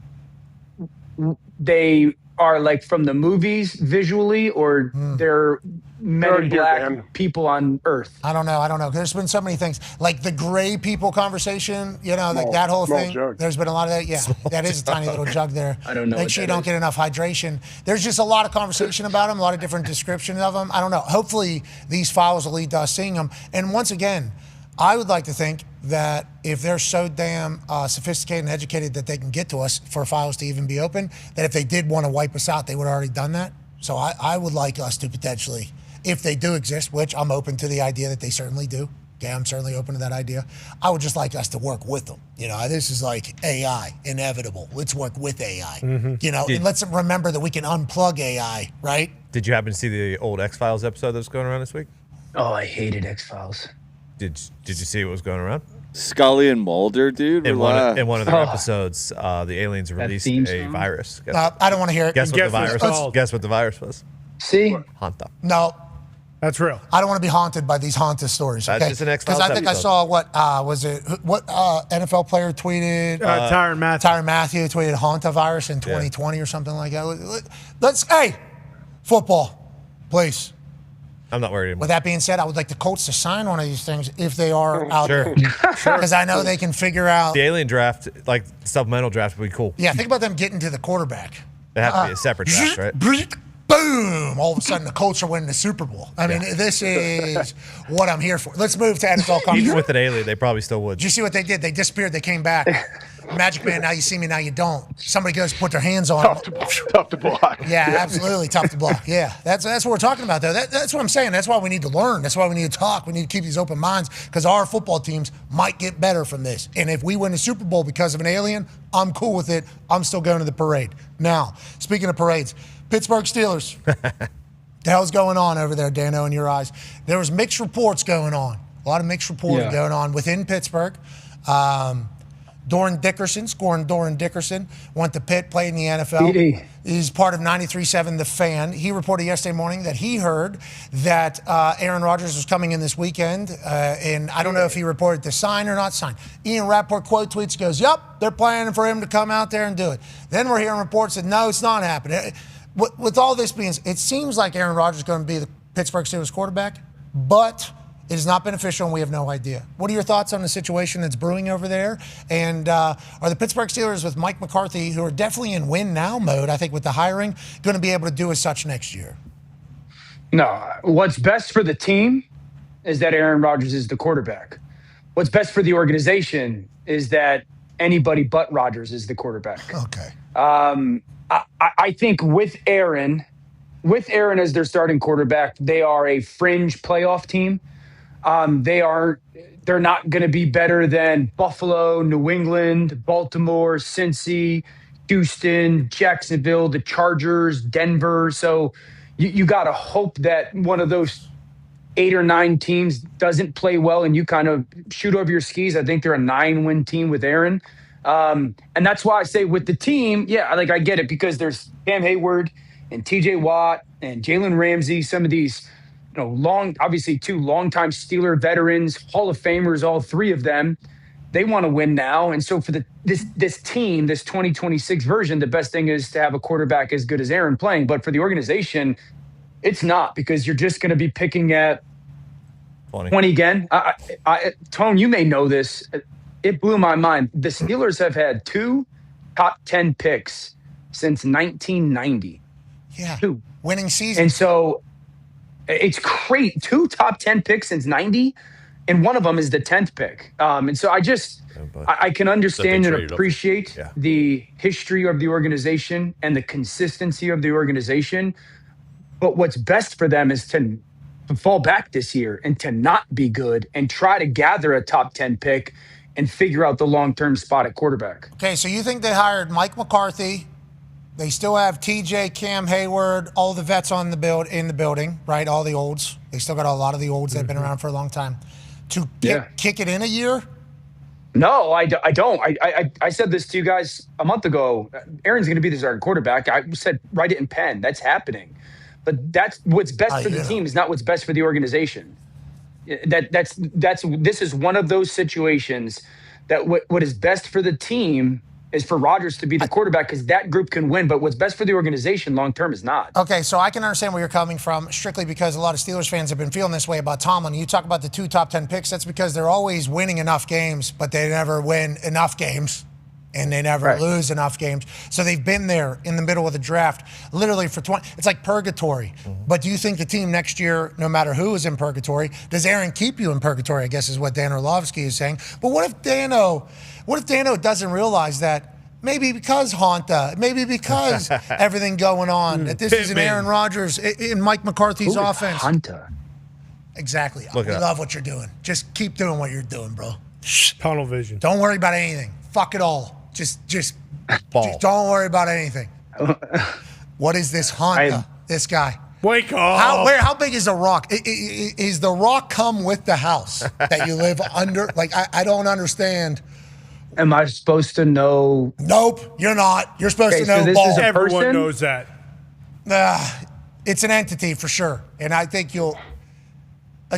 they are like from the movies visually, or they're men in black people on Earth? I don't know. There's been so many things. Like the gray people conversation, you know, like that whole thing. jug. There's been a lot of that. Yeah, that is a tiny little jug there. I don't know Make what sure you that don't is. get enough hydration. There's just a lot of conversation about them, a lot of different descriptions of them. I don't know. Hopefully these files will lead to us seeing them. And once again, I would like to think that if they're so damn sophisticated and educated that they can get to us for files to even be open, that if they did want to wipe us out, they would have already done that. So I would like us to potentially, if they do exist, which I'm open to the idea that they certainly do. Okay, I'm certainly open to that idea. I would just like us to work with them. You know, this is like AI, inevitable. Let's work with AI. You know, and let's remember that we can unplug AI, right? Did you happen to see the old X-Files episode that was going around this week? Oh, I hated X-Files. Did you see what was going around? Scully and Mulder, dude. In relax. one of their episodes, the aliens released theme a song? virus. I don't want to hear it. Guess what the virus was? called? Guess what the virus was? See? Hanta. No, That's real. I don't want to be haunted by these haunted stories. That's Okay? just an X-Files I think I episode. saw what was it? What NFL player tweeted? Tyrann Mathieu. Tyrann Mathieu tweeted hantavirus in 2020 or something like that. Hey, football, please. I'm not worried anymore. With that being said, I would like the Colts to sign one of these things if they are out Sure. there, because I know they can figure out. The alien draft, like supplemental draft, would be cool. Yeah, think about them getting to the quarterback. It has to be a separate draft, right? Boom! All of a sudden, the Colts are winning the Super Bowl. I mean, this is what I'm here for. Let's move to NFL Even conference. with an alien, they probably still would. Did you see what they did? They disappeared. They came back. Magic Man, now you see me, now you don't. Somebody goes put their hands on them. Tough to block. Yeah, absolutely tough to block. Yeah, that's what we're talking about, though. That's what I'm saying. That's why we need to learn. That's why we need to talk. We need to keep these open minds, because our football teams might get better from this. And if we win the Super Bowl because of an alien, I'm cool with it. I'm still going to the parade. Now, speaking of parades, Pittsburgh Steelers. The hell's going on over there, Dano, in your eyes? There was mixed reports going on. A lot of mixed reporting going on within Pittsburgh. Doran Dickerson went to Pitt, played in the NFL. PD. He's part of 93.7 The Fan. He reported yesterday morning that he heard that Aaron Rodgers was coming in this weekend, and I don't know if he reported to sign or not sign. Ian Rappaport quote tweets, goes, yup, they're planning for him to come out there and do it. Then we're hearing reports that no, it's not happening. With all this being, it seems like Aaron Rodgers is going to be the Pittsburgh Steelers quarterback, but it has not been official, and we have no idea. What are your thoughts on the situation that's brewing over there? And are the Pittsburgh Steelers with Mike McCarthy, who are definitely in win-now mode, I think, with the hiring, going to be able to do as such next year? No. What's best for the team is that Aaron Rodgers is the quarterback. What's best for the organization is that anybody but Rodgers is the quarterback. Okay. I think with Aaron as their starting quarterback, they are a fringe playoff team. They're not going to be better than Buffalo, New England, Baltimore, Cincy, Houston, Jacksonville, the Chargers, Denver. So you got to hope that one of those 8 or 9 teams doesn't play well and you kind of shoot over your skis. I think they're a 9-win team with Aaron. And that's why I say with the team, I get it, because there's Cam Hayward and TJ Watt and Jalen Ramsey, some of these, obviously 2 longtime Steeler veterans, Hall of Famers, all 3 of them. They want to win now. And so for this team, this 2026 version, the best thing is to have a quarterback as good as Aaron playing. But for the organization, it's not, because you're just going to be picking at 20 again. Tone, you may know this. It blew my mind. The Steelers have had 2 top 10 picks since 1990. Yeah. 2 winning season. And so it's great. 2 top 10 picks since 90, and one of them is the 10th pick. And so I can understand and appreciate the history of the organization and the consistency of the organization. But what's best for them is to fall back this year and to not be good and try to gather a top 10 pick and figure out the long-term spot at quarterback. Okay, so you think they hired Mike McCarthy? They still have TJ, Cam Hayward, all the vets in the building, right? All the olds. They still got a lot of the olds that have been around for a long time. To kick it in a year? No, I don't. I said this to you guys a month ago. Aaron's going to be the starting quarterback. I said, write it in pen. That's happening. But that's what's best for the team is not what's best for the organization. This is one of those situations that what is best for the team is for Rodgers to be the quarterback because that group can win. But what's best for the organization long term is not. Okay, so I can understand where you're coming from strictly because a lot of Steelers fans have been feeling this way about Tomlin. You talk about the 2 top 10 picks. That's because they're always winning enough games, but they never win enough games. And they never lose enough games. So they've been there in the middle of the draft, literally for 20. It's like purgatory. But do you think the team next year, no matter who is in purgatory, does Aaron keep you in purgatory, I guess is what Dan Orlovsky is saying. But what if Dano doesn't realize that maybe because Honta, maybe because everything going on, that this is an Aaron Rodgers in Mike McCarthy's offense. Honta. Exactly. We love what you're doing. Just keep doing what you're doing, bro. Tunnel vision. Don't worry about anything. Fuck it all. Just don't worry about anything. What is this Honda? This guy. Wake up. How big is the rock? Is the rock come with the house that you live under? Like, I don't understand. Am I supposed to know? Nope, you're not. You're supposed to know. So this is a Everyone person? knows that. It's an entity for sure. And I think you'll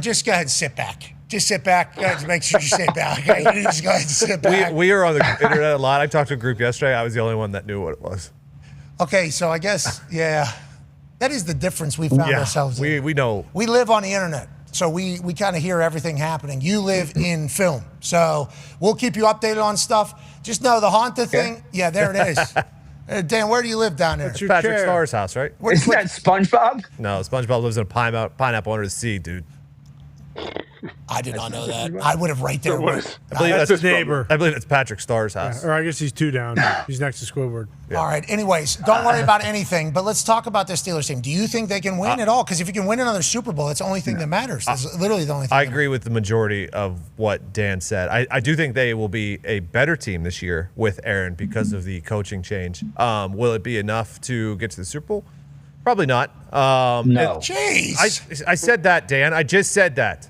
just go ahead and sit back. Just sit back. Make sure you sit back. Okay? You just go ahead and sit back. We are on the internet a lot. I talked to a group yesterday. I was the only one that knew what it was. Okay, so I guess, that is the difference we found ourselves in. We know. We live on the internet, so we kind of hear everything happening. You live in film, so we'll keep you updated on stuff. Just know the Honta thing, there it is. Dan, where do you live down there? It's Patrick Starr's house, right? Isn't that SpongeBob? No, SpongeBob lives in a pineapple under the sea, dude. I did not know that. I would have right there. I believe that's his neighbor. I believe it's Patrick Starr's house. Or I guess he's 2 down. He's next to Squidward. All right. Anyways, don't worry about anything. But let's talk about this Steelers team. Do you think they can win at all? Because if you can win another Super Bowl, that's the only thing that matters. That's literally the only thing. I agree with the majority of what Dan said. I do think they will be a better team this year with Aaron because of the coaching change. Will it be enough to get to the Super Bowl? Probably not. No. Jeez. I said that, Dan. I just said that.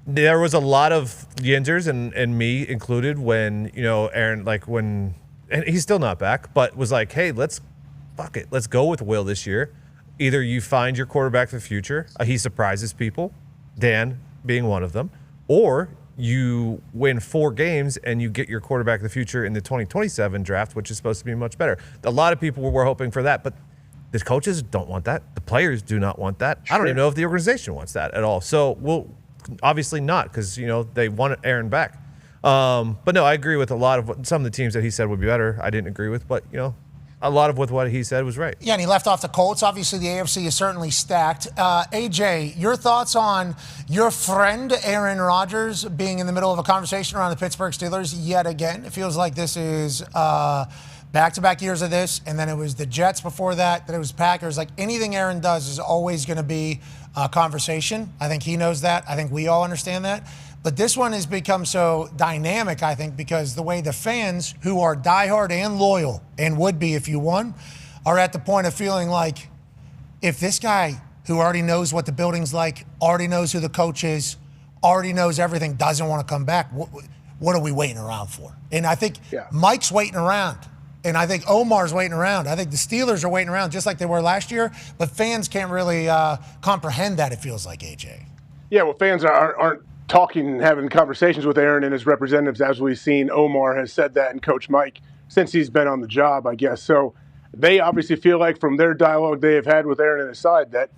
There was a lot of Yinzers and me included when, Aaron, and he's still not back, but was like, hey, let's go with Will this year. Either you find your quarterback for the future, he surprises people, Dan being one of them, or you win 4 games and you get your quarterback of the future in the 2027 draft, which is supposed to be much better. A lot of people were hoping for that, but the coaches don't want that. The players do not want that. Sure. I don't even know if the organization wants that at all. So we'll obviously not because, they want Aaron back. But no, I agree with a lot of some of the teams that he said would be better. I didn't agree with, but, a lot of what he said was right. Yeah, and he left off the Colts. Obviously, the AFC is certainly stacked. AJ, your thoughts on your friend Aaron Rodgers being in the middle of a conversation around the Pittsburgh Steelers yet again? It feels like this is back-to-back years of this, and then it was the Jets before that, then it was Packers. Like, anything Aaron does is always going to be a conversation. I think he knows that. I think we all understand that. But this one has become so dynamic, I think, because the way the fans, who are diehard and loyal, and would be if you won, are at the point of feeling like if this guy who already knows what the building's like, already knows who the coach is, already knows everything, doesn't want to come back, what are we waiting around for? And I think Mike's waiting around. And I think Omar's waiting around. I think the Steelers are waiting around just like they were last year, but fans can't really comprehend that, it feels like, AJ. Yeah, well, fans aren't talking and having conversations with Aaron and his representatives, as we've seen. Omar has said that, and Coach Mike, since he's been on the job, I guess. So they obviously feel like from their dialogue they have had with Aaron and his side that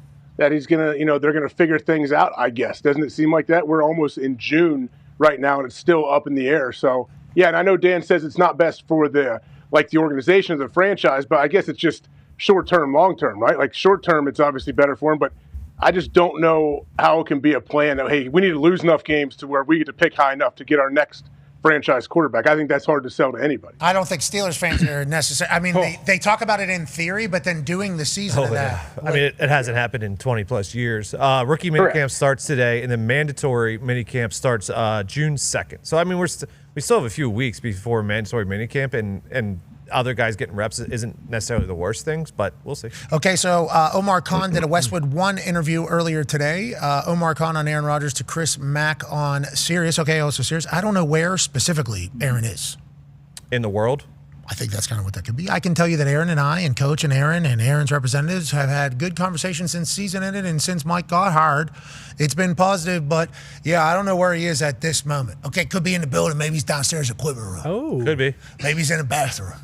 he's going to, they're going to figure things out, I guess. Doesn't it seem like that? We're almost in June right now, and it's still up in the air. So, yeah, and I know Dan says it's not best for the organization of the franchise, but I guess it's just short-term, long-term, right? Like short-term, it's obviously better for him, but I just don't know how it can be a plan that, hey, we need to lose enough games to where we get to pick high enough to get our next franchise quarterback. I think that's hard to sell to anybody. I don't think Steelers fans are necessary. I mean, they talk about it in theory, but then doing the season of that. I mean, it hasn't happened in 20-plus years. Rookie minicamp starts today, and then mandatory minicamp starts June 2nd. So, I mean, we still have a few weeks before mandatory minicamp, and other guys getting reps isn't necessarily the worst things, but we'll see. Okay, so Omar Khan did a Westwood One interview earlier today. Omar Khan on Aaron Rodgers to Chris Mack on Sirius. Okay, also Sirius. I don't know where specifically Aaron is. In the world? I think that's kind of what that could be. I can tell you that Aaron and I and Coach and Aaron and Aaron's representatives have had good conversations since season ended and since Mike got hired. It's been positive, but yeah, I don't know where he is at this moment. Okay, could be in the building. Maybe he's downstairs equipment room. Oh. Could be. Maybe he's in the bathroom.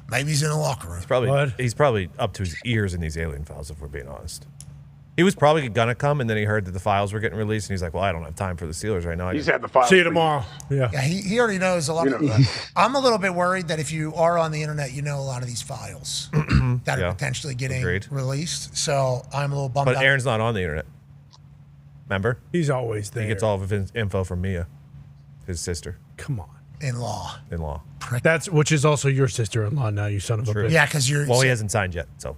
Maybe he's in the locker room. He's probably up to his ears in these alien files, if we're being honest. He was probably going to come, and then he heard that the files were getting released, and he's like, well, I don't have time for the Steelers right now. He's had the files. See you tomorrow. Yeah. He already knows a lot of that. I'm a little bit worried that if you are on the internet, you know a lot of these files that are potentially getting released. So I'm a little bummed out. But Aaron's not on the internet. Remember? He's always there. He gets all of his info from Mia, his sister. Come on. In-law. In-law. That's which is also your sister-in-law now, you son of a bitch. Yeah, because you're... Well, he hasn't signed yet, so...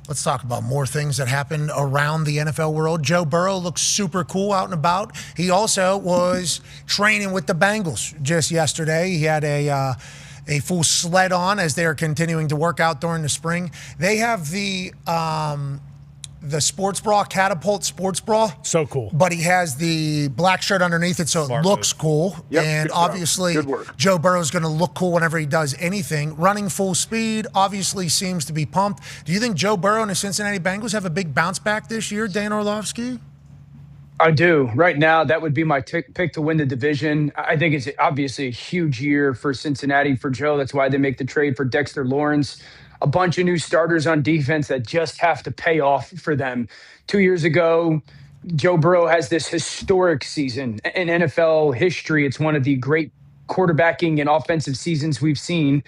Let's talk about more things that happened around the NFL world. Joe Burrow looks super cool out and about. He also was training with the Bengals just yesterday. He had a full sled on as they're continuing to work out during the spring. They have the sports bra, Catapult sports bra. So cool. But he has the black shirt underneath it, so it looks cool. Yep, and obviously, Joe Burrow's going to look cool whenever he does anything. Running full speed, obviously seems to be pumped. Do you think Joe Burrow and the Cincinnati Bengals have a big bounce back this year, Dan Orlovsky? I do. Right now, that would be my pick to win the division. I think it's obviously a huge year for Cincinnati, for Joe. That's why they make the trade for Dexter Lawrence. A bunch of new starters on defense that just have to pay off for them. 2 years ago, Joe Burrow has this historic season in NFL history. It's one of the great quarterbacking and offensive seasons we've seen,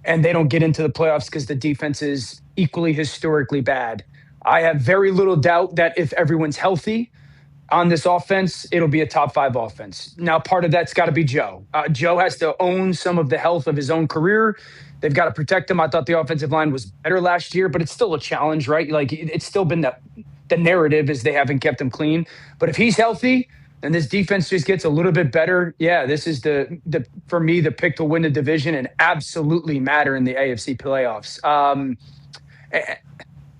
and they don't get into the playoffs because the defense is equally historically bad. I have very little doubt that if everyone's healthy on this offense, it'll be a top 5 offense. Now, part of that's got to be Joe. Joe has to own some of the health of his own career. They've got to protect him. I thought the offensive line was better last year, but it's still a challenge, right? Like, it's still been the narrative is they haven't kept him clean. But if he's healthy and this defense just gets a little bit better, yeah, this is for me, the pick to win the division and absolutely matter in the AFC playoffs.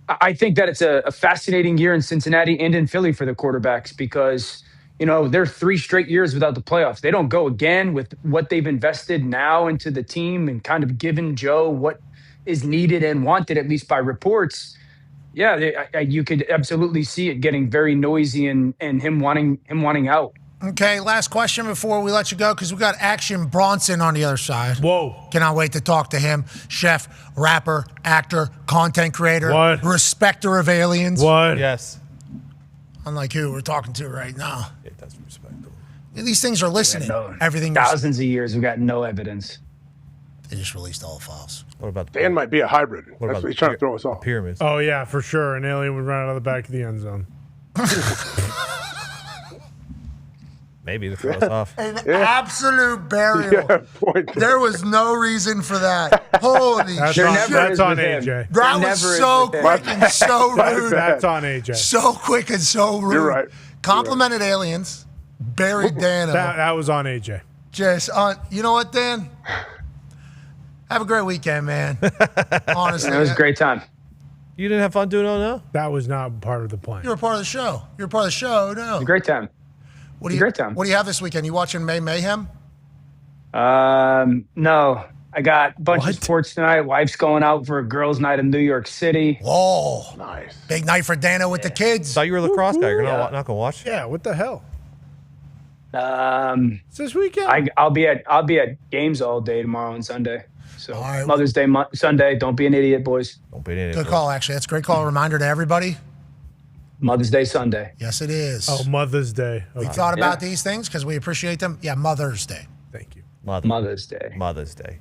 I think that it's a fascinating year in Cincinnati and in Philly for the quarterbacks because, you know, they're 3 straight years without the playoffs. They don't go again with what they've invested now into the team and kind of given Joe what is needed and wanted, at least by reports. Yeah, you could absolutely see it getting very noisy and him wanting out. Okay, last question before we let you go, because we got Action Bronson on the other side. Whoa. Cannot wait to talk to him. Chef, rapper, actor, content creator, respecter of aliens. What? Yes. Unlike who we're talking to right now. Yeah, that's respectable. These things are listening. Everything. Thousands of years, we've got no evidence. They just released all the files. What about Dan might be a hybrid. That's what he's trying to throw us off. Pyramids. Oh, yeah, for sure. An alien would run out of the back of the end zone. Maybe to throw us off. An absolute burial. There was no reason for that. Holy shit. That's on AJ. That was so quick and so rude. That's on AJ. So quick and so rude. You're right. Complimented aliens. Buried Dano. That was on AJ. Just on. You know what, Dan? Have a great weekend, man. Honestly. It was a great time. You didn't have fun doing it now? That was not part of the plan. You were part of the show. You were part of the show. No. It was a great time. What do you have this weekend? You watching May Mayhem? No. I got a bunch of sports tonight. Wife's going out for a girls' night in New York City. Whoa. Nice. Big night for Dano with the kids. Thought you were a lacrosse guy. You're not going to watch? Yeah, what the hell? It's this weekend. I'll be at games all day tomorrow and Sunday. So Mother's Day Sunday. Don't be an idiot, boys. Don't be an idiot. Good call, actually. That's a great call. Reminder to everybody. Mother's Day Sunday. Yes, it is. Oh, Mother's Day. We thought about these things because we appreciate them. Yeah, Mother's Day. Thank you. Mother's Day. Mother's Day.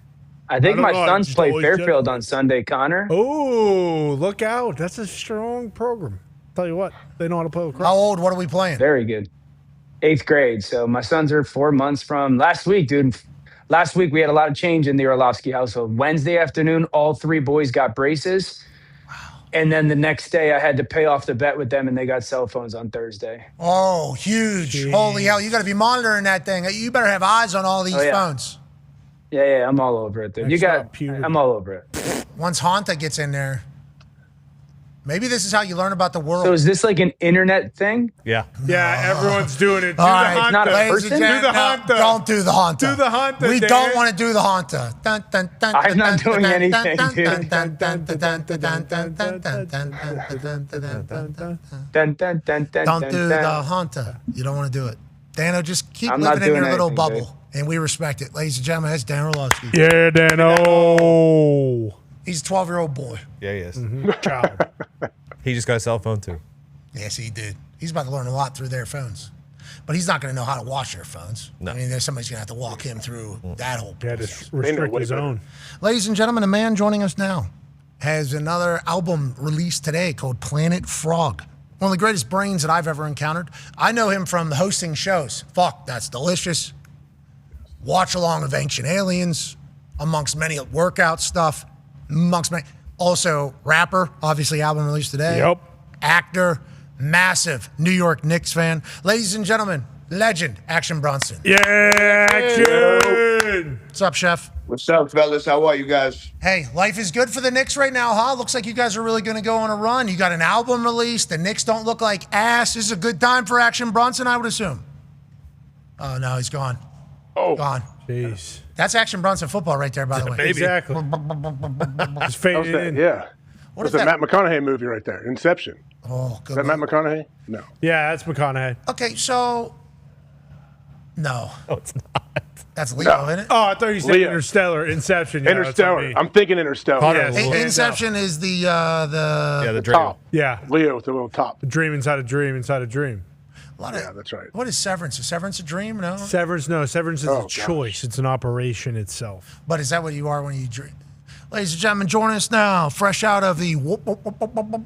I think my sons play Fairfield on Sunday, Connor. Oh, look out. That's a strong program. Tell you what, they know how to play lacrosse. How old? What are we playing? Very good. 8th grade. So my sons are 4 months from last week, dude. Last week, we had a lot of change in the Orlovsky household. Wednesday afternoon, all 3 boys got braces. And then the next day, I had to pay off the bet with them, and they got cell phones on Thursday. Oh, huge. Jeez. Holy hell. You got to be monitoring that thing. You better have eyes on all these Oh, yeah. phones. Yeah, I'm all over it, dude. I'm all over it. Once Honta gets in there, maybe this is how you learn about the world. So is this like an internet thing? Yeah. Yeah, everyone's doing it. Do All the right, Honta. not a ladies person? and Do the gentlemen, Honta. don't do the Honta. Do the Honta, We Dan. don't want to do the Honta. Dun, dun, dun, I'm not dun, doing dun, anything, dun, dude. dun, dun, dun, dun, dun, dun, dun, dun, dun, dun, dun, dun, dun, dun. Dun, dun, dun, dun, Don't dun, do the dun. Honta. You don't want to do it. Dano, just keep I'm not living in doing your little anything, bubble, and we respect it. Ladies and gentlemen, that's Dan Orlovsky. Yeah, Dano. He's a 12-year-old boy. Yeah, he is. Child. He just got a cell phone too. Yes, he did. He's about to learn a lot through their phones. But he's not going to know how to wash their phones. No. I mean, there's somebody's going to have to walk him through that whole Yeah, process. just restrict his own. Ladies and gentlemen, a man joining us now has another album released today called Planet Frog. One of the greatest brains that I've ever encountered. I know him from hosting shows. Fuck, That's Delicious. Watch Along of Ancient Aliens, amongst many workout stuff, amongst many. Also, rapper, obviously album released today. Yep. Actor, massive New York Knicks fan. Ladies and gentlemen, legend, Action Bronson. Yeah, Action. What's up, Chef? What's up, fellas? How are you guys? Hey, life is good for the Knicks right now, huh? Looks like you guys are really going to go on a run. You got an album released. The Knicks don't look like ass. This is a good time for Action Bronson, I would assume. Oh, no, he's gone. Oh. Gone. Jeez. That's Action Bronson football right there, by the way. Exactly. Just That was fading that, in. yeah. What That's is a that? Matt McConaughey movie right there, Inception. Oh, Is good. that Matt McConaughey? No. Yeah, that's McConaughey. Okay, so. No. No, it's not. That's Leo, isn't it? Oh, I thought you said Leo. Interstellar, Inception. Yeah, that's on Interstellar. me. I'm thinking Interstellar. Yes. Inception is the Yeah, the dream. Top. Yeah. Leo with the little top. A dream inside a dream inside a dream. a lot of, Yeah, that's right. What is Severance? Is Severance a dream? No. Severance, no. Severance is Oh, a gosh. choice. It's an operation itself. But is that what you are when you dream? Ladies and gentlemen, join us now, fresh out of the whoop, whoop, whoop, whoop, whoop,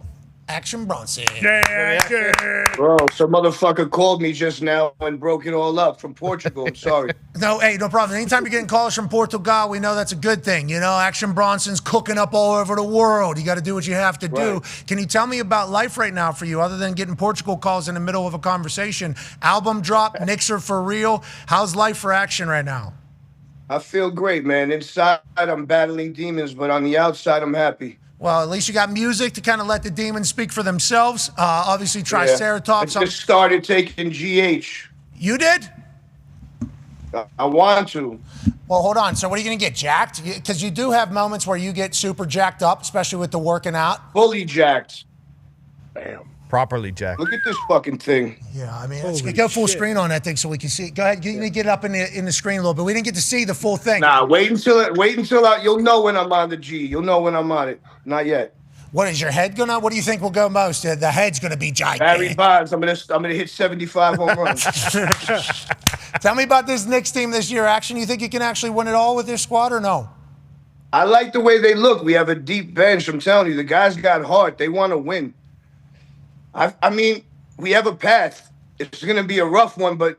Action Bronson. Yeah, Bro, some motherfucker called me just now and broke it all up from Portugal. I'm sorry. No, hey, no problem. Anytime you're getting calls from Portugal, we know that's a good thing. You know, Action Bronson's cooking up all over the world. You got to do what you have to do. Right. Can you tell me about life right now for you, other than getting Portugal calls in the middle of a conversation? Album drop, Knicks are for real. How's life for Action right now? I feel great, man. Inside, I'm battling demons, but on the outside, I'm happy. Well, at least you got music to kind of let the demons speak for themselves. Obviously, Yeah. Triceratops. I just started taking GH. You did? I want to. Well, hold on. So what are you going to get, jacked? Because you do have moments where you get super jacked up, especially with the working out. Fully jacked. Damn. Properly jacked. Look at this fucking thing. Yeah, I mean, Holy go full shit. screen on that thing so we can see it. Go ahead, you need to get it up in the screen a little bit. We didn't get to see the full thing. Nah, wait until you'll know when I'm on the G. You'll know when I'm on it. Not yet. What is your head gonna? What do you think will go most? The head's gonna be Barry gigantic. Bonds. I'm gonna hit 75 home runs. Tell me about this Knicks team this year. Action, you think you can actually win it all with this squad or no? I like the way they look. We have a deep bench. I'm telling you, the guys got heart. They want to win. I mean, we have a path. It's going to be a rough one, but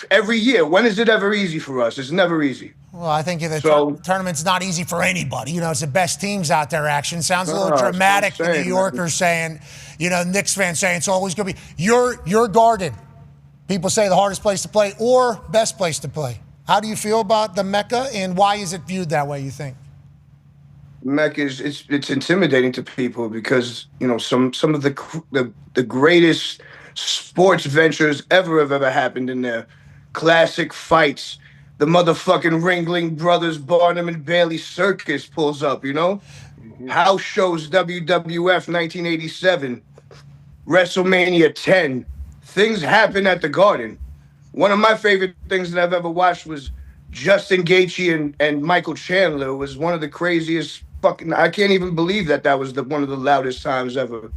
every year. When is it ever easy for us? It's never easy. Well, I think the So- tournament's not easy for anybody. You know, it's the best teams out there. Action sounds a little that's what I'm dramatic. The New saying, Yorkers saying, you know, Knicks fans saying it's always going to be your Garden. People say the hardest place to play or best place to play. How do you feel about the Mecca, and why is it viewed that way? You think? Mecca is it's intimidating to people because some of the greatest sports ventures ever happened in there. Classic fights. The motherfucking Ringling Brothers, Barnum and Bailey circus pulls up. House shows, WWF 1987, WrestleMania 10. Things happen at the Garden. One of my favorite things that I've ever watched was Justin Gaethje and Michael Chandler. It was one of the craziest fucking. I can't even believe that was one of the loudest times ever.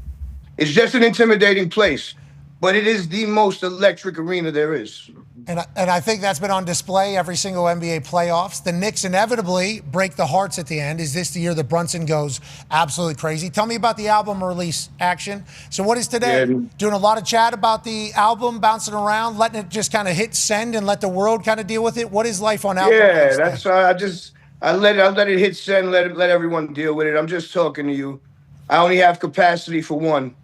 It's just an intimidating place. but it is the most electric arena there is. And I think that's been on display every single NBA playoffs. The Knicks inevitably break the hearts at the end. Is this the year that Bronson goes absolutely crazy? Tell me about the album release action. So what is today? Yeah. Doing a lot of chat about the album, bouncing around, letting it just kind of hit send and let the world kind of deal with it? What is life on album? Yeah, that's I let it hit send, let everyone deal with it. I'm just talking to you. I only have capacity for one.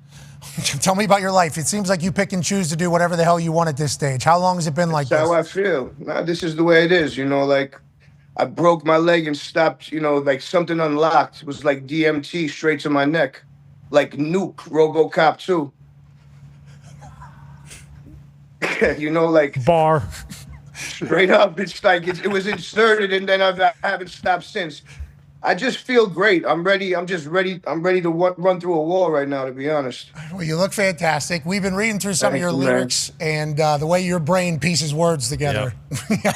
Tell me about your life. It seems like you pick and choose to do whatever the hell you want at this stage. How long has it been like That's this? how I feel. Nah, this is the way it is. Like I broke my leg and stopped, like something unlocked. It was like DMT straight to my neck. Like Nuke, RoboCop 2. Like bar. Straight up. It's like it was inserted and then I haven't stopped since. I just feel great. I'm ready. I'm just ready. I'm ready to run through a wall right now, to be honest. Well, you look fantastic. We've been reading through some of your Thank you, lyrics and the way your brain pieces words together.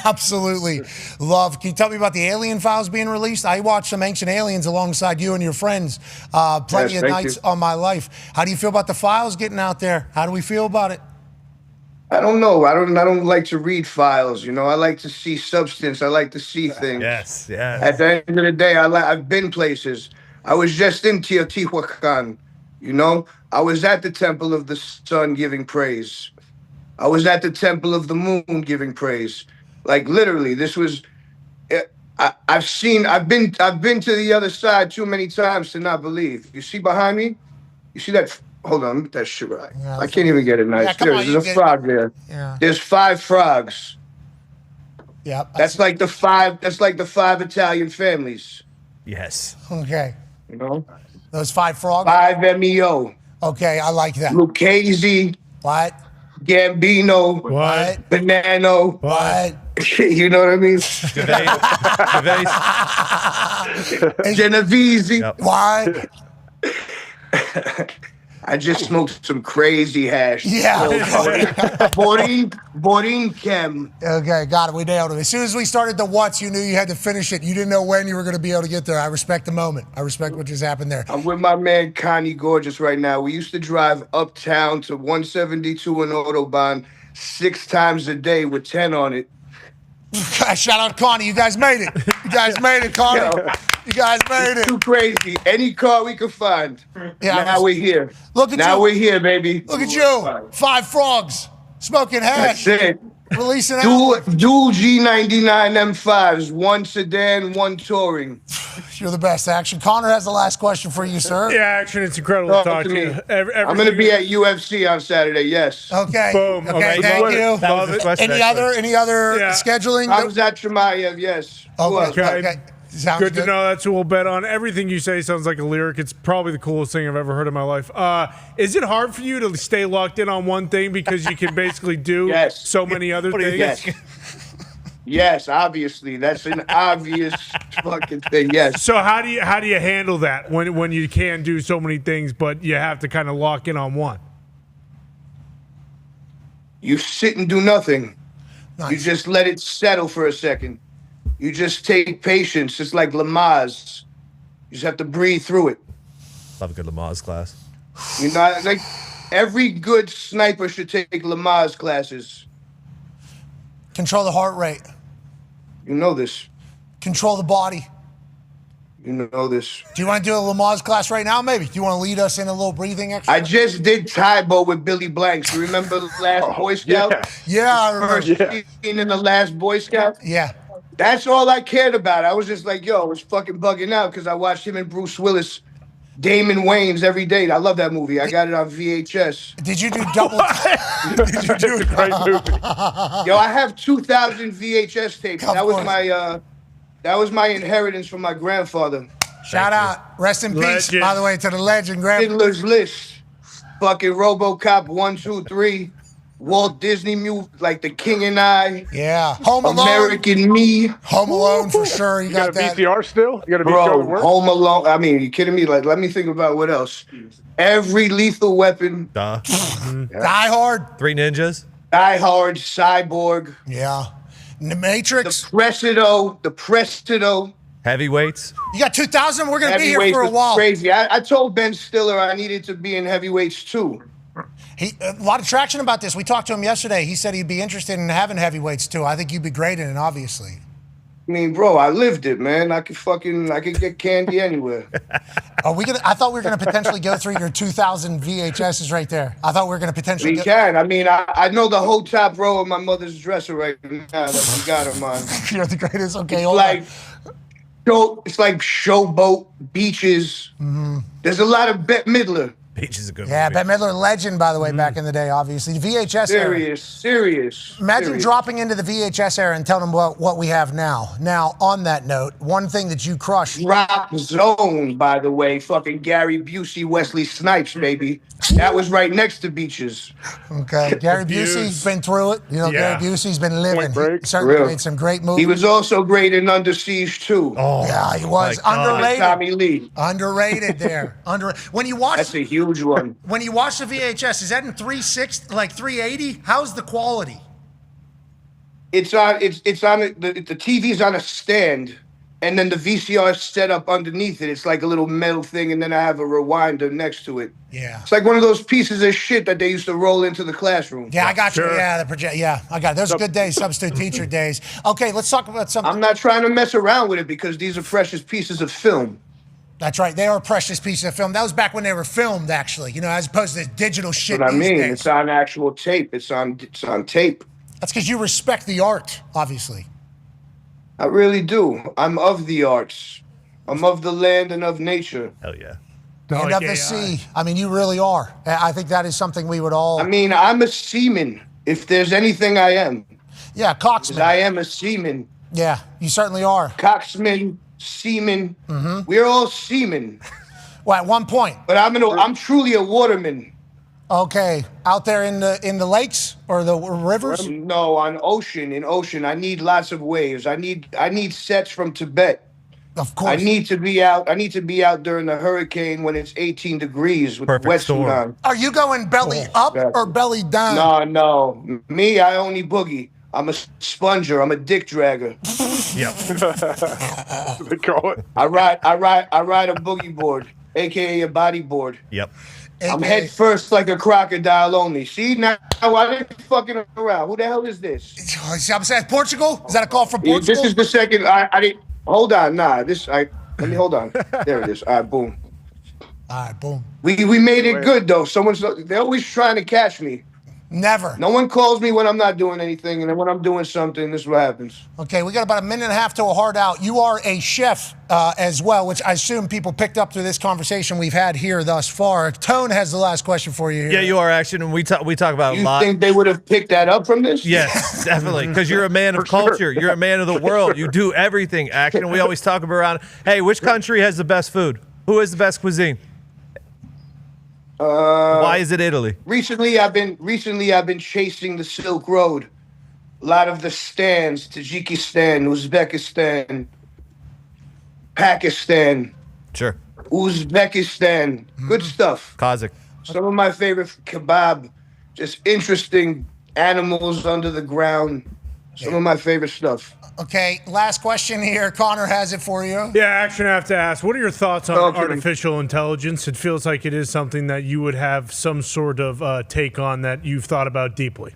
Absolutely love. Can you tell me about the Alien Files being released? I watched some Ancient Aliens alongside you and your friends plenty of nights on my life. How do you feel about the files getting out there? How do we feel about it? I don't know. I don't like to read files. I like to see substance. I like to see things. Yes. At the end of the day, I've been places. I was just in Teotihuacan. I was at the Temple of the Sun giving praise. I was at the Temple of the Moon giving praise. Like literally, this was. I've been to the other side too many times to not believe. You see behind me? You see that? Hold on, that shit right. Yeah, I can't even get it nice. There's a frog there. Yeah. There's 5 frogs. Yeah. That's like the 5 Italian families. Yes. Okay. Those 5 frogs? 5 MEO. Okay, I like that. Lucchese. What? Gambino. What? Banano. What? You know what I mean? Genovese. Yep. What? I just smoked some crazy hash. Yeah. Borinkem. Okay, got it. We nailed it. As soon as we started the what's, you knew you had to finish it. You didn't know when you were going to be able to get there. I respect the moment. I respect what just happened there. I'm with my man Connie Gorgeous right now. We used to drive uptown to 172 and Autobahn 6 times a day with 10 on it. Shout out Connie. You guys made it. You guys made it, Connie. You guys made it. Too crazy. Any car we could find. Yeah, now we're here. Look at now you. we're here, baby. Look at you. 5 frogs. Smoking hash. That's it. Releasing dual G99 M5s, 1 sedan, 1 touring. You're the best, Action. Connor has the last question for you, sir. Yeah, Action, it's incredible to talk to you. I'm going to be at UFC on Saturday, yes. Okay. Boom. Okay, thank you. That was the question, Any other scheduling? I was at Chimaev, yes. Okay. Sounds good to know. That's who we'll bet on. Everything you say sounds like a lyric. It's probably the coolest thing I've ever heard in my life. Is it hard for you to stay locked in on one thing because you can basically do so many other things? Yes. Yes, obviously. That's an obvious fucking thing, yes. So how do you handle that when you can do so many things but you have to kind of lock in on one? You sit and do nothing. Nice. You just let it settle for a second. You just take patience. It's like Lamaze. You just have to breathe through it. Love a good Lamaze class. Like every good sniper should take Lamaze classes. Control the heart rate. You know this. Control the body. You know this. Do you want to do a Lamaze class right now, maybe? Do you want to lead us in a little breathing exercise? I just did Taibo with Billy Blanks. You remember the last Boy Scout? Yeah, I remember. First scene in the last Boy Scout? Yeah. That's all I cared about. I was just like, yo, I was fucking bugging out because I watched him and Bruce Willis, Damon Wayans every day. I love that movie. I got it on VHS. Did you do double? Did you do It's a great movie. Yo, I have 2,000 VHS tapes. That was my inheritance from my grandfather. Shout out. Rest in peace, by the way, to the legend, Grandpa. Schindler's List. Fucking RoboCop 1, 2, 3. Walt Disney movie, like The King and I. Yeah. Home Alone. American Me. Home Alone for sure. You got a that. VCR still? You got a VCR Bro, at work? Home Alone. I mean, you kidding me? Like, let me think about what else. Every Lethal Weapon. Duh. Die Hard. 3 Ninjas. Die Hard. Cyborg. Yeah. The Matrix. The Presido. Heavyweights. You got 2,000? We're going to be here Heavyweights for a was while. crazy. I told Ben Stiller I needed to be in heavyweights too. A lot of traction about this. We talked to him yesterday. He said he'd be interested in having heavyweights too. I think you'd be great in it, obviously. I mean, bro, I lived it, man. I could get candy anywhere. I thought we were gonna potentially go through your 2000 VHSs right there. I thought we were gonna potentially. We can. I mean, I know the whole top row of my mother's dresser right now that we got her on. You're the greatest. Okay, it's like Showboat, Beaches. Mm-hmm. There's a lot of Bette Midler. Beach is a good Yeah, movie. Bette Midler, legend, by the way, back in the day, obviously. VHS era. Serious. Imagine dropping into the VHS era and telling them what we have now. Now, on that note, one thing that you crushed. Drop Zone, by the way. Fucking Gary Busey, Wesley Snipes, baby. That was right next to Beaches. Okay. Gary Busey's been through it. You know, Gary Busey's been living. He certainly made some great movies. He was also great in Under Siege, too. Oh, yeah, he was. Underrated. Tommy Lee. Underrated there. When you watch... That's a huge one. When you watch the VHS, is that in 360, like 380? How's the quality? It's on the TV's on a stand, and then the VCR is set up underneath it. It's like a little metal thing, and then I have a rewinder next to it. Yeah. It's like one of those pieces of shit that they used to roll into the classroom. Yeah, I got you. Yeah, I got it. Those are good days, substitute teacher days. Okay, let's talk about something. I'm not trying to mess around with it because these are precious pieces of film. That's right. They are a precious piece of film. That was back when they were filmed, actually, you know, as opposed to digital shit. What I mean, days. it's on actual tape. It's on tape. That's because you respect the art, obviously. I really do. I'm of the arts. I'm of the land and of nature. Hell yeah. And of the sea. I mean, you really are. I think that is something we would all... I mean, I'm a seaman, if there's anything I am. Yeah, coxman. I am a seaman. Yeah, you certainly are. Coxman, seaman. Mm-hmm. We're all seamen. Well, at one point. But I'm truly a waterman. Okay, out there in the lakes or the rivers? No, in ocean. I need lots of waves. I need sets from Tibet. Of course. I need to be out during the hurricane when it's 18 degrees with wetsuit on. Are you going belly up or belly down? No. Me, I only boogie. I'm a sponger. I'm a dick dragger. Yep. They call it. I ride a boogie board, aka a body board. Yep. I'm head first like a crocodile only. See, now I didn't fucking around. Who the hell is this? I'm saying Portugal? Is that a call from Portugal? This is the second. I didn't. Hold on. Let me hold on. There it is. All right, boom. All right, boom. We made it good, though. They're always trying to catch me. Never. No one calls me when I'm not doing anything, and then when I'm doing something, this is what happens. Okay, we got about a minute and a half to a hard out. You are a chef as well, which I assume people picked up through this conversation we've had here thus far. Tone has the last question for you here. Yeah, you are, Action, and we talk about a lot. You think they would have picked that up from this? Yes, definitely, because you're a man of culture. You're a man of the world. You do everything, Action. We always talk around, hey, which country has the best food? Who has the best cuisine? Why is it Italy? Recently, I've been chasing the Silk Road. A lot of the stands, Tajikistan, Uzbekistan, Pakistan. Sure. Uzbekistan. Good stuff. Kazakh. Some of my favorite kebab. Just interesting animals under the ground. Some of my favorite stuff. Okay, last question here. Connor has it for you. Yeah, Action, I have to ask, what are your thoughts on artificial intelligence? It feels like it is something that you would have some sort of take on that you've thought about deeply.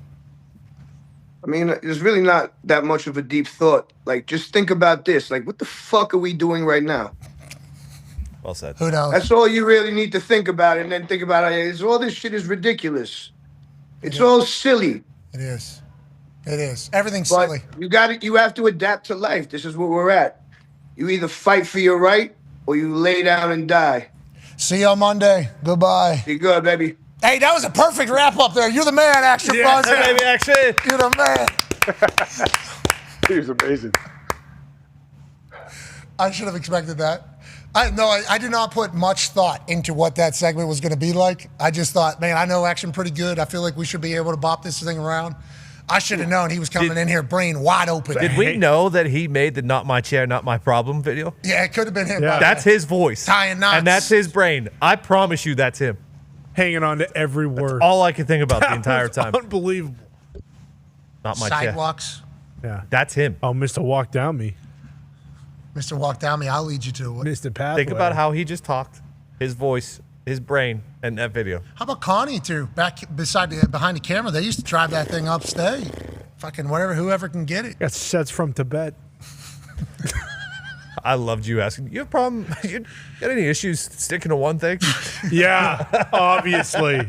I mean, there's really not that much of a deep thought. Like, just think about this. Like, what the fuck are we doing right now? Well said. Who knows? That's all you really need to think about, and then think about it. All this shit is ridiculous. It's all silly. It is. It is. Everything's But silly. you have to adapt to life. This is where we're at. You either fight for your right or you lay down and die. See you on Monday. Goodbye. Be good, baby. Hey, that was a perfect wrap up there. You're the man, Action Bronson. Baby, Action. You're the man. He was amazing. I should have expected that. I did not put much thought into what that segment was going to be like. I just thought, man, I know Action pretty good. I feel like we should be able to bop this thing around. I should have known he was coming in here brain wide open. Did we know that he made the Not My Chair, Not My Problem video? Yeah, it could have been him. Yeah. That's his voice. Tying knots. And that's his brain. I promise you that's him. Hanging on to every word. All I could think about the entire time. Unbelievable. Not My Chair. Sidewalks. Yeah. That's him. Oh, Mr. Walk Down Me. Mr. Walk Down Me, I'll lead you to it. Mr. Pathway. Think about how he just talked. His voice. his brain and that video. How about Connie too? Behind the camera, they used to drive that thing upstate. Fucking whatever, whoever can get it. Got sets from Tibet. I loved you asking. You have a problem? You got any issues sticking to one thing? Yeah, obviously.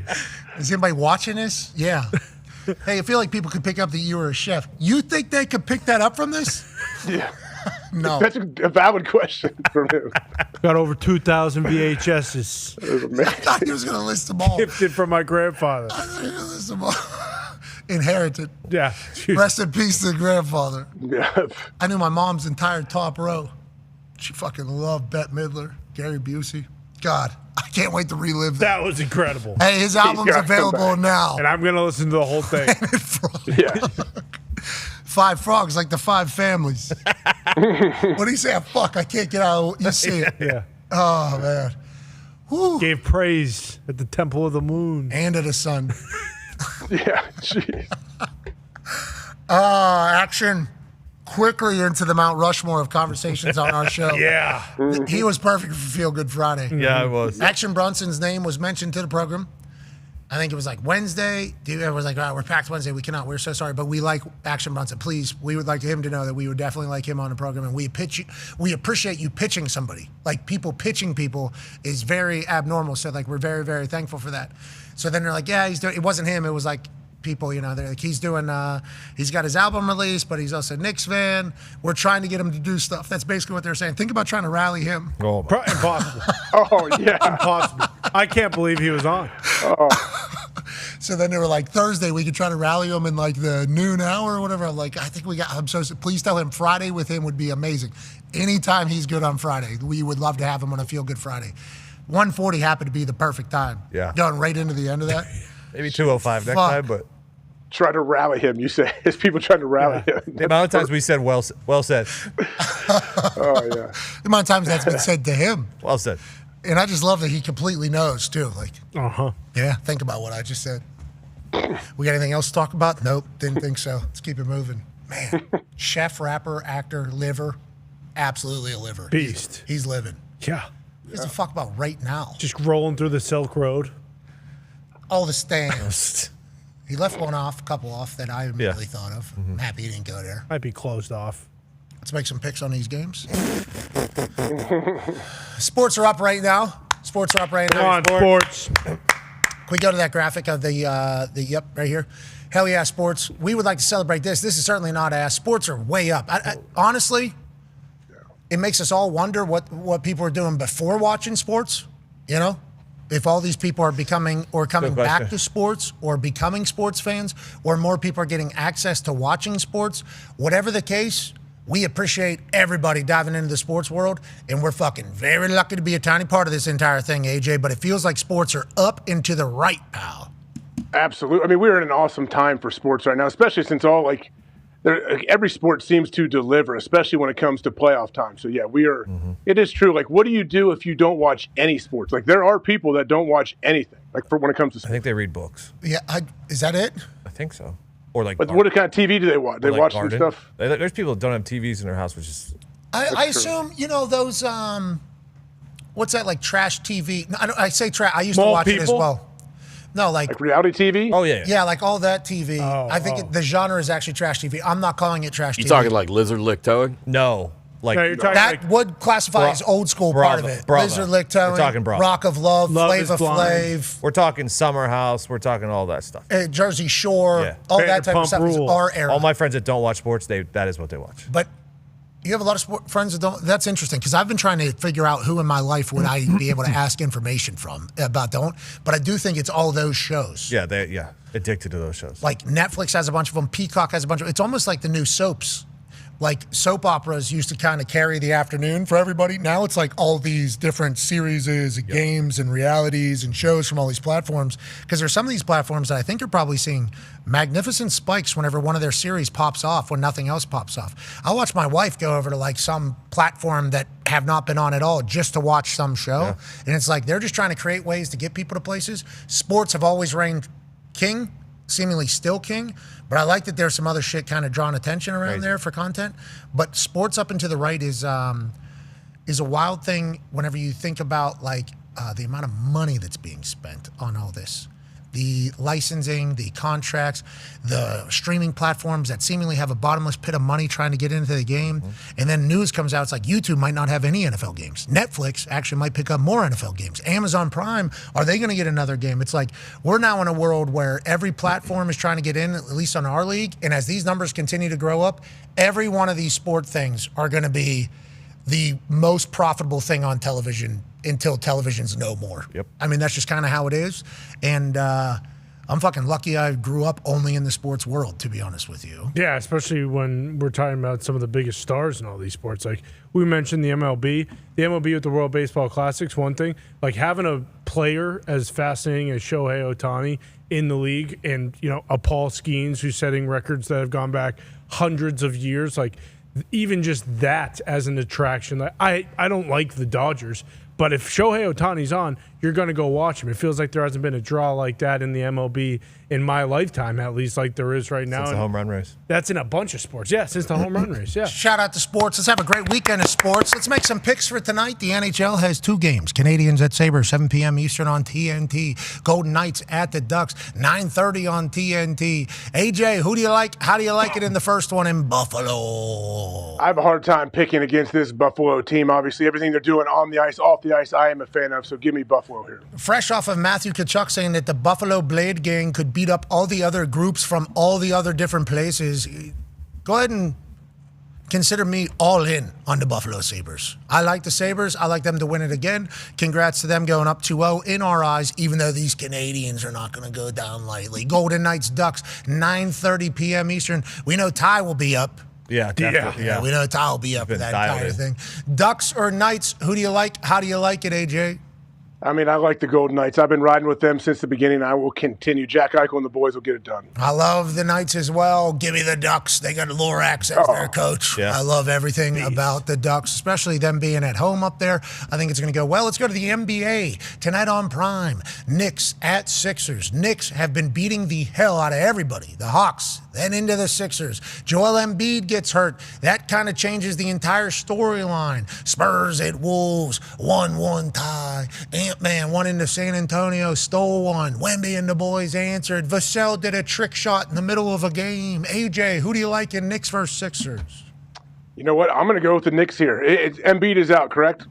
Is anybody watching this? Yeah. Hey, I feel like people could pick up that you were a chef. You think they could pick that up from this? Yeah. No. That's a valid question from him. Got over 2,000 VHSs. I thought he was going to list them all. Gifted from my grandfather. I thought he was going to list them all. Inherited. Yeah. Rest in peace to the grandfather. Yeah. I knew my mom's entire top row. She fucking loved Bette Midler, Gary Busey. God, I can't wait to relive that. That was incredible. Hey, his album's available now. And I'm going to listen to the whole thing. Yeah. 5 frogs, like the 5 families. What do you say? Fuck, I can't get out. You see it. Yeah. Oh, man. Whew. Gave praise at the Temple of the Moon. And at the sun. Yeah. Jeez. Action. Quickly into the Mount Rushmore of conversations on our show. Yeah. He was perfect for Feel Good Friday. Yeah, it was. Action Brunson's name was mentioned to the program. I think it was like Wednesday. It was like, all right, we're packed Wednesday. We cannot. We're so sorry. But we like Action Brunson. Please, we would like him to know that we would definitely like him on the program. And we appreciate you pitching somebody. Like people pitching people is very abnormal. So like we're very, very thankful for that. So then they're like, yeah, he's doing, it wasn't him. It was like people, you know, they're like, he's doing, he's got his album released, but he's also a Knicks fan. We're trying to get him to do stuff. That's basically what they're saying. Think about trying to rally him. Oh, impossible. Oh, yeah. Impossible. I can't believe he was on. Oh. So then they were like, Thursday, we could try to rally him in like the noon hour or whatever. I'm like, I think we got, please tell him Friday with him would be amazing. Anytime he's good on Friday, we would love to have him on a Feel Good Friday. 1:40 happened to be the perfect time. Yeah. Going right into the end of that. Maybe 2:05 next time, but. Try to rally him, you say. His people trying to rally him. The amount of times we said, well said. Oh, yeah. The amount of times that's been said to him. Well said. And I just love that he completely knows, too. Like, yeah, think about what I just said. We got anything else to talk about? Nope, didn't think so. Let's keep it moving. Man, chef, rapper, actor, liver, absolutely a liver. Beast. He's living. Yeah. What gives a fuck about right now? Just rolling through the Silk Road. All the stands. He left one off, a couple off that I immediately thought of. Mm-hmm. I'm happy he didn't go there. Might be closed off. Let's make some picks on these games. Sports are up right now. Come on, sports. Can we go to that graphic of the right here? Hell yeah, sports. We would like to celebrate this. This is certainly not ass. Sports are way up. Honestly, it makes us all wonder what people are doing before watching sports, you know? If all these people are becoming or coming back to sports or becoming sports fans, or more people are getting access to watching sports, whatever the case, we appreciate everybody diving into the sports world, and we're fucking very lucky to be a tiny part of this entire thing, AJ, but it feels like sports are up and to the right, pal. Absolutely. I mean, we're in an awesome time for sports right now, especially since every sport seems to deliver, especially when it comes to playoff time. So, yeah, we are. Mm-hmm. It is true. Like, what do you do if you don't watch any sports? Like, there are people that don't watch anything, like, for when it comes to sports. I think they read books. Yeah, is that it? I think so. Or like, but what kind of TV do they watch? They watch some stuff. There's people that don't have TVs in their house, which is. I assume, you know, those, what's that, like trash TV? No, I say trash. I used to watch it as well. No, like reality TV? Oh, yeah. Yeah, like all that TV. I think the genre is actually trash TV. I'm not calling it trash TV. You talking like lizard lick towing? No. Like No, you're talking that like would classify as old school part of it. Lizard Lick Towing, We're talking Bravo. Rock of Love, Flavor Flav. We're talking Summer House. We're talking all that stuff. Jersey Shore, all that type of stuff is our era. All my friends that don't watch sports, that is what they watch. But you have a lot of friends that don't. That's interesting because I've been trying to figure out who in my life would I be able to ask information from about don't. But I do think it's all those shows. Yeah, addicted to those shows. Like Netflix has a bunch of them. Peacock has a bunch of. It's almost like the new soaps. Like soap operas used to kind of carry the afternoon for everybody. Now it's like all these different series and games and realities and shows from all these platforms. Because there's some of these platforms that I think are probably seeing magnificent spikes whenever one of their series pops off when nothing else pops off. I'll watch my wife go over to like some platform that have not been on at all just to watch some show. Yeah. And it's like they're just trying to create ways to get people to places. Sports have always reigned king, seemingly still king. But I like that there's some other shit kind of drawing attention around there for content. But sports up and to the right is a wild thing whenever you think about like the amount of money that's being spent on all this. The licensing, the contracts, the streaming platforms that seemingly have a bottomless pit of money trying to get into the game. And then news comes out, it's like YouTube might not have any NFL games. Netflix actually might pick up more NFL games. Amazon Prime, are they going to get another game? It's like we're now in a world where every platform is trying to get in, at least on our league. And as these numbers continue to grow up, every one of these sport things are going to be the most profitable thing on television until television's no more. Yep. I mean, that's just kind of how it is. And I'm fucking lucky I grew up only in the sports world, to be honest with you. Yeah, especially when we're talking about some of the biggest stars in all these sports. Like we mentioned the MLB. The MLB with the World Baseball Classics, one thing. Like having a player as fascinating as Shohei Ohtani in the league and, a Paul Skeens who's setting records that have gone back hundreds of years. Like even just that as an attraction. Like I don't like the Dodgers, but if Shohei Ohtani's on, you're going to go watch him. It feels like there hasn't been a draw like that in the MLB in my lifetime, at least like there is right now. Since the home run race. That's in a bunch of sports. Yeah, since the home run race, yeah. Shout out to sports. Let's have a great weekend of sports. Let's make some picks for tonight. The NHL has 2 games. Canadians at Sabres, 7 p.m. Eastern on TNT. Golden Knights at the Ducks, 9:30 on TNT. AJ, who do you like? How do you like it in the first one in Buffalo? I have a hard time picking against this Buffalo team. Obviously, everything they're doing on the ice, off the ice, I am a fan of, so give me Buffalo here. Fresh off of Matthew Tkachuk saying that the Buffalo Blade Gang could beat up all the other groups from all the other different places, go ahead and consider me all in on the Buffalo Sabres. I like the Sabres. I like them to win it again. Congrats to them going up 2-0 in our eyes, even though these Canadians are not going to go down lightly. Golden Knights, Ducks, 9:30 p.m. Eastern. We know Ty will be up. Yeah, definitely. Yeah. We know Ty will be up for that entire thing. Ducks or Knights, who do you like? How do you like it, AJ? I mean, I like the Golden Knights. I've been riding with them since the beginning. I will continue. Jack Eichel and the boys will get it done. I love the Knights as well. Give me the Ducks. They got Lorax as their coach. Yeah. I love everything about the Ducks, especially them being at home up there. I think it's going to go well. Let's go to the NBA. Tonight on Prime, Knicks at Sixers. Knicks have been beating the hell out of everybody. The Hawks, then into the Sixers. Joel Embiid gets hurt. That kind of changes the entire storyline. Spurs at Wolves, 1-1 tie. Ant-Man won into San Antonio, stole one. Wemby and the boys answered. Vassell did a trick shot in the middle of a game. AJ, who do you like in Knicks versus Sixers? You know what? I'm going to go with the Knicks here. Embiid is out, correct?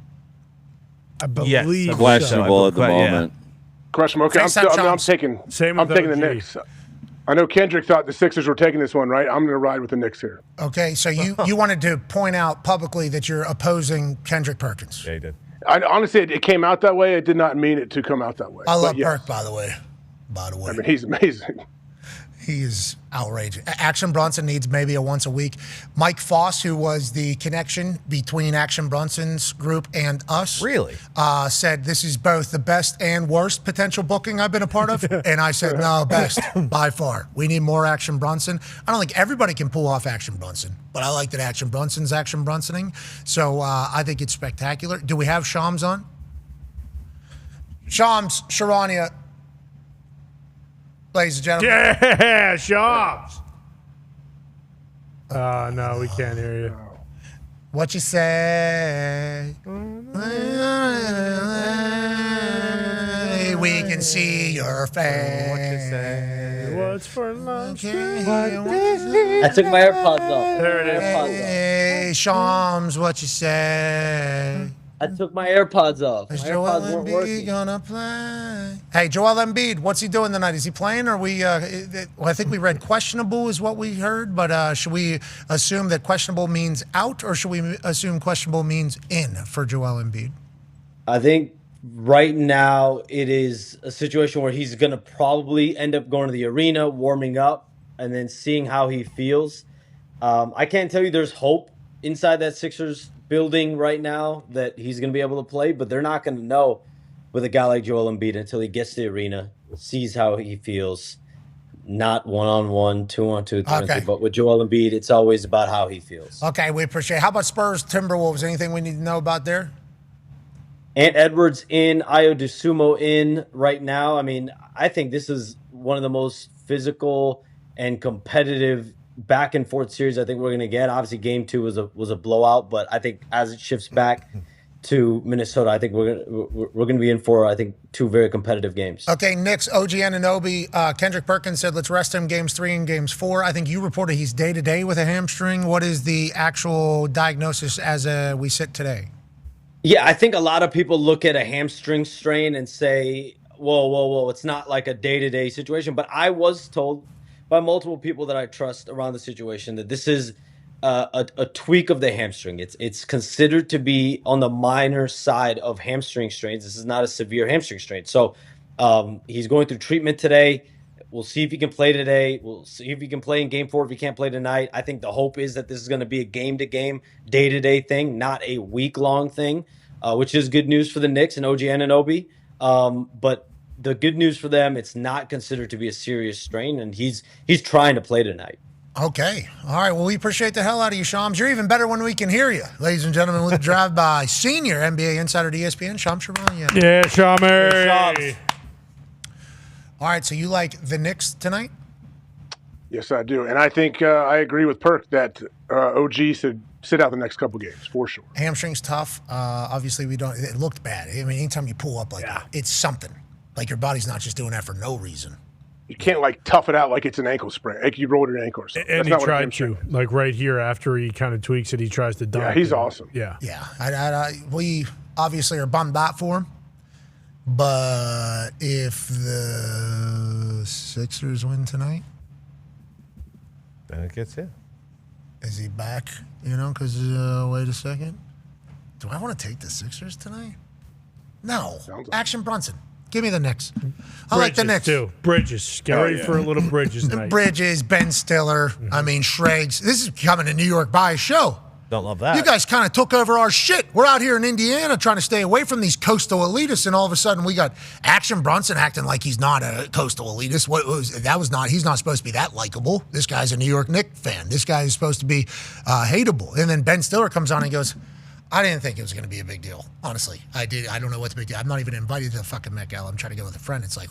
I believe questionable at the moment. Questionable. Okay, I'm taking the Knicks. I know Kendrick thought the Sixers were taking this one, right? I'm going to ride with the Knicks here. Okay, so you wanted to point out publicly that you're opposing Kendrick Perkins. Yeah, he did. Honestly, it came out that way. I did not mean it to come out that way. I love Perk, by the way. I mean, he's amazing. He is outrageous. Action Bronson needs maybe a once a week. Mike Foss, who was the connection between Action Bronson's group and us, really said this is both the best and worst potential booking I've been a part of. And I said, no, best by far. We need more Action Bronson. I don't think everybody can pull off Action Bronson, but I like that Action Bronson's Action Bronsoning. So I think it's spectacular. Do we have Shams on? Shams, Sharania. Ladies and gentlemen. Yeah, Shams. No, we can't hear you. What you say? We can see your face. What you say? What's for lunch? I took my AirPods off. There it is. Hey, Shams, what you say? I took my AirPods off. Is My Joel AirPods weren't Embiid working. gonna play? Hey, Joel Embiid, what's he doing tonight? Is he playing? Or I think we read questionable is what we heard, but should we assume that questionable means out, or should we assume questionable means in for Joel Embiid? I think right now it is a situation where he's going to probably end up going to the arena, warming up, and then seeing how he feels. I can't tell you there's hope inside that Sixers building right now that he's going to be able to play, but they're not going to know with a guy like Joel Embiid until he gets to the arena, sees how he feels, not one-on-one, two-on-two, three-on-two, but with Joel Embiid, it's always about how he feels. Okay, we appreciate it. How about Spurs, Timberwolves? Anything we need to know about there? Ant Edwards in, Ayo DeSumo in right now. I mean, I think this is one of the most physical and competitive back and forth series I think we're going to get. Obviously, game 2 was a blowout, but I think as it shifts back to Minnesota. I think we're gonna be in for, I think, 2 very competitive games. Okay, Knicks, OG Anunoby, Kendrick Perkins said, let's rest him games 3 and games 4. I think you reported he's day-to-day with a hamstring. What is the actual diagnosis as we sit today? Yeah, I think a lot of people look at a hamstring strain and say, whoa, it's not like a day-to-day situation. But I was told by multiple people that I trust around the situation that this is a tweak of the hamstring. It's considered to be on the minor side of hamstring strains. This is not a severe hamstring strain. So he's going through treatment today. We'll see if he can play today. We'll see if he can play in game 4 if he can't play tonight. I think the hope is that this is going to be a game-to-game, day-to-day thing, not a week-long thing, which is good news for the Knicks and OG Anunoby. But the good news for them, it's not considered to be a serious strain, and he's trying to play tonight. Okay. All right. Well, we appreciate the hell out of you, Shams. You're even better when we can hear you. Ladies and gentlemen, with the drive-by senior NBA insider at ESPN, Shams Charania. Yeah, Shams. All right. So you like the Knicks tonight? Yes, I do. And I think I agree with Perk that OG should sit out the next couple games for sure. Hamstring's tough. Obviously, it looked bad. I mean, anytime you pull up like that, it's something. Like your body's not just doing that for no reason. You can't like tough it out like it's an ankle sprain. Like you rolled your ankle or something. And he tried to, like right here after he kind of tweaks it, he tries to dunk. Yeah, he's awesome. Yeah. Yeah. We obviously are bummed out for him. But if the Sixers win tonight, then it gets in. Is he back? Because wait a second. Do I want to take the Sixers tonight? No. Action Bronson. Give me the Knicks. I like the Knicks. Too. Bridges. Get ready for a little Bridges night. Bridges, Ben Stiller. I mean, Schrags. This is becoming a New York bias show. Don't love that. You guys kind of took over our shit. We're out here in Indiana trying to stay away from these coastal elitists, and all of a sudden we got Action Bronson acting like he's not a coastal elitist. He's not supposed to be that likable. This guy's a New York Knicks fan. This guy is supposed to be hateable. And then Ben Stiller comes on and goes, I didn't think it was going to be a big deal. Honestly, I did. I don't know what's the big deal. I'm not even invited to the fucking Met Gala. I'm trying to go with a friend. It's like,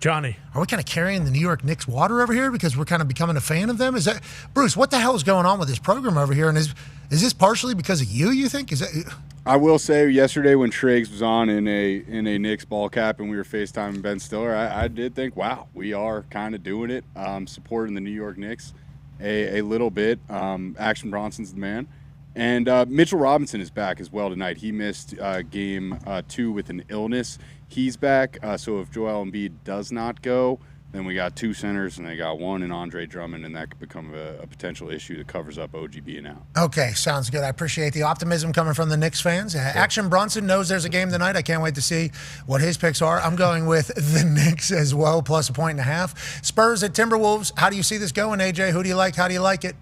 Johnny, are we kind of carrying the New York Knicks water over here because we're kind of becoming a fan of them? Is that Bruce? What the hell is going on with this program over here? And is this partially because of you? You think? Is that? I will say, yesterday when Schrags was on in a Knicks ball cap and we were FaceTiming Ben Stiller, I did think, wow, we are kind of doing it, supporting the New York Knicks a little bit. Action Bronson's the man. And Mitchell Robinson is back as well tonight. He missed game 2 with an illness. He's back. So if Joel Embiid does not go, then we got 2 centers, and they got 1 in Andre Drummond, and that could become a potential issue that covers up OG being out. Okay, sounds good. I appreciate the optimism coming from the Knicks fans. Action Bronson knows there's a game tonight. I can't wait to see what his picks are. I'm going with the Knicks as well, plus 1.5. Spurs at Timberwolves. How do you see this going, AJ? Who do you like? How do you like it?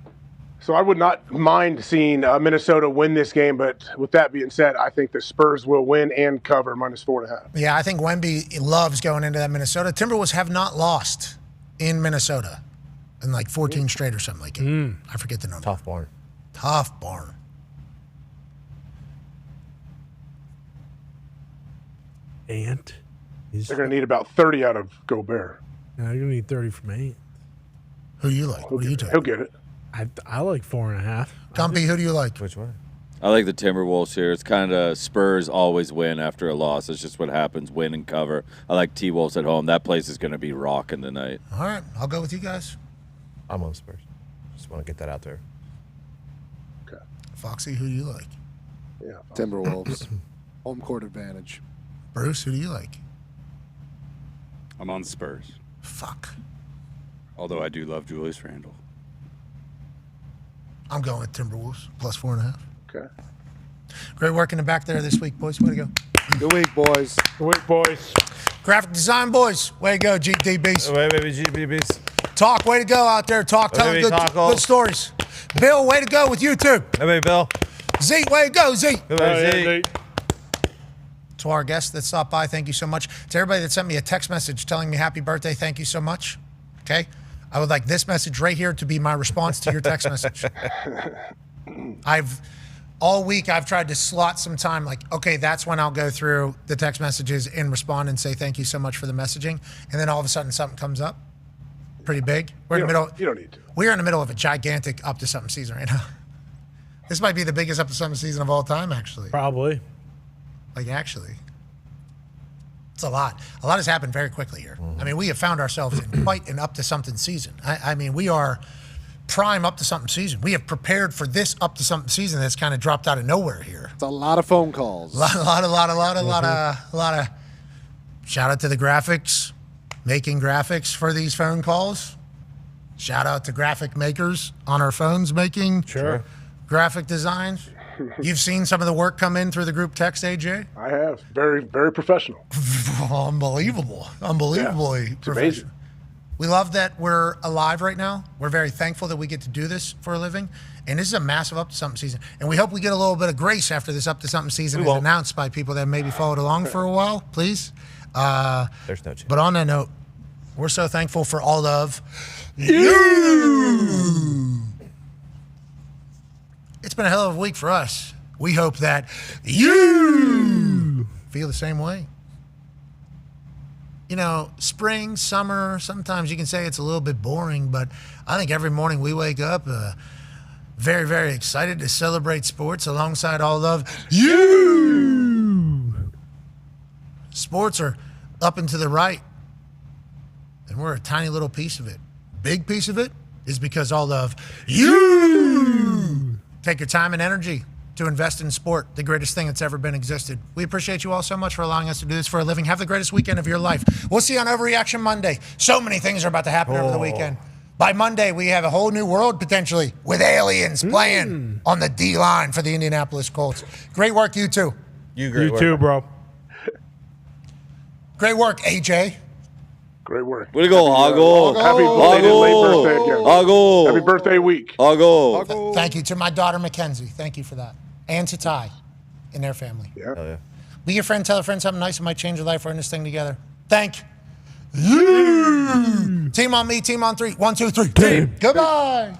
So I would not mind seeing Minnesota win this game, but with that being said, I think the Spurs will win and cover -4.5. Yeah, I think Wemby loves going into that Minnesota. Timberwolves have not lost in Minnesota in like 14 straight or something like it. I forget the number. Tough barn. Tough barn. Ant. They're going to need about 30 out of Gobert. No, you're going to need 30 from Ant. Who do you like? What do you take? He'll get it. I like 4.5. Dumpy, who do you like? Which one? I like the Timberwolves here. It's kind of Spurs always win after a loss. It's just what happens, win and cover. I like T-Wolves at home. That place is going to be rocking tonight. All right, I'll go with you guys. I'm on Spurs. Just want to get that out there. Okay. Foxy, who do you like? Yeah, Timberwolves. Home court advantage. Bruce, who do you like? I'm on the Spurs. Fuck. Although I do love Julius Randle. I'm going with Timberwolves, plus 4.5. Okay. Great work in the back there this week, boys. Way to go. Good week, boys. Good week, boys. Graphic design, boys. Way to go, GDBs. Way, baby, GDBs. Talk, way to go out there. Talk, tell Baby, good stories. Bill, way to go with YouTube. Hey, baby, Bill. Z, way to go, Z. Hey, baby, Z. To our guests that stopped by, thank you so much. To everybody that sent me a text message telling me happy birthday, thank you so much. Okay? I would like this message right here to be my response to your text message. All week I've tried to slot some time, like, okay, that's when I'll go through the text messages and respond and say thank you so much for the messaging. And then all of a sudden something comes up pretty big. We're in the middle. You don't need to. We're in the middle of a gigantic up to something season right now. This might be the biggest up to something season of all time, actually. Probably. Like, actually. It's a lot. A lot has happened very quickly here. I mean, we have found ourselves in quite an up-to-something season. I mean, we are prime up-to-something season. We have prepared for this up-to-something season that's kind of dropped out of nowhere here. It's a lot of phone calls. A lot of. Shout out to the graphics, making graphics for these phone calls. Shout out to graphic makers on our phones making graphic designs. You've seen some of the work come in through the group text, AJ? I have. Very, very professional. Unbelievably It's professional. amazing. We love that we're alive right now. We're very thankful that we get to do this for a living. And this is a massive up-to-something season. And we hope we get a little bit of grace after this up-to-something season is announced by people that maybe followed along for a while, please. There's no chance. But on that note, we're so thankful for all of you. It's been a hell of a week for us. We hope that you feel the same way. You know, spring, summer, sometimes you can say it's a little bit boring, but I think every morning we wake up very, very excited to celebrate sports alongside all of you. Sports are up and to the right, and we're a tiny little piece of it. Big piece of it is because all of you take your time and energy to invest in sport, the greatest thing that's ever been existed. We appreciate you all so much for allowing us to do this for a living. Have the greatest weekend of your life. We'll see you on Overreaction Monday. So many things are about to happen over the weekend. By Monday, we have a whole new world potentially with aliens playing on the D line for the Indianapolis Colts. Great work, you two. You too, bro. Great work, AJ. Great work. Way to go, Hoggle. Happy belated late birthday again. Hoggle. Happy birthday week. Hoggle. Thank you to my daughter, Mackenzie. Thank you for that. And to Ty and their family. Yeah. Be your friend. Tell a friend something nice that might change your life. We're in this thing together. Thank you. Team on me. Team on three. 1, 2, 3. Team. Goodbye.